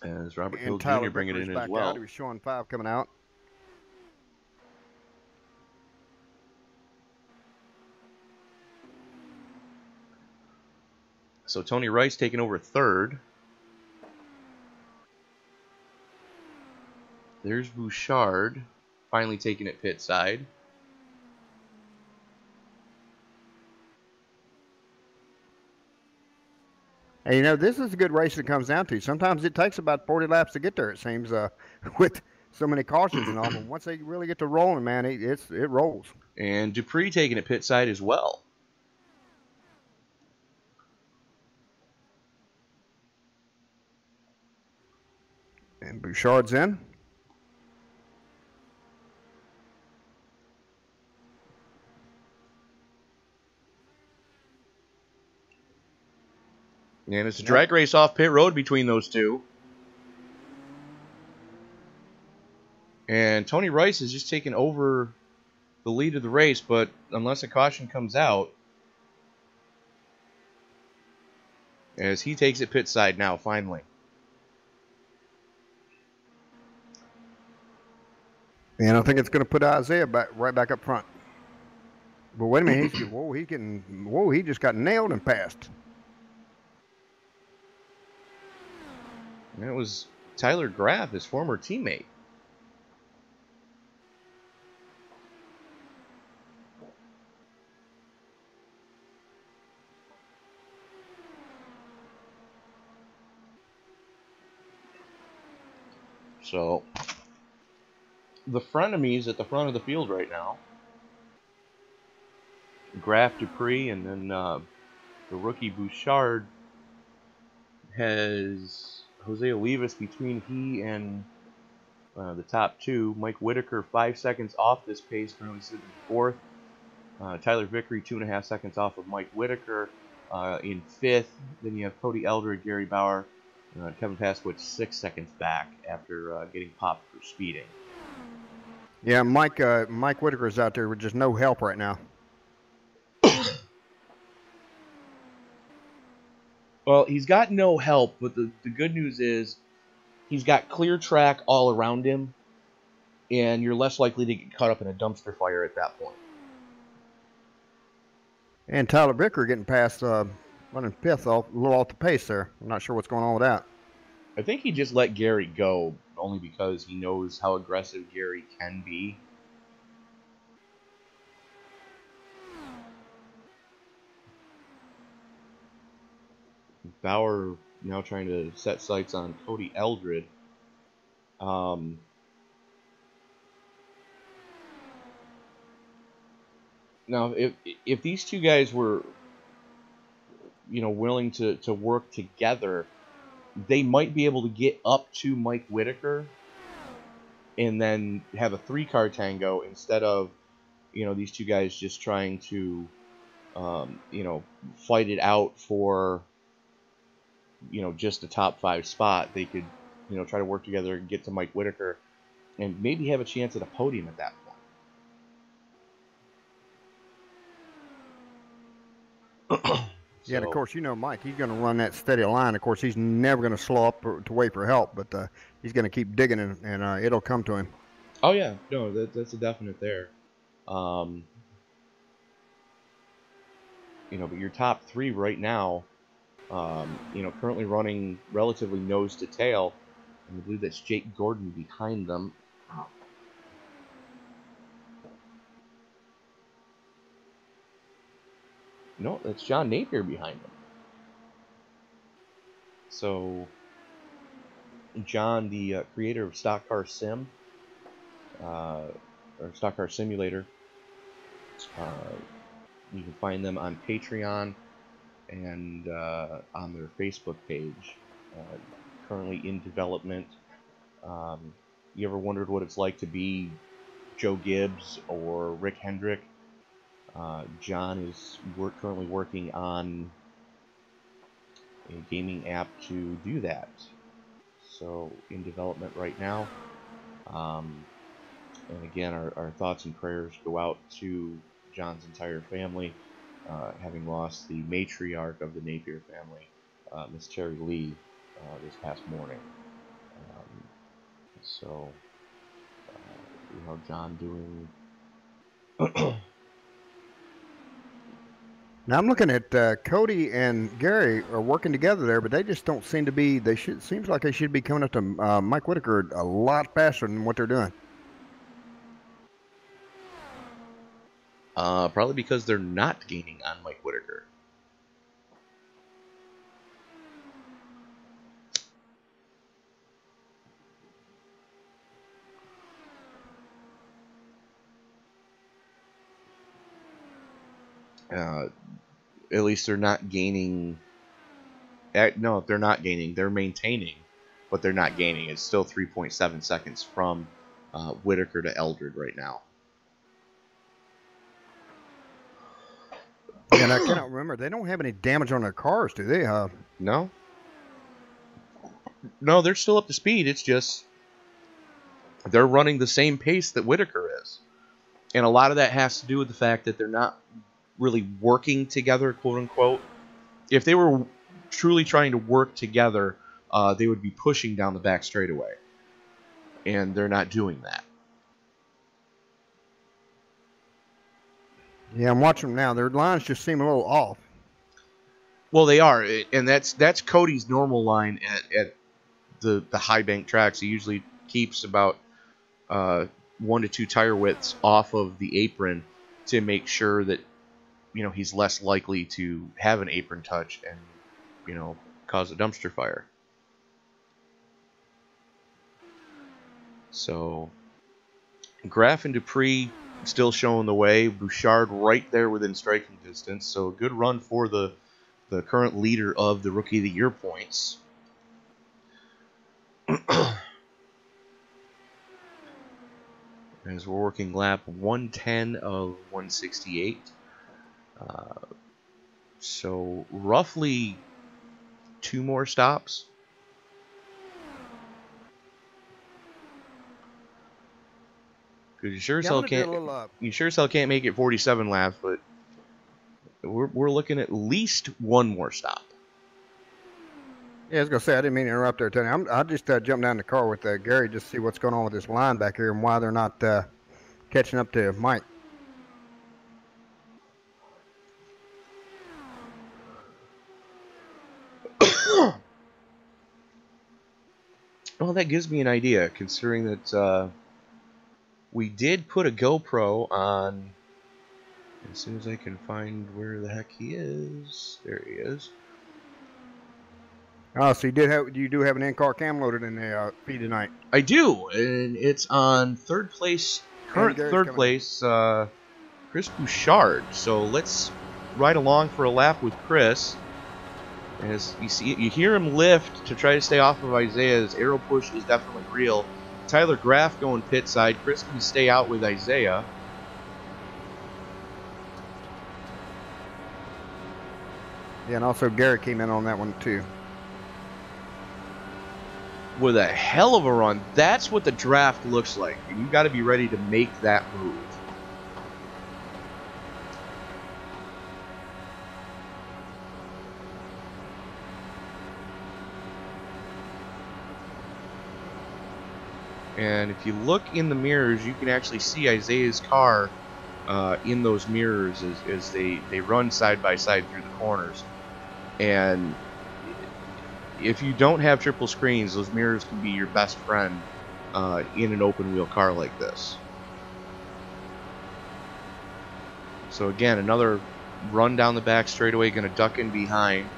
As Robert Hill Jr. bringing it in as well. He was showing 5 coming out. So Tony Rice taking over 3rd. There's Bouchard finally taking it pit side. And this is a good race it comes down to. Sometimes it takes about 40 laps to get there, it seems, with so many cautions and all. But once they really get to rolling, man, it rolls. And Dupree taking it pit side as well. And Bouchard's in. And it's a drag race off pit road between those two. And Tony Rice has just taken over the lead of the race, but unless a caution comes out, as he takes it pit side now, finally. And I think it's going to put Isaiah right back up front. But wait a minute, he just got nailed and passed. And it was Tyler Graff, his former teammate. So, the frenemies at the front of the field right now. Graff, Dupree, and then the rookie Bouchard has Jose Olivas between he and the top 2. Mike Whitaker 5 seconds off this pace, currently sitting in 4th. Tyler Vickery 2.5 seconds off of Mike Whitaker in 5th. Then you have Cody Eldred, Gary Bauer, Kevin Pasquich 6 seconds back after getting popped for speeding. Yeah, Mike Whitaker's out there with just no help right now. Well, he's got no help, but the good news is he's got clear track all around him, and you're less likely to get caught up in a dumpster fire at that point. And Tyler Vickery getting past running 5th, a little off the pace there. I'm not sure what's going on with that. I think he just let Gary go, only because he knows how aggressive Gary can be. Bauer now trying to set sights on Cody Eldred. Now, if these two guys were, willing to work together, they might be able to get up to Mike Whitaker and then have a 3-car tango instead of, these two guys just trying to, fight it out for, just a top 5 spot. They could, try to work together and get to Mike Whitaker and maybe have a chance at a podium at that point. Yeah, and of course, Mike, he's going to run that steady line. Of course, he's never going to slow up to wait for help, but he's going to keep digging, and it'll come to him. Oh, yeah. No, that's a definite there. But your top 3 right now, currently running relatively nose to tail, and I believe that's Jake Gordon behind them. No, that's John Napier behind them. So, John, the creator of Stock Car Sim, or Stock Car Simulator, you can find them on Patreon and on their Facebook page. Currently in development. You ever wondered what it's like to be Joe Gibbs or Rick Hendrick? John is currently working on a gaming app to do that. So, in development right now. And again, our thoughts and prayers go out to John's entire family, having lost the matriarch of the Napier family, Miss Terry Lee, this past morning. So, John doing... Now I'm looking at Cody and Gary are working together there, but they just don't seem to be. Seems like they should be coming up to Mike Whitaker a lot faster than what they're doing. Probably because they're not gaining on Mike Whitaker. At least they're not gaining. No, they're not gaining. They're maintaining, but they're not gaining. It's still 3.7 seconds from Whitaker to Eldred right now. And I cannot remember. They don't have any damage on their cars, do they? No. No, they're still up to speed. It's just they're running the same pace that Whitaker is. And a lot of that has to do with the fact that they're not really working together, quote unquote. If they were truly trying to work together, they would be pushing down the back straightaway. And they're not doing that. Yeah, I'm watching them now. Their lines just seem a little off. Well, they are, and that's Cody's normal line at the high bank tracks. He usually keeps about 1 to 2 tire widths off of the apron to make sure that he's less likely to have an apron touch and cause a dumpster fire. So Graff and Dupree still showing the way. Bouchard right there within striking distance. So a good run for the current leader of the Rookie of the Year points. As we're working lap 110 of 168. So roughly 2 more stops. Because you sure as hell can't make it 47 laps, but we're looking at least 1 more stop. Yeah, I was gonna say I didn't mean to interrupt there, Tony. I'll just jump down in the car with Gary just to see what's going on with this line back here and why they're not catching up to Mike. Well, that gives me an idea, considering that we did put a GoPro on. As soon as I can find where the heck he is. There he is. Oh, so you do have an in-car cam loaded in the feed tonight. I do, and it's on third place, current Gary's third coming place, Chris Bouchard. So let's ride along for a lap with Chris. As you hear him lift to try to stay off of Isaiah's arrow push is definitely real. Tyler Graff going pit side. Chris can stay out with Isaiah. Yeah, and also Gary came in on that one too. With a hell of a run. That's what the draft looks like. And you got to be ready to make that move. And if you look in the mirrors, you can actually see Isaiah's car in those mirrors as they run side by side through the corners. And if you don't have triple screens, those mirrors can be your best friend in an open wheel car like this. So again, another run down the back straightaway, going to duck in behind.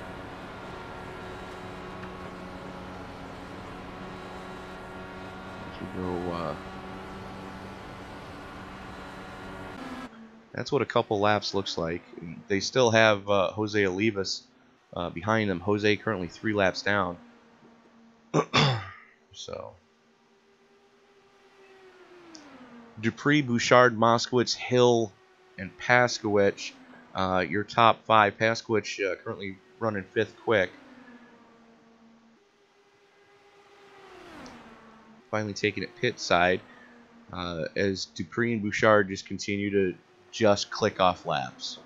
That's what a couple laps looks like. They still have Jose Olivas behind them. Jose currently 3 laps down. So Dupree, Bouchard, Moskowitz, Hill, and Paskowicz, your top 5. Paskowicz currently running 5th quick. Finally taking it pit side as Dupree and Bouchard just continue to just click off laps.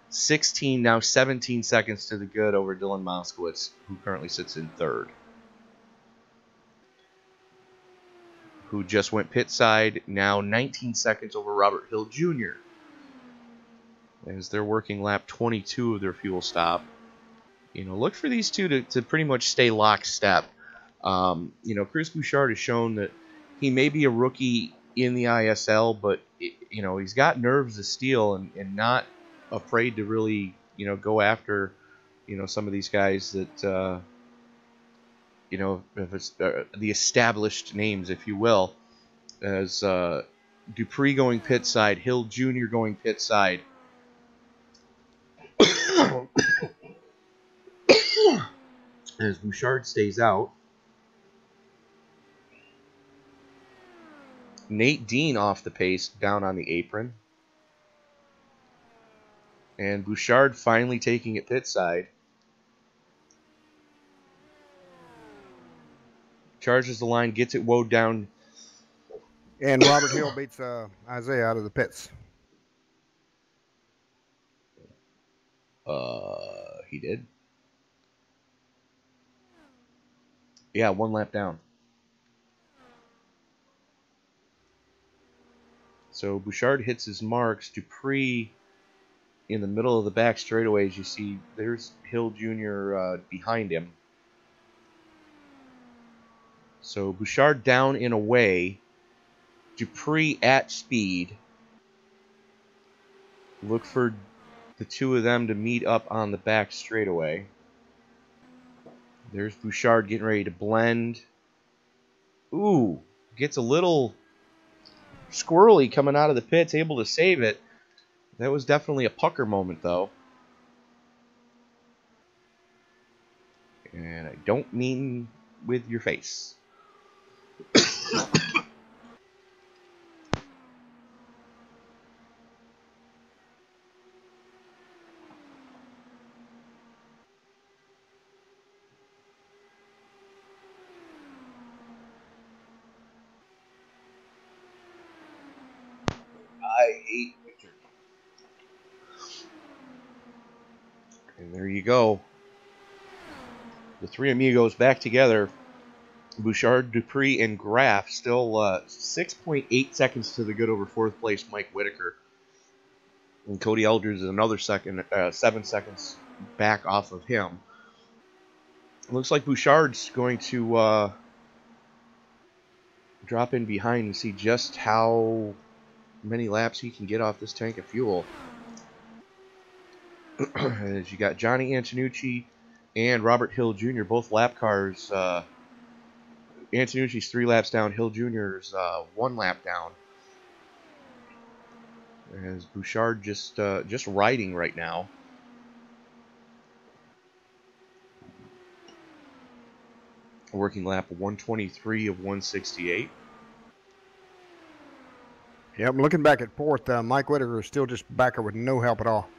16, now 17 seconds to the good over Dylan Moskowitz, who currently sits in 3rd. Who just went pit side, now 19 seconds over Robert Hill Jr. As they're working lap 22 of their fuel stop. You know, look for these two to pretty much stay lockstep. You know, Chris Bouchard has shown that he may be a rookie in the ISL, but you know, he's got nerves of steel and not afraid to really, you know, go after, you know, some of these guys that, you know, if it's the established names, if you will, as Dupree going pit side, Hill Jr. going pit side. As Bouchard stays out. Nate Dean off the pace, down on the apron. And Bouchard finally taking it pit side. Charges the line, gets it woed down. And Robert Hill beats Isaiah out of the pits. He did. Yeah, 1 lap down. So Bouchard hits his marks. Dupree in the middle of the back straightaway, as you see, there's Hill Jr. Behind him. So Bouchard down in a way. Dupree at speed. Look for the two of them to meet up on the back straightaway. There's Bouchard getting ready to blend. Ooh, gets a little squirrely coming out of the pits, able to save it. That was definitely a pucker moment, though. And I don't mean with your face. I hate Victor. And there you go. The 3 amigos back together. Bouchard, Dupree, and Graff still 6.8 seconds to the good over 4th place Mike Whitaker. And Cody Eldridge is another 7 seconds back off of him. It looks like Bouchard's going to drop in behind and see just how many laps he can get off this tank of fuel. As you got Johnny Antonucci and Robert Hill Jr., both lap cars. Antonucci's 3 laps down. Hill Jr.'s 1 lap down. As Bouchard just riding right now. Working lap 123 of 168. Yep, looking back at fourth, Mike Whitaker is still just back there with no help at all.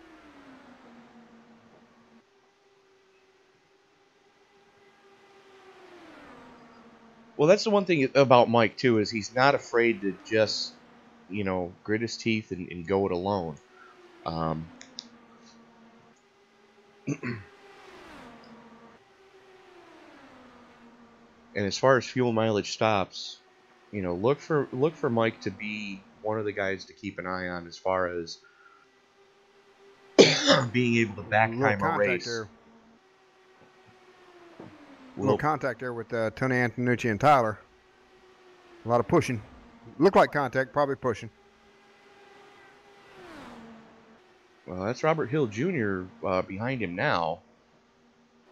Well, that's the one thing about Mike, too, is he's not afraid to just, you know, grit his teeth and go it alone. And as far as fuel mileage stops, you know, look for Mike to be one of the guys to keep an eye on as far as being able to back time a race. Little contact there with Tony Antonucci and Tyler. A lot of pushing. Looked like contact, probably pushing. Well, that's Robert Hill Jr. Behind him now.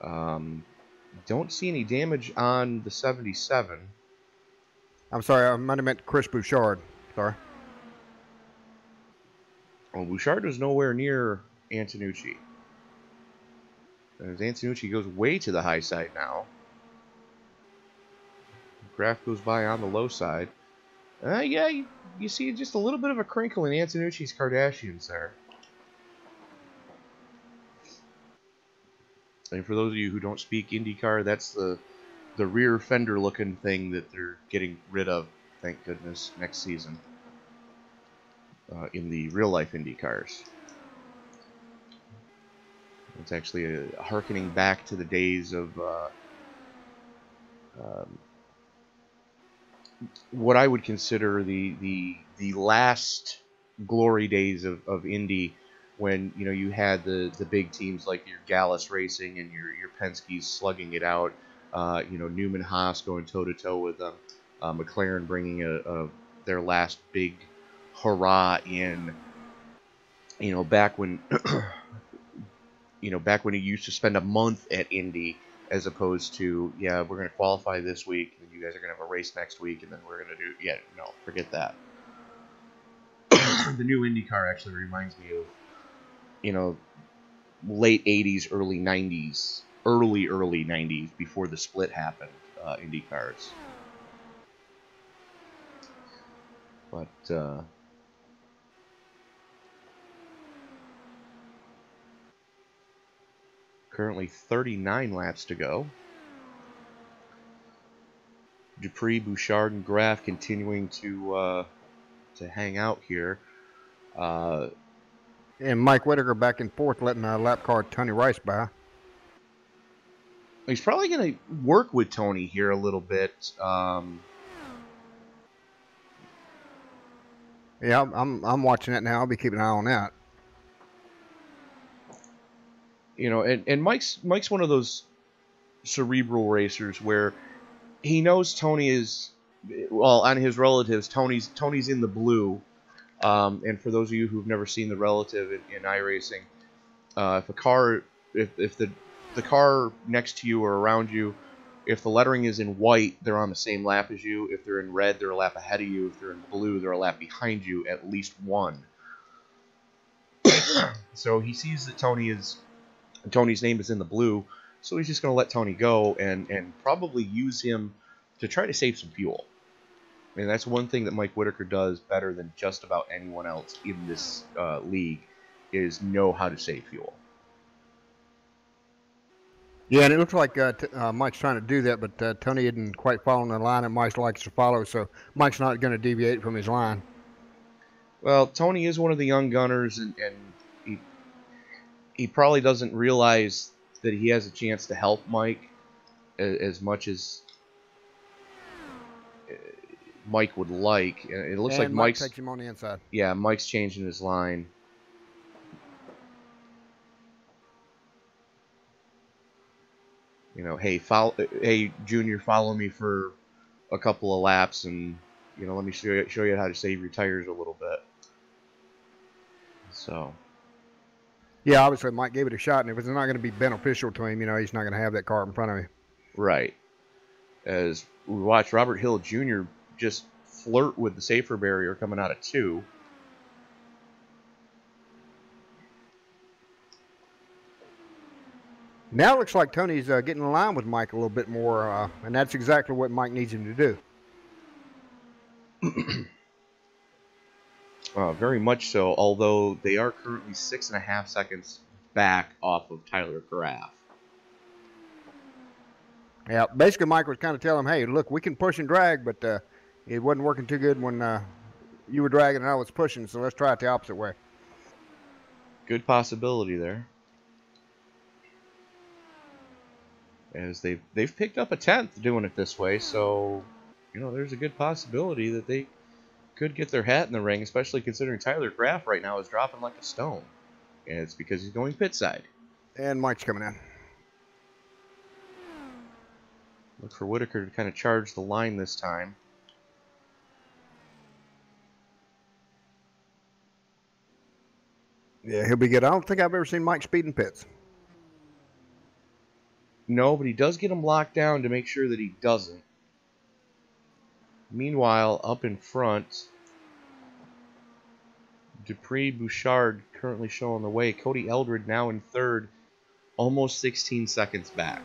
Don't see any damage on the 77. I'm sorry, I might have meant Chris Bouchard. Sorry. Well, Bouchard was nowhere near Antonucci. As Antonucci goes way to the high side now. Graf goes by on the low side. Yeah, you see just a little bit of a crinkle in Antonucci's Kardashians there. And for those of you who don't speak IndyCar, that's the rear fender looking thing that they're getting rid of, thank goodness, next season in the real life IndyCars. It's actually harkening back to the days of what I would consider the last glory days of Indy, when you had the big teams like your Gallus Racing and your Penske's slugging it out, Newman Haas going toe to toe with them, McLaren bringing their last big hurrah in, back when back when he used to spend a month at Indy, as opposed to, yeah, we're going to qualify this week, and you guys are going to have a race next week, and then we're going to do, yeah, no, forget that. The new IndyCar actually reminds me of, late 80s, early 90s, early 90s, before the split happened, IndyCars. But, currently 39 laps to go. Dupree, Bouchard, and Graf continuing to hang out here. And Mike Whitaker back and forth, letting lap car Tony Rice by. He's probably going to work with Tony here a little bit. Yeah, I'm watching it now. I'll be keeping an eye on that. And Mike's one of those cerebral racers where he knows Tony is, well, on his relatives, Tony's in the blue. And for those of you who've never seen the relative in iRacing, if the car next to you or around you, if the lettering is in white, they're on the same lap as you. If they're in red, they're a lap ahead of you. If they're in blue, they're a lap behind you, at least one. So he sees that Tony's name is in the blue, so he's just going to let Tony go and probably use him to try to save some fuel. I mean, that's one thing that Mike Whitaker does better than just about anyone else in this league, is know how to save fuel. Yeah, and it looks like Mike's trying to do that, but Tony isn't quite following the line that Mike likes to follow, so Mike's not going to deviate from his line. Well, Tony is one of the young gunners, and he probably doesn't realize that he has a chance to help Mike as much as Mike would like. It looks like Mike takes him on the inside. Yeah, Mike's changing his line. Hey, Junior, follow me for a couple of laps, and let me show you how to save your tires a little bit. So. Yeah, obviously Mike gave it a shot, and if it's not going to be beneficial to him, he's not going to have that car in front of him. Right. As we watch Robert Hill Jr. just flirt with the safer barrier coming out of 2. Now it looks like Tony's getting in line with Mike a little bit more, and that's exactly what Mike needs him to do. Very much so, although they are currently 6.5 seconds back off of Tyler Graff. Yeah, basically Mike was kind of telling him, hey, look, we can push and drag, but it wasn't working too good when you were dragging and I was pushing, so let's try it the opposite way. Good possibility there. As they've picked up a 10th doing it this way, so there's a good possibility that they could get their hat in the ring, especially considering Tyler Graff right now is dropping like a stone. And it's because he's going pit side. And Mike's coming in. Look for Whitaker to kind of charge the line this time. Yeah, he'll be good. I don't think I've ever seen Mike speed in pits. No, but he does get him locked down to make sure that he doesn't. Meanwhile, up in front, Dupree Bouchard currently showing the way. Cody Eldred now in third, almost 16 seconds back.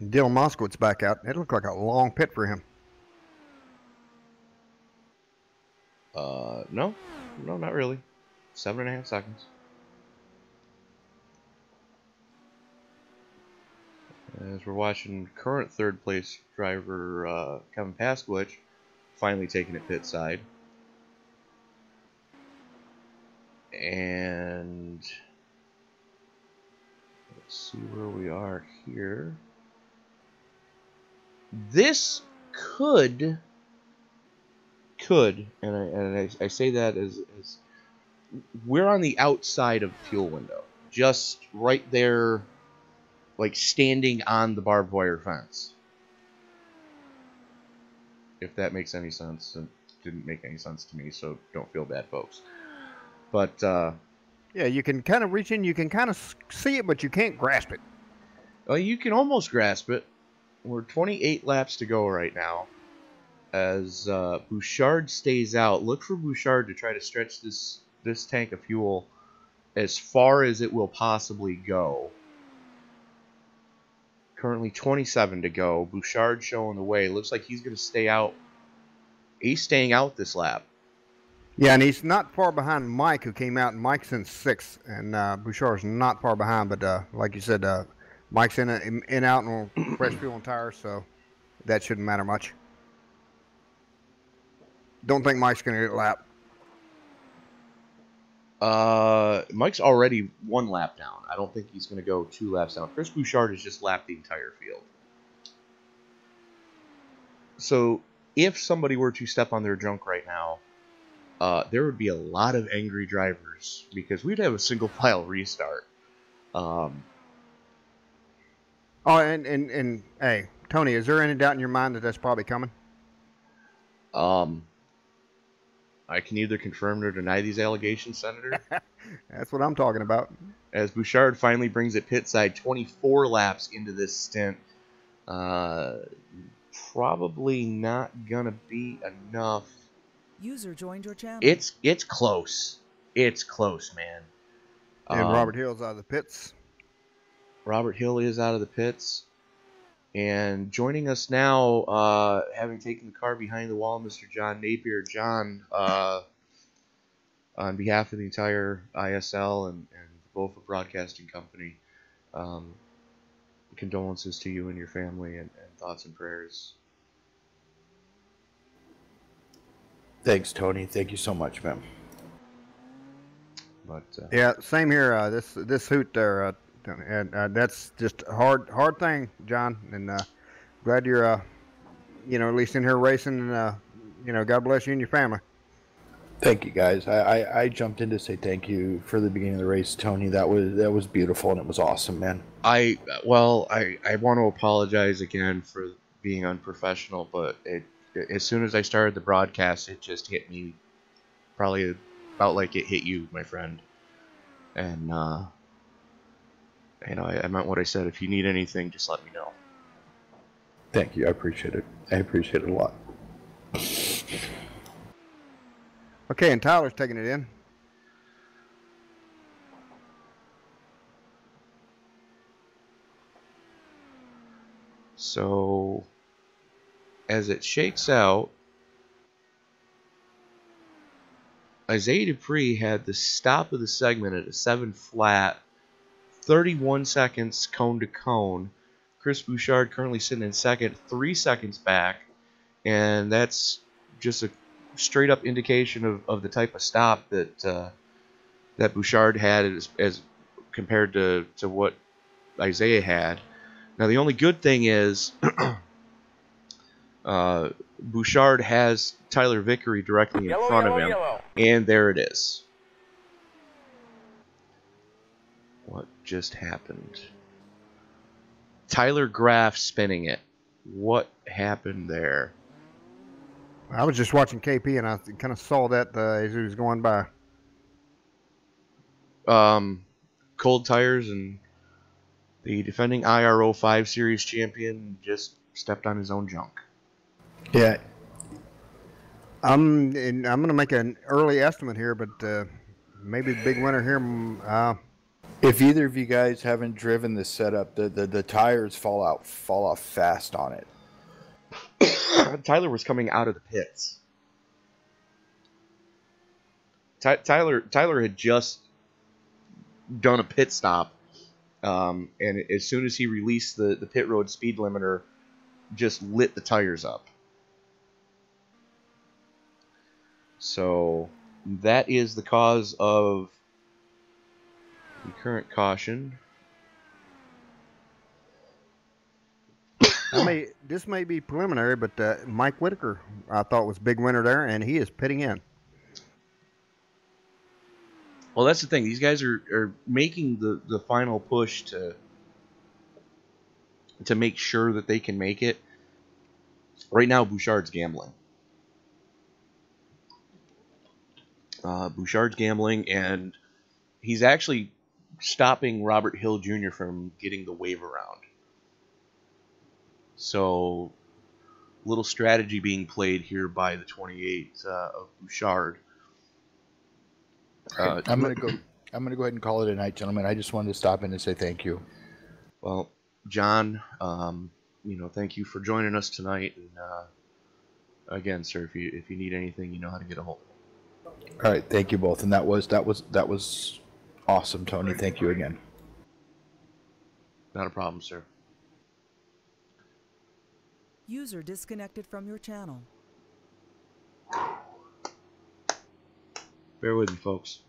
Dylan Moskowitz back out. It looked like a long pit for him. No, not really. 7.5 seconds. As we're watching current third place driver Kevin Paskowicz finally taking it pit side. And let's see where we are here. This could, and I say that as we're on the outside of the fuel window, just right there, like standing on the barbed wire fence. If that makes any sense. It didn't make any sense to me, so don't feel bad, folks. But yeah, you can kind of reach in, you can kind of see it, but you can't grasp it. Well, you can almost grasp it. We're 28 laps to go right now. As Bouchard stays out, look for Bouchard to try to stretch this tank of fuel as far as it will possibly go. Currently 27 to go. Bouchard showing the way. Looks like he's going to stay out. He's staying out this lap. Yeah, and he's not far behind Mike, who came out, and Mike's in 6th, and Bouchard's not far behind, but like you said, Mike's in out and fresh fuel and tires, so that shouldn't matter much. Don't think Mike's going to get a lap. Mike's already 1 lap down. I don't think he's going to go 2 laps down. Chris Bouchard has just lapped the entire field. So if somebody were to step on their junk right now, there would be a lot of angry drivers because we'd have a single file restart. Oh, and hey, Tony, is there any doubt in your mind that that's probably coming? I can either confirm or deny these allegations, Senator. That's what I'm talking about. As Bouchard finally brings it pit side 24 laps into this stint. Probably not going to be enough. User joined your channel. It's close. It's close, man. And Robert Hill's out of the pits. Robert Hill is out of the pits. And joining us now, having taken the car behind the wall, Mr. John Napier. John, on behalf of the entire ISL and the Bofa Broadcasting Company, condolences to you and your family and thoughts and prayers. Thanks, Tony. Thank you so much, man. But yeah, same here. This hoot there, and that's just a hard thing, John. And glad you're at least in here racing. And God bless you and your family. Thank you, guys. I jumped in to say thank you for the beginning of the race, Tony. That was beautiful and it was awesome, man. I want to apologize again for being unprofessional, but as soon as I started the broadcast, it just hit me, probably about like it hit you, my friend. And I meant what I said. If you need anything, just let me know. Thank you. I appreciate it. I appreciate it a lot. Okay, and Tyler's taking it in. So, as it shakes out, Isaiah Dupree had the stop of the segment at a 7 flat, 31 seconds cone to cone. Chris Bouchard currently sitting in second, 3 seconds back, and that's just a straight up indication of the type of stop that Bouchard had as compared to what Isaiah had. Now the only good thing is Bouchard has Tyler Vickery directly in front of him, and there it is. What just happened? Tyler Graff spinning it. What happened there? I was just watching KP, and I kind of saw that as he was going by. Cold tires, and the defending IRO 5 Series champion just stepped on his own junk. Yeah. I'm going to make an early estimate here, but maybe the big winner here. If either of you guys haven't driven this setup, the tires fall off fast on it. Tyler was coming out of the pits. Tyler had just done a pit stop, and as soon as he released the pit road speed limiter, just lit the tires up. So that is the cause of the current caution. This may be preliminary, but Mike Whitaker, I thought, was big winner there, and he is pitting in. Well, that's the thing. These guys are making the final push to make sure that they can make it. Right now, Bouchard's gambling. Bouchard's gambling, and he's actually stopping Robert Hill Jr. from getting the wave around. So, little strategy being played here by the 28 of Bouchard. I'm gonna go ahead and call it a night, gentlemen. I just wanted to stop in and say thank you. Well, John, thank you for joining us tonight. And again, sir, if you need anything, you know how to get a hold of me. All right, thank you both, and that was awesome, Tony. Thank you again. Not a problem, sir. User disconnected from your channel. Bear with me, folks.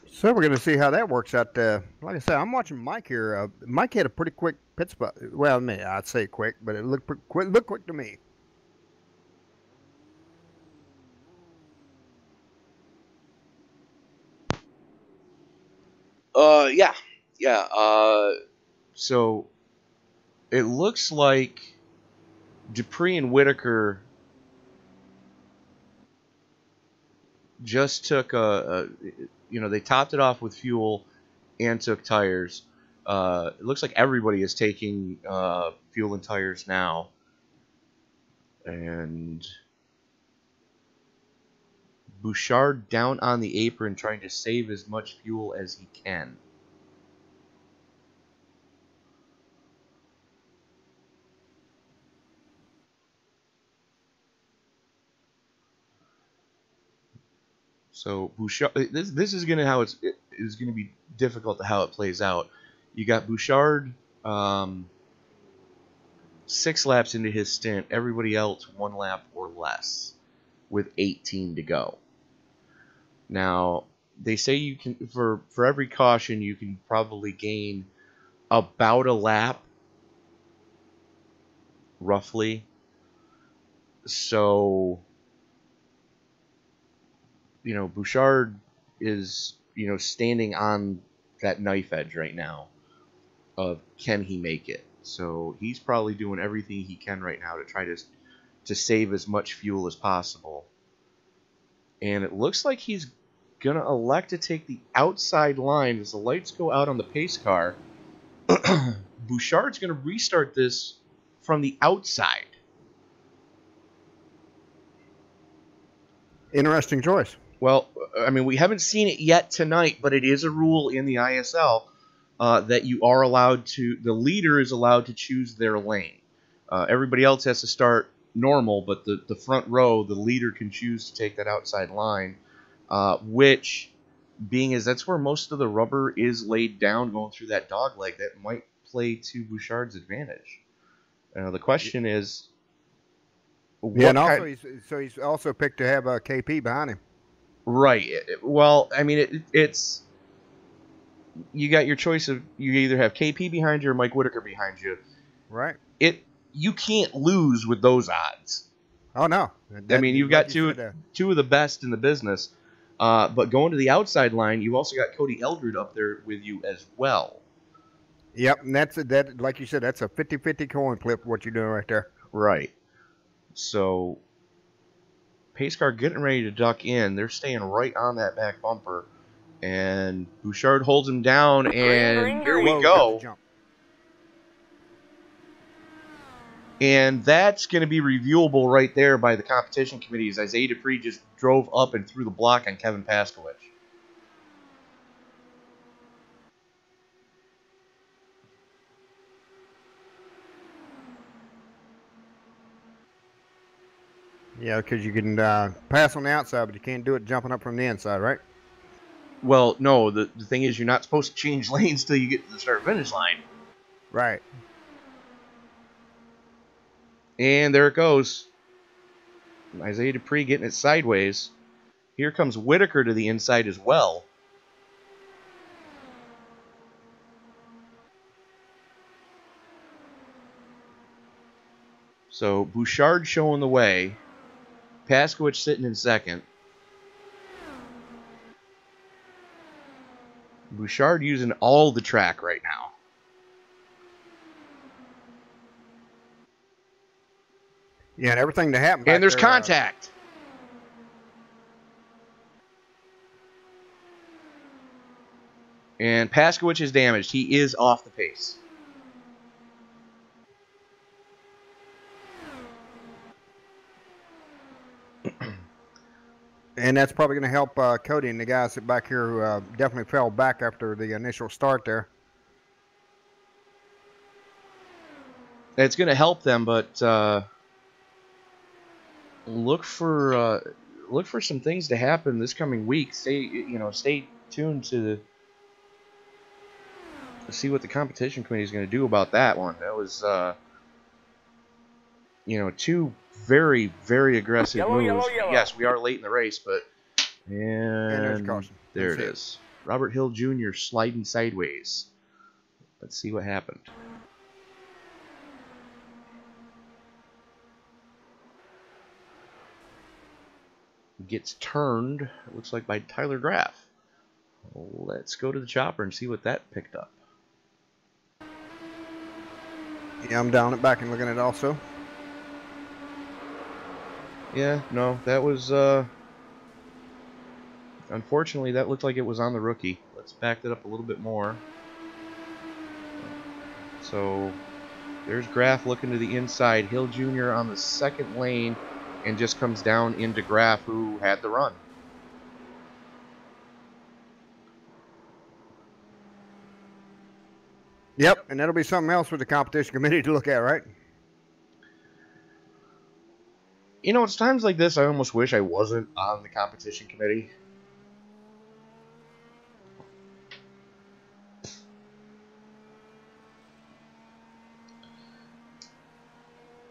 So we're going to see how that works out. Like I said, I'm watching Mike here. Mike had a pretty quick pit spot. Well, I'd say quick, but it looked quick to me. Yeah. So it looks like Dupree and Whitaker just took they topped it off with fuel and took tires. It looks like everybody is taking fuel and tires now, and Bouchard down on the apron trying to save as much fuel as he can. So Bouchard, this is gonna it is gonna be difficult to how it plays out. You got Bouchard 6 laps into his stint. Everybody else 1 lap or less, with 18 to go. Now they say you can for every caution you can probably gain about a lap, roughly. So, Bouchard is, standing on that knife edge right now of can he make it? So he's probably doing everything he can right now to try to save as much fuel as possible. And it looks like he's going to elect to take the outside line as the lights go out on the pace car. Bouchard's going to restart this from the outside. Interesting choice. Well, I mean, we haven't seen it yet tonight, but it is a rule in the ISL that you are allowed to, the leader is allowed to choose their lane. Everybody else has to start normal, but the front row, the leader can choose to take that outside line, which, being as that's where most of the rubber is laid down going through that dog leg, that might play to Bouchard's advantage. The question is, yeah, and also he's also picked to have a KP behind him. Right. Well, I mean, it's you got your choice of, you either have KP behind you or Mike Whitaker behind you. Right. You can't lose with those odds. Oh no. I mean, you've got two of the best in the business. But going to the outside line, you've also got Cody Eldred up there with you as well. Yep, and that like you said, that's a 50-50 coin flip what you're doing right there. Right. So pace car getting ready to duck in. They're staying right on that back bumper. And Bouchard holds him down, and here we go. And that's going to be reviewable right there by the competition committee, as Isaiah Dupree just drove up and threw the block on Kevin Paskowicz. Yeah, because you can pass on the outside, but you can't do it jumping up from the inside, right? Well, no, the thing is, you're not supposed to change lanes till you get to the start-finish line. Right. And there it goes. Isaiah Dupree getting it sideways. Here comes Whitaker to the inside as well. So Bouchard showing the way. Paskowicz sitting in second. Bouchard using all the track right now. Yeah, and everything that happened. And there's contact. And Paskowicz is damaged. He is off the pace. And that's probably going to help Cody and the guys back here who definitely fell back after the initial start there. It's going to help them, but look for some things to happen this coming week. Stay tuned to see what the competition committee is going to do about that one. That was two very, very aggressive moves. Yellow. Yes, we are late in the race, but there's caution. There it is. Robert Hill Jr. sliding sideways. Let's see what happened. Gets turned, it looks like, by Tyler Graff. Let's go to the chopper and see what that picked up. Yeah, I'm down it back and looking at it also. Yeah, no, that was, unfortunately, that looked like it was on the rookie. Let's back that up a little bit more. So, there's Graff looking to the inside. Hill Jr. on the second lane and just comes down into Graff, who had the run. Yep, and that'll be something else for the competition committee to look at, right? It's times like this I almost wish I wasn't on the competition committee.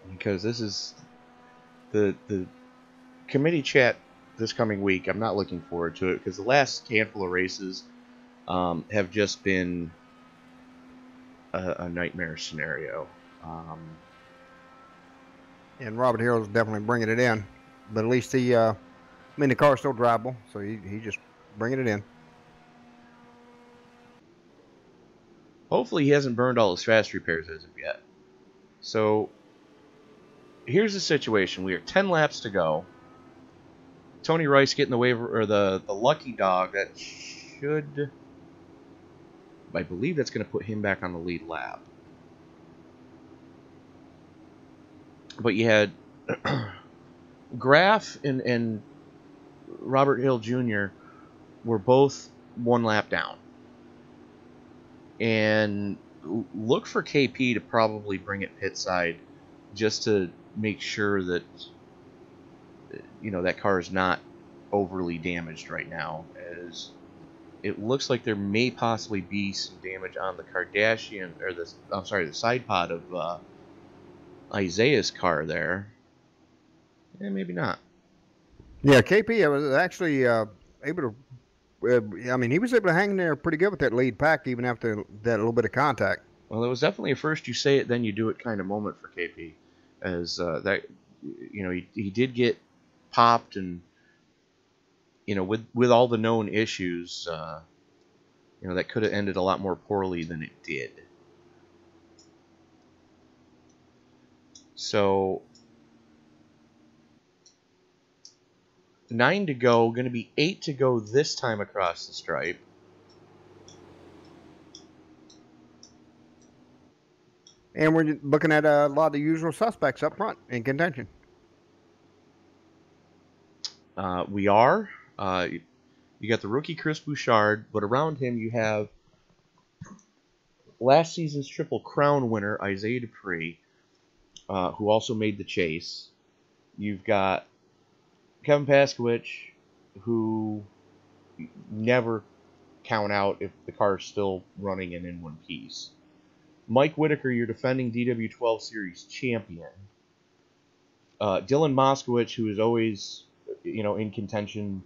Because this is the committee chat this coming week. I'm not looking forward to it because the last handful of races have just been a nightmare scenario. And Robert Hill's definitely bringing it in, but at least the car's still drivable, so he just bringing it in. Hopefully he hasn't burned all his fast repairs as of yet. So here's the situation. We are 10 laps to go. Tony Rice getting the waiver, or the lucky dog that should, I believe that's going to put him back on the lead lap. But you had Graf and Robert Hill Jr. were both 1 lap down. And look for KP to probably bring it pit side just to make sure that, you know, that car is not overly damaged right now, as it looks like there may possibly be some damage on the Kardashian, or the side pod of Isaiah's car there. Yeah, maybe not. Yeah, KP was actually able to. I mean, he was able to hang there pretty good with that lead pack, even after that little bit of contact. Well, it was definitely a first you say it, then you do it kind of moment for KP, as that, you know, he did get popped, and you know, with all the known issues, you know, that could have ended a lot more poorly than it did. So 9 to go, going to be 8 to go this time across the stripe. And we're looking at a lot of the usual suspects up front in contention. We are. You got the rookie Chris Bouchard, but around him you have last season's Triple Crown winner Isaiah Dupree, who also made the chase. You've got Kevin Paskowicz, who never count out if the car is still running and in one piece. Mike Whitaker, your defending DW12 Series champion. Dylan Moskowitz, who is always, you know, in contention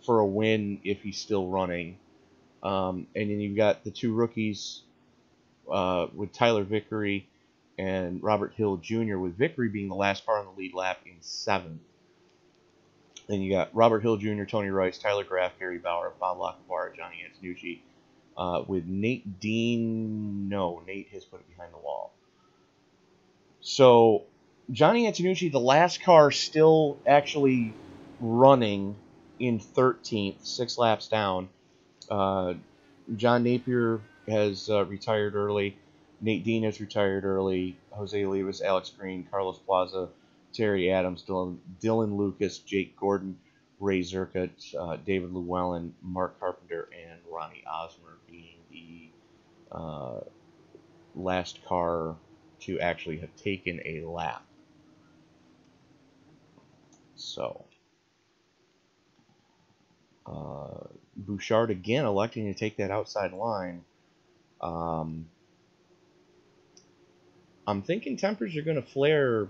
for a win if he's still running. And then you've got the 2 rookies with Tyler Vickery and Robert Hill Jr., with Vickery being the last car on the lead lap in 7th. Then you got Robert Hill Jr., Tony Rice, Tyler Graff, Gary Bauer, Bob Lockebar, Johnny Antonucci, with Nate Dean. No, Nate has put it behind the wall. So Johnny Antonucci, the last car still actually running in 13th, 6 laps down. John Napier has retired early. Nate Dean has retired early. Jose Olivas, Alex Green, Carlos Plaza, Terry Adams, Dylan Lucas, Jake Gordon, Ray Zerkut, David Llewellyn, Mark Carpenter, and Ronnie Osmer being the last car to actually have taken a lap. So, Bouchard again electing to take that outside line. I'm thinking tempers are going to flare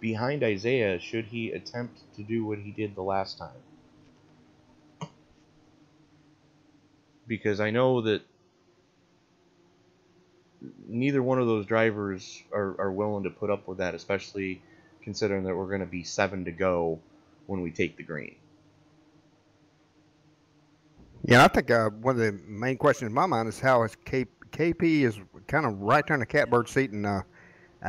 behind Isaiah should he attempt to do what he did the last time. Because I know that neither one of those drivers are willing to put up with that, especially considering that we're going to be 7 to go when we take the green. Yeah, I think one of the main questions in my mind is how is KP is kind of right there in the catbird seat, and I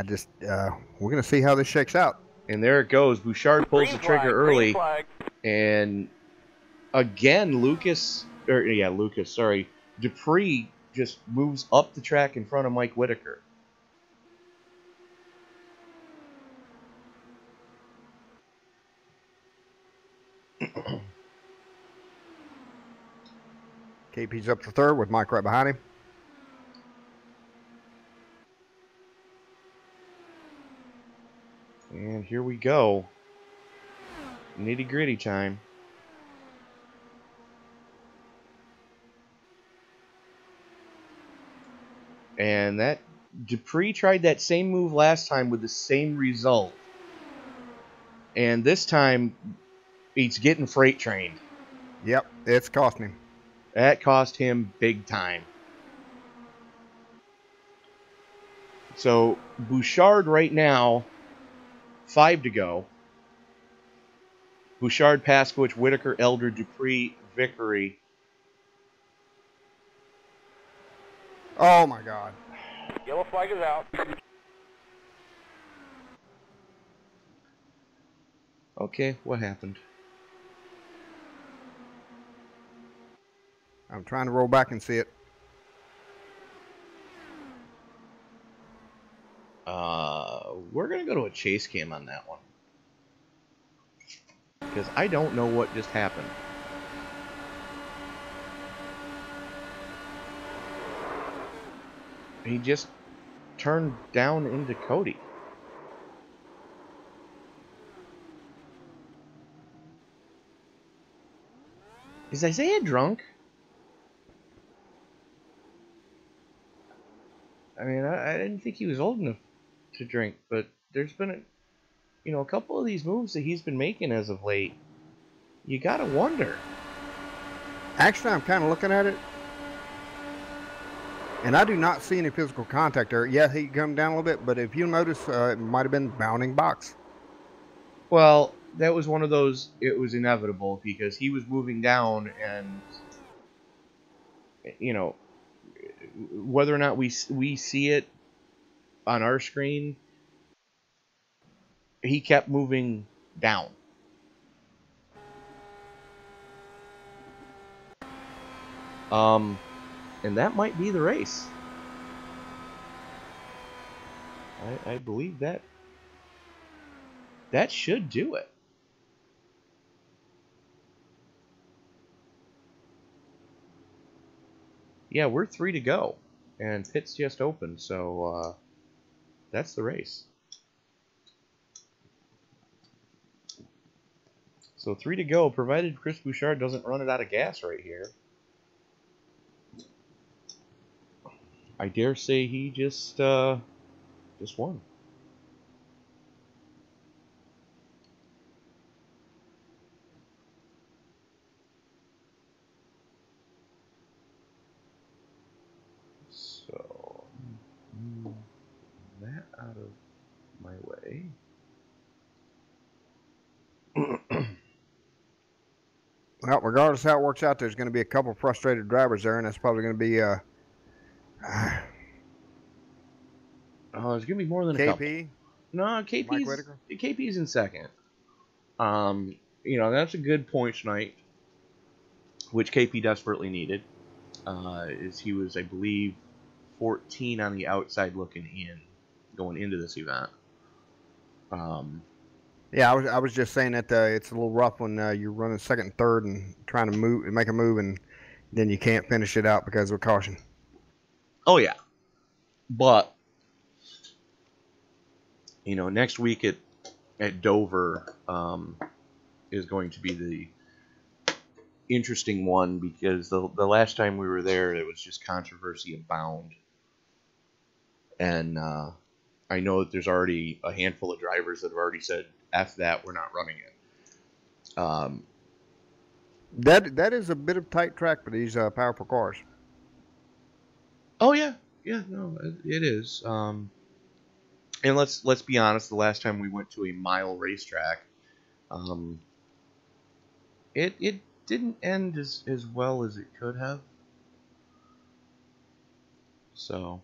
just we're going to see how this shakes out. And there it goes. Bouchard pulls the trigger early, and again, Dupree just moves up the track in front of Mike Whitaker. KP's up to 3rd with Mike right behind him. And here we go. Nitty-gritty time. And that Dupree tried that same move last time with the same result. And this time, he's getting freight trained. Yep, it's costing him. That cost him big time. So, Bouchard right now, 5 to go. Bouchard, Paskowicz, Whitaker, Elder, Dupree, Vickery. Oh my God. Yellow flag is out. Okay, what happened? I'm trying to roll back and see it. We're gonna go to a chase cam on that one. Because I don't know what just happened. He just turned down into Cody. Is Isaiah drunk? I mean, I didn't think he was old enough to drink, but there's been a couple of these moves that he's been making as of late. You gotta wonder. Actually, I'm kind of looking at it, and I do not see any physical contact there. Yeah, he come down a little bit, but if you notice, it might have been bounding box. Well, that was one of those, it was inevitable because he was moving down and, whether or not we see it on our screen, he kept moving down. And that might be the race. I believe that should do it. Yeah, we're 3 to go, and pits just opened, so that's the race. So 3 to go, provided Chris Bouchard doesn't run it out of gas right here. I dare say he just won. So move that out of my way. Well, regardless how it works out, there's going to be a couple frustrated drivers there, and that's probably going to be There's gonna be more than a couple. KP. No, Mike KP's in second. That's a good point tonight, which KP desperately needed. Is he was, I believe, 14 on the outside looking in, going into this event. Yeah, I was just saying that it's a little rough when you're running second and third and trying to make a move, and then you can't finish it out because of caution. Oh yeah, but next week at Dover is going to be the interesting one because the last time we were there, it was just controversy abound, and I know that there's already a handful of drivers that have already said, "F that, we're not running it." That is a bit of tight track for these powerful cars. Oh yeah, no, it is. And let's be honest. The last time we went to a mile racetrack, it didn't end as well as it could have. So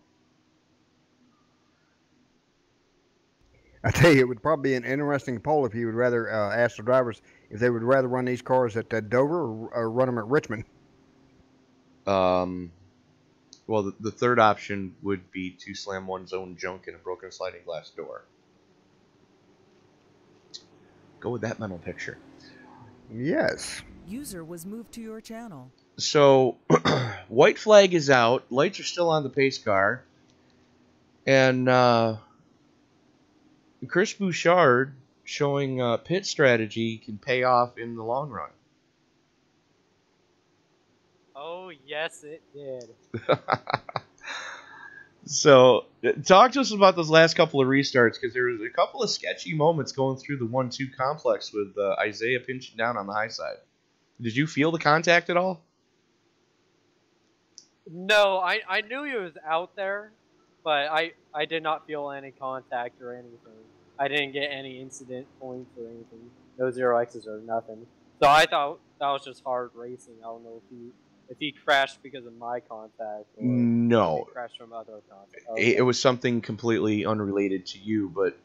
I tell you, it would probably be an interesting poll if you would rather ask the drivers if they would rather run these cars at Dover or run them at Richmond. Well, the third option would be to slam one's own junk in a broken sliding glass door. Go with that mental picture. Yes. User was moved to your channel. So, white flag is out. Lights are still on the pace car. And Chris Bouchard showing pit strategy can pay off in the long run. Oh, yes, it did. So, talk to us about those last couple of restarts, because there was a couple of sketchy moments going through the 1-2 complex with Isaiah pinching down on the high side. Did you feel the contact at all? No, I knew he was out there, but I did not feel any contact or anything. I didn't get any incident points or anything. No 0Xs or nothing. So I thought that was just hard racing. I don't know if he If he crashed because of my contact, or No, if he crashed from other contact. it was something completely unrelated to you, but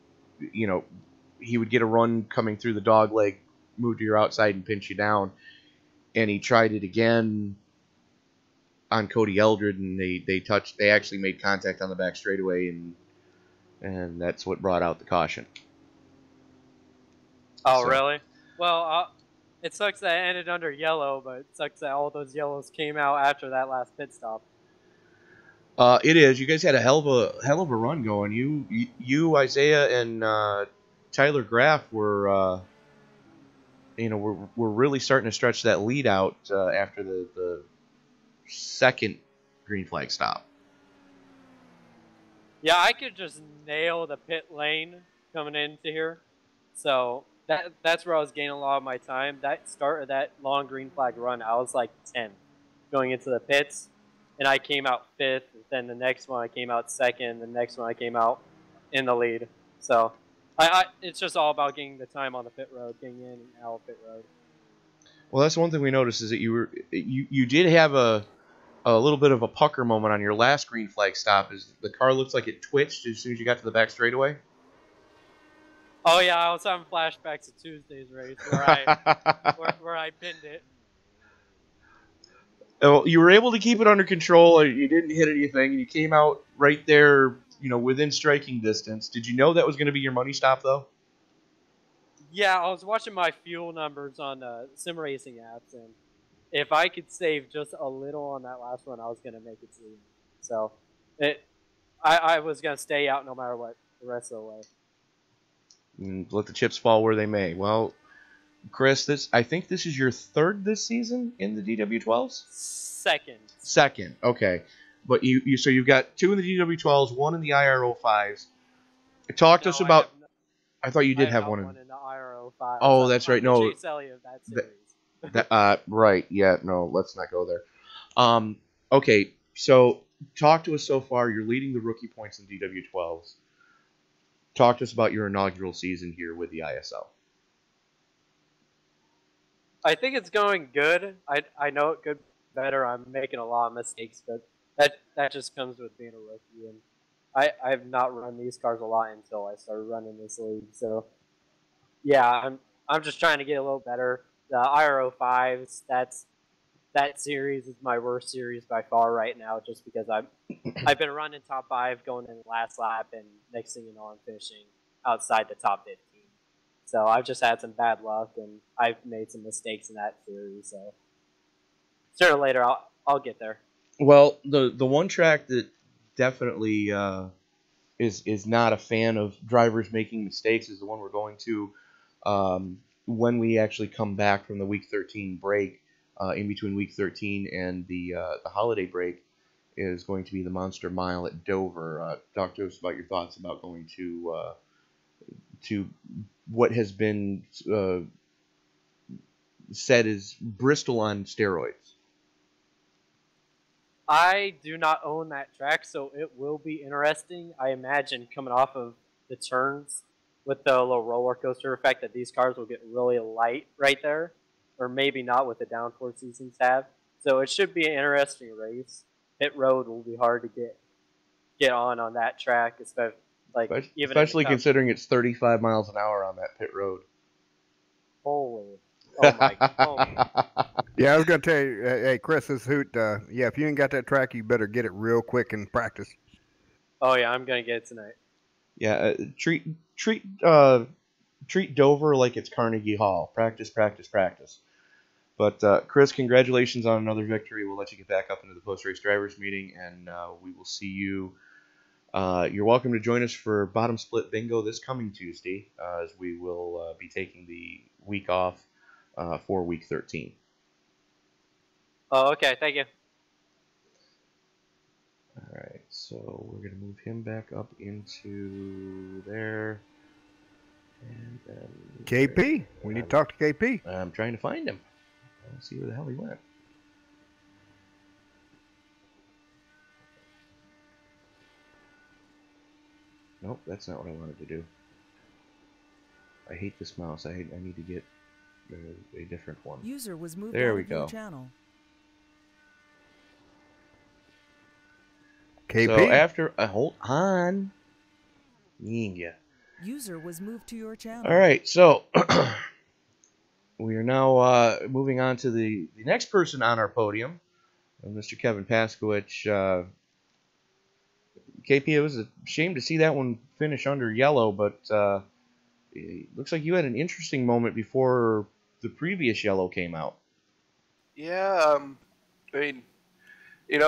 you know, he would get a run coming through the dog leg, move to your outside and pinch you down, and he tried it again on Cody Eldred, and they actually made contact on the back straightaway, and that's what brought out the caution. Oh, So- really? Well, it sucks that it ended under yellow, but it sucks that all those yellows came out after that last pit stop. It is. You guys had a hell of a run going. You Isaiah, and Tyler Graff were we're really starting to stretch that lead out after the second green flag stop. Yeah, I could just nail the pit lane coming into here. So that's where I was gaining a lot of my time. That start of that long green flag run, I was like 10 going into the pits, and I came out 5th. Then the next one I came out 2nd. The next one I came out in the lead. So it's just all about getting the time on the pit road, getting in and out of pit road. Well, that's one thing we noticed is that you did have a little bit of a pucker moment on your last green flag stop. Is the car looks like it twitched as soon as you got to the back straightaway? Oh yeah, I was having flashbacks to Tuesday's race where I pinned it. Well, you were able to keep it under control. You didn't hit anything, and you came out right there, within striking distance. Did you know that was going to be your money stop, though? Yeah, I was watching my fuel numbers on sim racing apps, and if I could save just a little on that last one, I was going to make it to the end. So I was going to stay out no matter what the rest of the way. And let the chips fall where they may. Well, Chris, I think this is your 3rd this season in the DW12s? Second. Okay. But so you've got 2 in the DW12s, 1 in the IRO5s. Talk to us about... I thought you did have one in the IRO5. Oh, that's right. No. Chase Elliott of that series. Right. Yeah, no, let's not go there. Okay, so talk to us so far. You're leading the rookie points in DW12s. Talk to us about your inaugural season here with the ISL. I think it's going good. I know it could be better. I'm making a lot of mistakes, but that just comes with being a rookie. And I have not run these cars a lot until I started running this league. So yeah, I'm just trying to get a little better. The IRO5s, that series is my worst series by far right now, just because I've been running top 5 going in the last lap, and next thing you know, I'm finishing outside the top 15. So I've just had some bad luck, and I've made some mistakes in that series. So sooner or later, I'll get there. Well, the one track that definitely is not a fan of drivers making mistakes is the one we're going to when we actually come back from the Week 13 break. In between Week 13 and the holiday break is going to be the Monster Mile at Dover. Talk to us about your thoughts about going to what has been said is Bristol on steroids. I do not own that track, so it will be interesting. I imagine coming off of the turns with the little roller coaster effect that these cars will get really light right there. Or maybe not with the downforce seasons have. So it should be an interesting race. Pit road will be hard to get on that track, especially considering it's 35 miles an hour on that pit road. Holy. Oh my god. Yeah, I was going to tell you, hey, Chris, this Hoot, yeah, if you ain't got that track, you better get it real quick and practice. Oh yeah, I'm going to get it tonight. Yeah, treat Dover like it's Carnegie Hall. Practice, practice, practice. But Chris, congratulations on another victory. We'll let you get back up into the post-race drivers meeting, and we will see you. You're welcome to join us for Bottom Split Bingo this coming Tuesday, as we will be taking the week off for Week 13. Oh, okay. Thank you. All right, so we're going to move him back up into there. And then KP. We need to talk to KP. I'm trying to find him. Let's see where the hell he went. Nope, that's not what I wanted to do. I hate this mouse. I need to get a different one. User was moved There out we of your go. channel. KP. So after hold on, yeah. User was moved to your channel. All right, so we are now moving on to the next person on our podium, Mr. Kevin Paskowicz. KP, it was a shame to see that one finish under yellow, but it looks like you had an interesting moment before the previous yellow came out. Yeah, I mean, you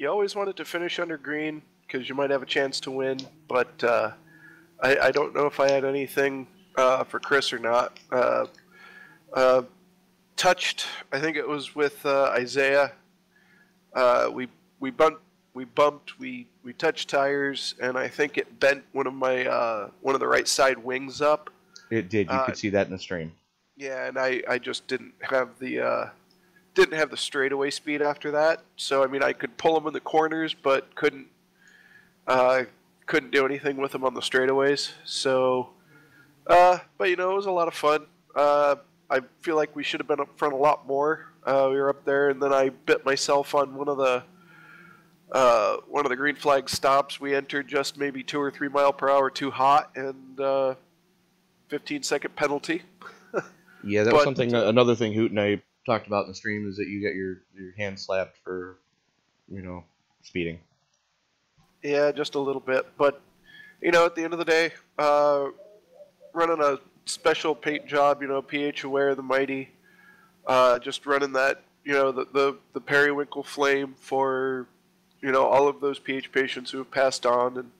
always wanted to finish under green because you might have a chance to win, but I don't know if I had anything for Chris or not. Touched, I think it was with Isaiah. We bumped, we touched tires, and I think it bent one of the right side wings up. It did. You could see that in the stream. Yeah, and I just didn't have the straightaway speed after that. So I mean, I could pull them in the corners, but couldn't do anything with them on the straightaways. So, but it was a lot of fun. I feel like we should have been up front a lot more. We were up there, and then I bit myself on one of the green flag stops. We entered just maybe 2 or 3 mile per hour too hot, and 15-second penalty. Yeah, that was something. Another thing Hoot and I talked about in the stream is that you got your hand slapped for, speeding. Yeah, just a little bit, but at the end of the day, running a special paint job, PH Aware, the Mighty, just running that, the periwinkle flame for, all of those PH patients who have passed on,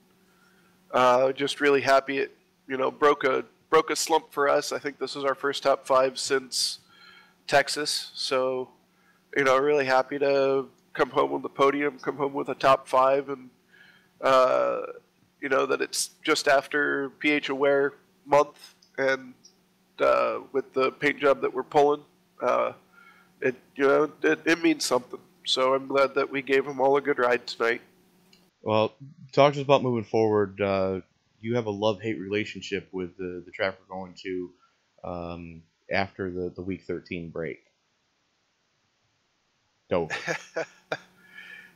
and just really happy it, broke a slump for us. I think this is our first top 5 since Texas, so really happy to come home with the podium, come home with a top 5, and that it's just after PH Aware month, and with the paint job that we're pulling, it means something. So I'm glad that we gave them all a good ride tonight. Well, talk to us about moving forward. You have a love-hate relationship with the track we're going to after the week 13 break. Dover.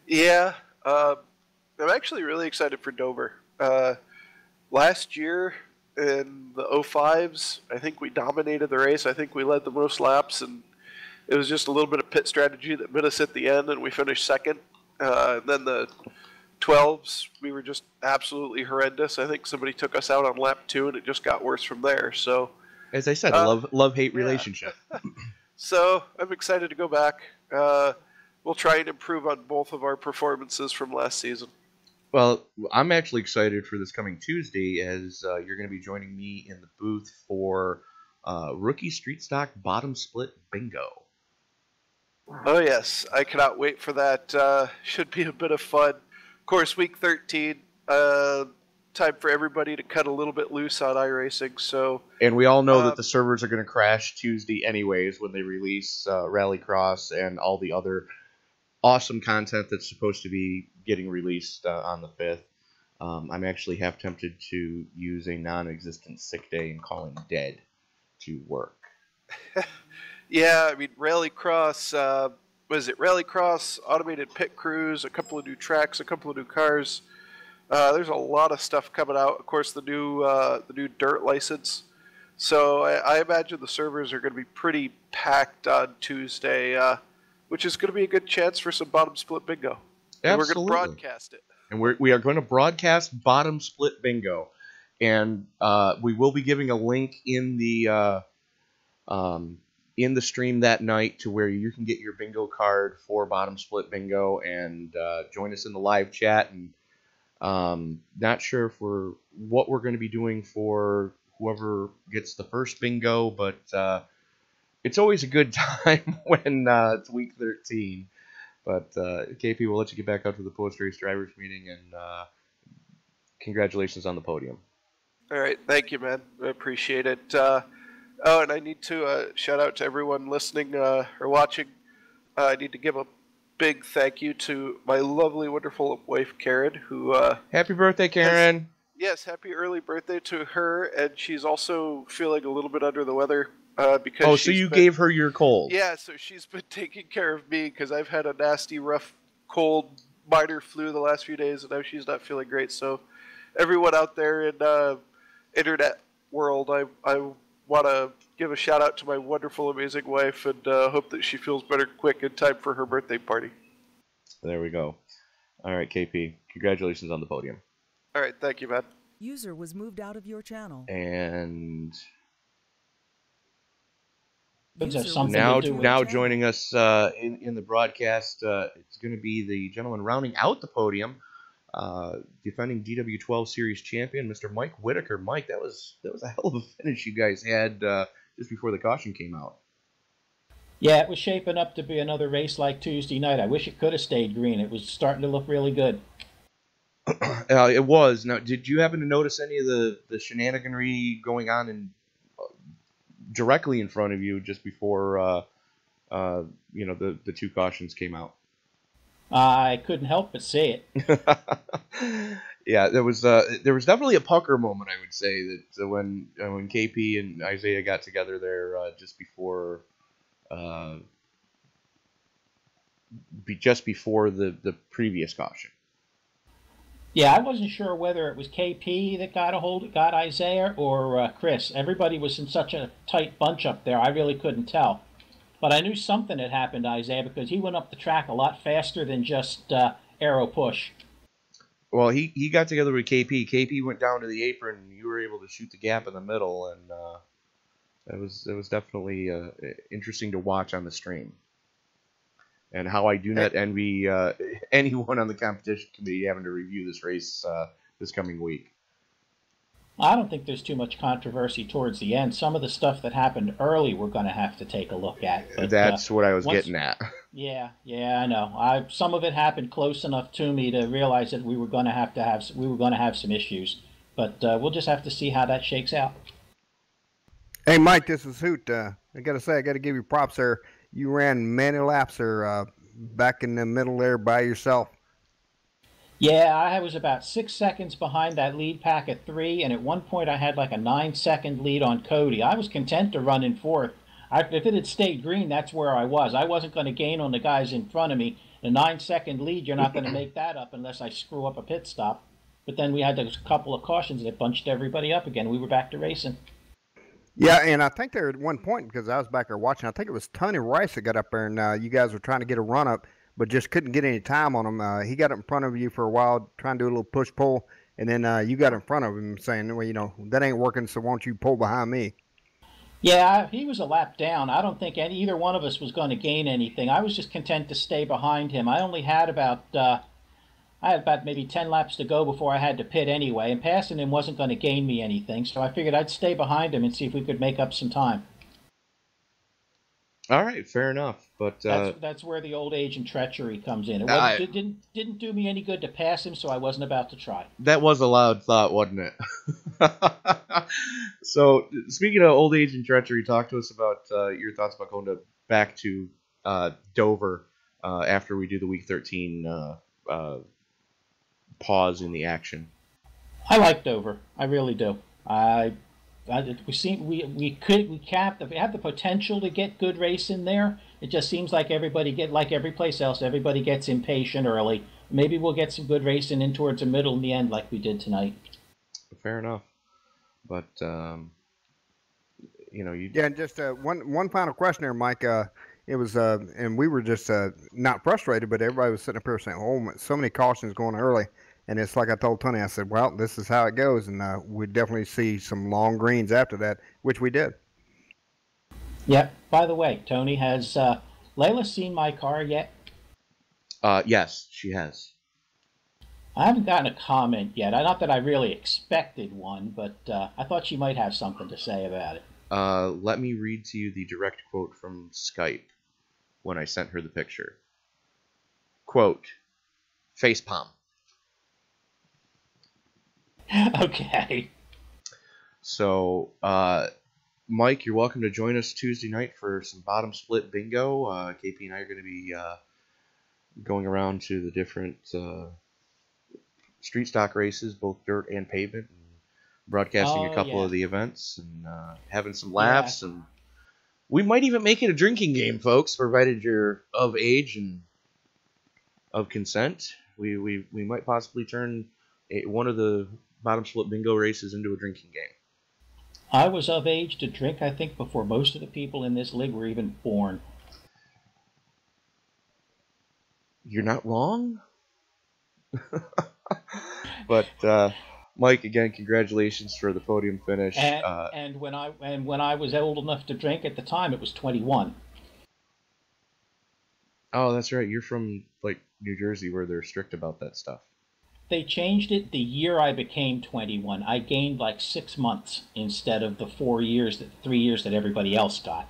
Yeah, I'm actually really excited for Dover. Last year in the 05s, I think we dominated the race. I think we led the most laps, and it was just a little bit of pit strategy that bit us at the end, and we finished second. And then the 12s, we were just absolutely horrendous. I think somebody took us out on lap 2, and it just got worse from there. So, as I said, a love-hate relationship. So I'm excited to go back. We'll try and improve on both of our performances from last season. Well, I'm actually excited for this coming Tuesday, as you're going to be joining me in the booth for Rookie Street Stock Bottom Split Bingo. Oh, yes. I cannot wait for that. Should be a bit of fun. Of course, week 13, time for everybody to cut a little bit loose on iRacing. So, and we all know that the servers are going to crash Tuesday anyways when they release Rallycross and all the other awesome content that's supposed to be getting released on the 5th. I'm actually half tempted to use a non-existent sick day and call in dead to work. Yeah, I mean, Rallycross, Rallycross, automated pit crews, a couple of new tracks, a couple of new cars. There's a lot of stuff coming out. Of course, the new dirt license. So I imagine the servers are going to be pretty packed on Tuesday, which is going to be a good chance for some bottom split bingo. And we're going to broadcast it. And we are going to broadcast bottom split bingo, and we will be giving a link in the stream that night to where you can get your bingo card for bottom split bingo and join us in the live chat. And not sure for what we're going to be doing for whoever gets the first bingo, but it's always a good time when it's week 13. But KP, we'll let you get back up to the post-race drivers meeting, and congratulations on the podium. All right, thank you, man. I appreciate it. And I need to shout out to everyone listening or watching. I need to give a big thank you to my lovely, wonderful wife, Karen, who... happy birthday, Karen! Yes, happy early birthday to her, and she's also feeling a little bit under the weather. Because so you gave her your cold. Yeah, so she's been taking care of me because I've had a nasty, rough, cold minor flu the last few days, and now she's not feeling great. So, everyone out there in internet world, I want to give a shout out to my wonderful, amazing wife, and hope that she feels better quick in time for her birthday party. There we go. All right, KP, congratulations on the podium. All right, thank you, man. User was moved out of your channel. And User was now moved to your channel. joining us in the broadcast, it's going to be the gentleman rounding out the podium, defending DW12 Series champion, Mr. Mike Whitaker. Mike, that was a hell of a finish you guys had just before the caution came out. Yeah, it was shaping up to be another race like Tuesday night. I wish it could have stayed green. It was starting to look really good. It was. Now, did you happen to notice any of the shenaniganry going on directly in front of you just before the two cautions came out? I couldn't help but see it. Yeah, there was definitely a pucker moment, I would say, that when KP and Isaiah got together there just before the previous caution. Yeah, I wasn't sure whether it was KP that got Isaiah or Chris. Everybody was in such a tight bunch up there, I really couldn't tell. But I knew something had happened to Isaiah because he went up the track a lot faster than just arrow push. Well, he got together with KP. KP went down to the apron, and you were able to shoot the gap in the middle, and it was definitely interesting to watch on the stream. And how I do not envy anyone on the competition committee having to review this race this coming week. I don't think there's too much controversy towards the end. Some of the stuff that happened early we're going to have to take a look at. But, that's what I was getting at. Yeah, I know. Some of it happened close enough to me to realize that we were going to have some issues. But we'll just have to see how that shakes out. Hey, Mike, this is Hoot. I got to say, I got to give you props there. You ran many laps there back in the middle there by yourself. Yeah, I was about 6 seconds behind that lead pack at 3, and at one point I had like a 9-second lead on Cody. I was content to run in fourth. If it had stayed green, that's where I was. I wasn't going to gain on the guys in front of me. The 9-second lead, you're not going to make that up unless I screw up a pit stop. But then we had those couple of cautions that bunched everybody up again. We were back to racing. Yeah, and I think there at one point, because I was back there watching, I think it was Tony Rice that got up there, and you guys were trying to get a run-up, but just couldn't get any time on him. He got in front of you for a while, trying to do a little push-pull, and then you got in front of him saying, well, that ain't working, so why don't you pull behind me? Yeah, he was a lap down. I don't think either one of us was going to gain anything. I was just content to stay behind him. I only had about maybe 10 laps to go before I had to pit anyway, and passing him wasn't going to gain me anything, so I figured I'd stay behind him and see if we could make up some time. All right, fair enough. But that's where the old age and treachery comes in. It didn't do me any good to pass him, so I wasn't about to try. That was a loud thought, wasn't it? So, speaking of old age and treachery, talk to us about your thoughts about going back to Dover after we do the Week 13 pause in the action. I like Dover. I really do. We have the potential to get good racing there. It just seems like like every place else, everybody gets impatient early. Maybe we'll get some good racing in towards the middle in the end, like we did tonight. Fair enough, but Yeah, and just one final question there, Mike. It was and we were just not frustrated, but everybody was sitting up here saying, "Oh, so many cautions going early." And it's like I told Tony, I said, well, this is how it goes, and we definitely see some long greens after that, which we did. Yeah. By the way, Tony, has Layla seen my car yet? Yes, she has. I haven't gotten a comment yet. Not that I really expected one, but I thought she might have something to say about it. Let me read to you the direct quote from Skype when I sent her the picture. Quote, facepalm. Okay. So, Mike, you're welcome to join us Tuesday night for some bottom split bingo. KP and I are going to be going around to the different street stock races, both dirt and pavement, and broadcasting a couple of the events and having some laughs. And we might even make it a drinking game, folks, provided you're of age and of consent. We might possibly turn one of the bottom split bingo races into a drinking game. I was of age to drink, I think, before most of the people in this league were even born. You're not wrong. But Mike, again, congratulations for the podium finish. And when I was old enough to drink at the time, it was 21. Oh, that's right. You're from like New Jersey, where they're strict about that stuff. They changed it the year I became 21. I gained like 6 months instead of the 3 years that everybody else got.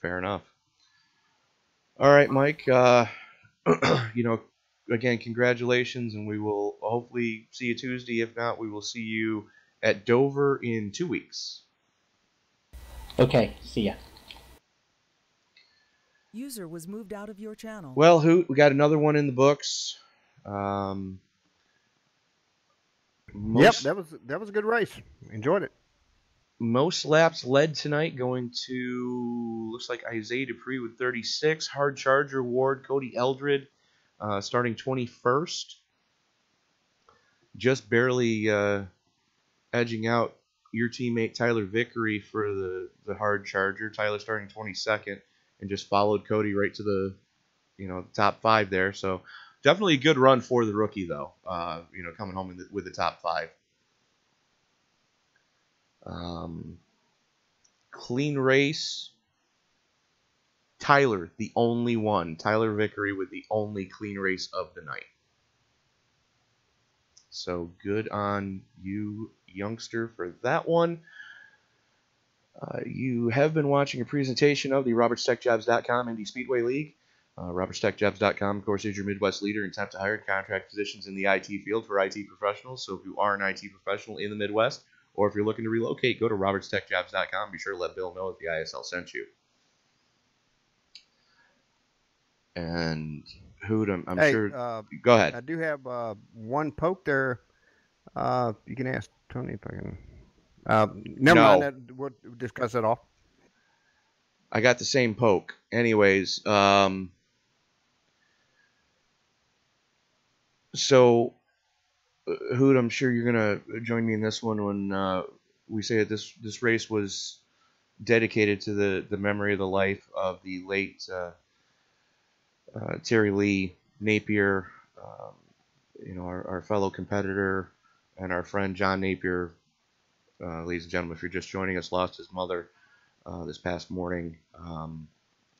Fair enough. All right, Mike. Again, congratulations, and we will hopefully see you Tuesday. If not, we will see you at Dover in 2 weeks. Okay, see ya. User was moved out of your channel. Well, Hoot, we got another one in the books. Yep, that was a good race. Enjoyed it. Most laps led tonight, going to, looks like Isaiah Dupree with 36. Hard Charger Ward, Cody Eldred starting 21st. Just barely edging out your teammate Tyler Vickery for the Hard Charger. Tyler starting 22nd and just followed Cody right to the top 5 there. So definitely a good run for the rookie, though, coming home with the top 5. Clean race. Tyler, the only one. Tyler Vickery with the only clean race of the night. So good on you, youngster, for that one. You have been watching a presentation of the RobertsTechJobs.com Indy Speedway League. RobertsTechJobs.com, of course, is your Midwest leader in temp to hire and contract positions in the IT field for IT professionals. So if you are an IT professional in the Midwest, or if you're looking to relocate, go to RobertsTechJobs.com. Be sure to let Bill know if the ISL sent you. And Hoot, I'm sure. Go ahead. I do have one poke there. You can ask Tony if I can. Never mind. We'll discuss it off. I got the same poke. Anyways, so Hoot, I'm sure you're gonna join me in this one when we say that this race was dedicated to the memory of the life of the late Terry Lee Napier, our fellow competitor and our friend John Napier. Ladies and gentlemen, if you're just joining us, lost his mother this past morning.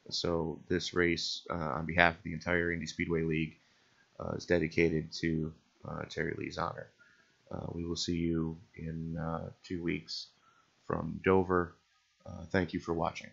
So this race, on behalf of the entire Indy Speedway League, is dedicated to Terry Lee's honor. We will see you in 2 weeks from Dover. Thank you for watching.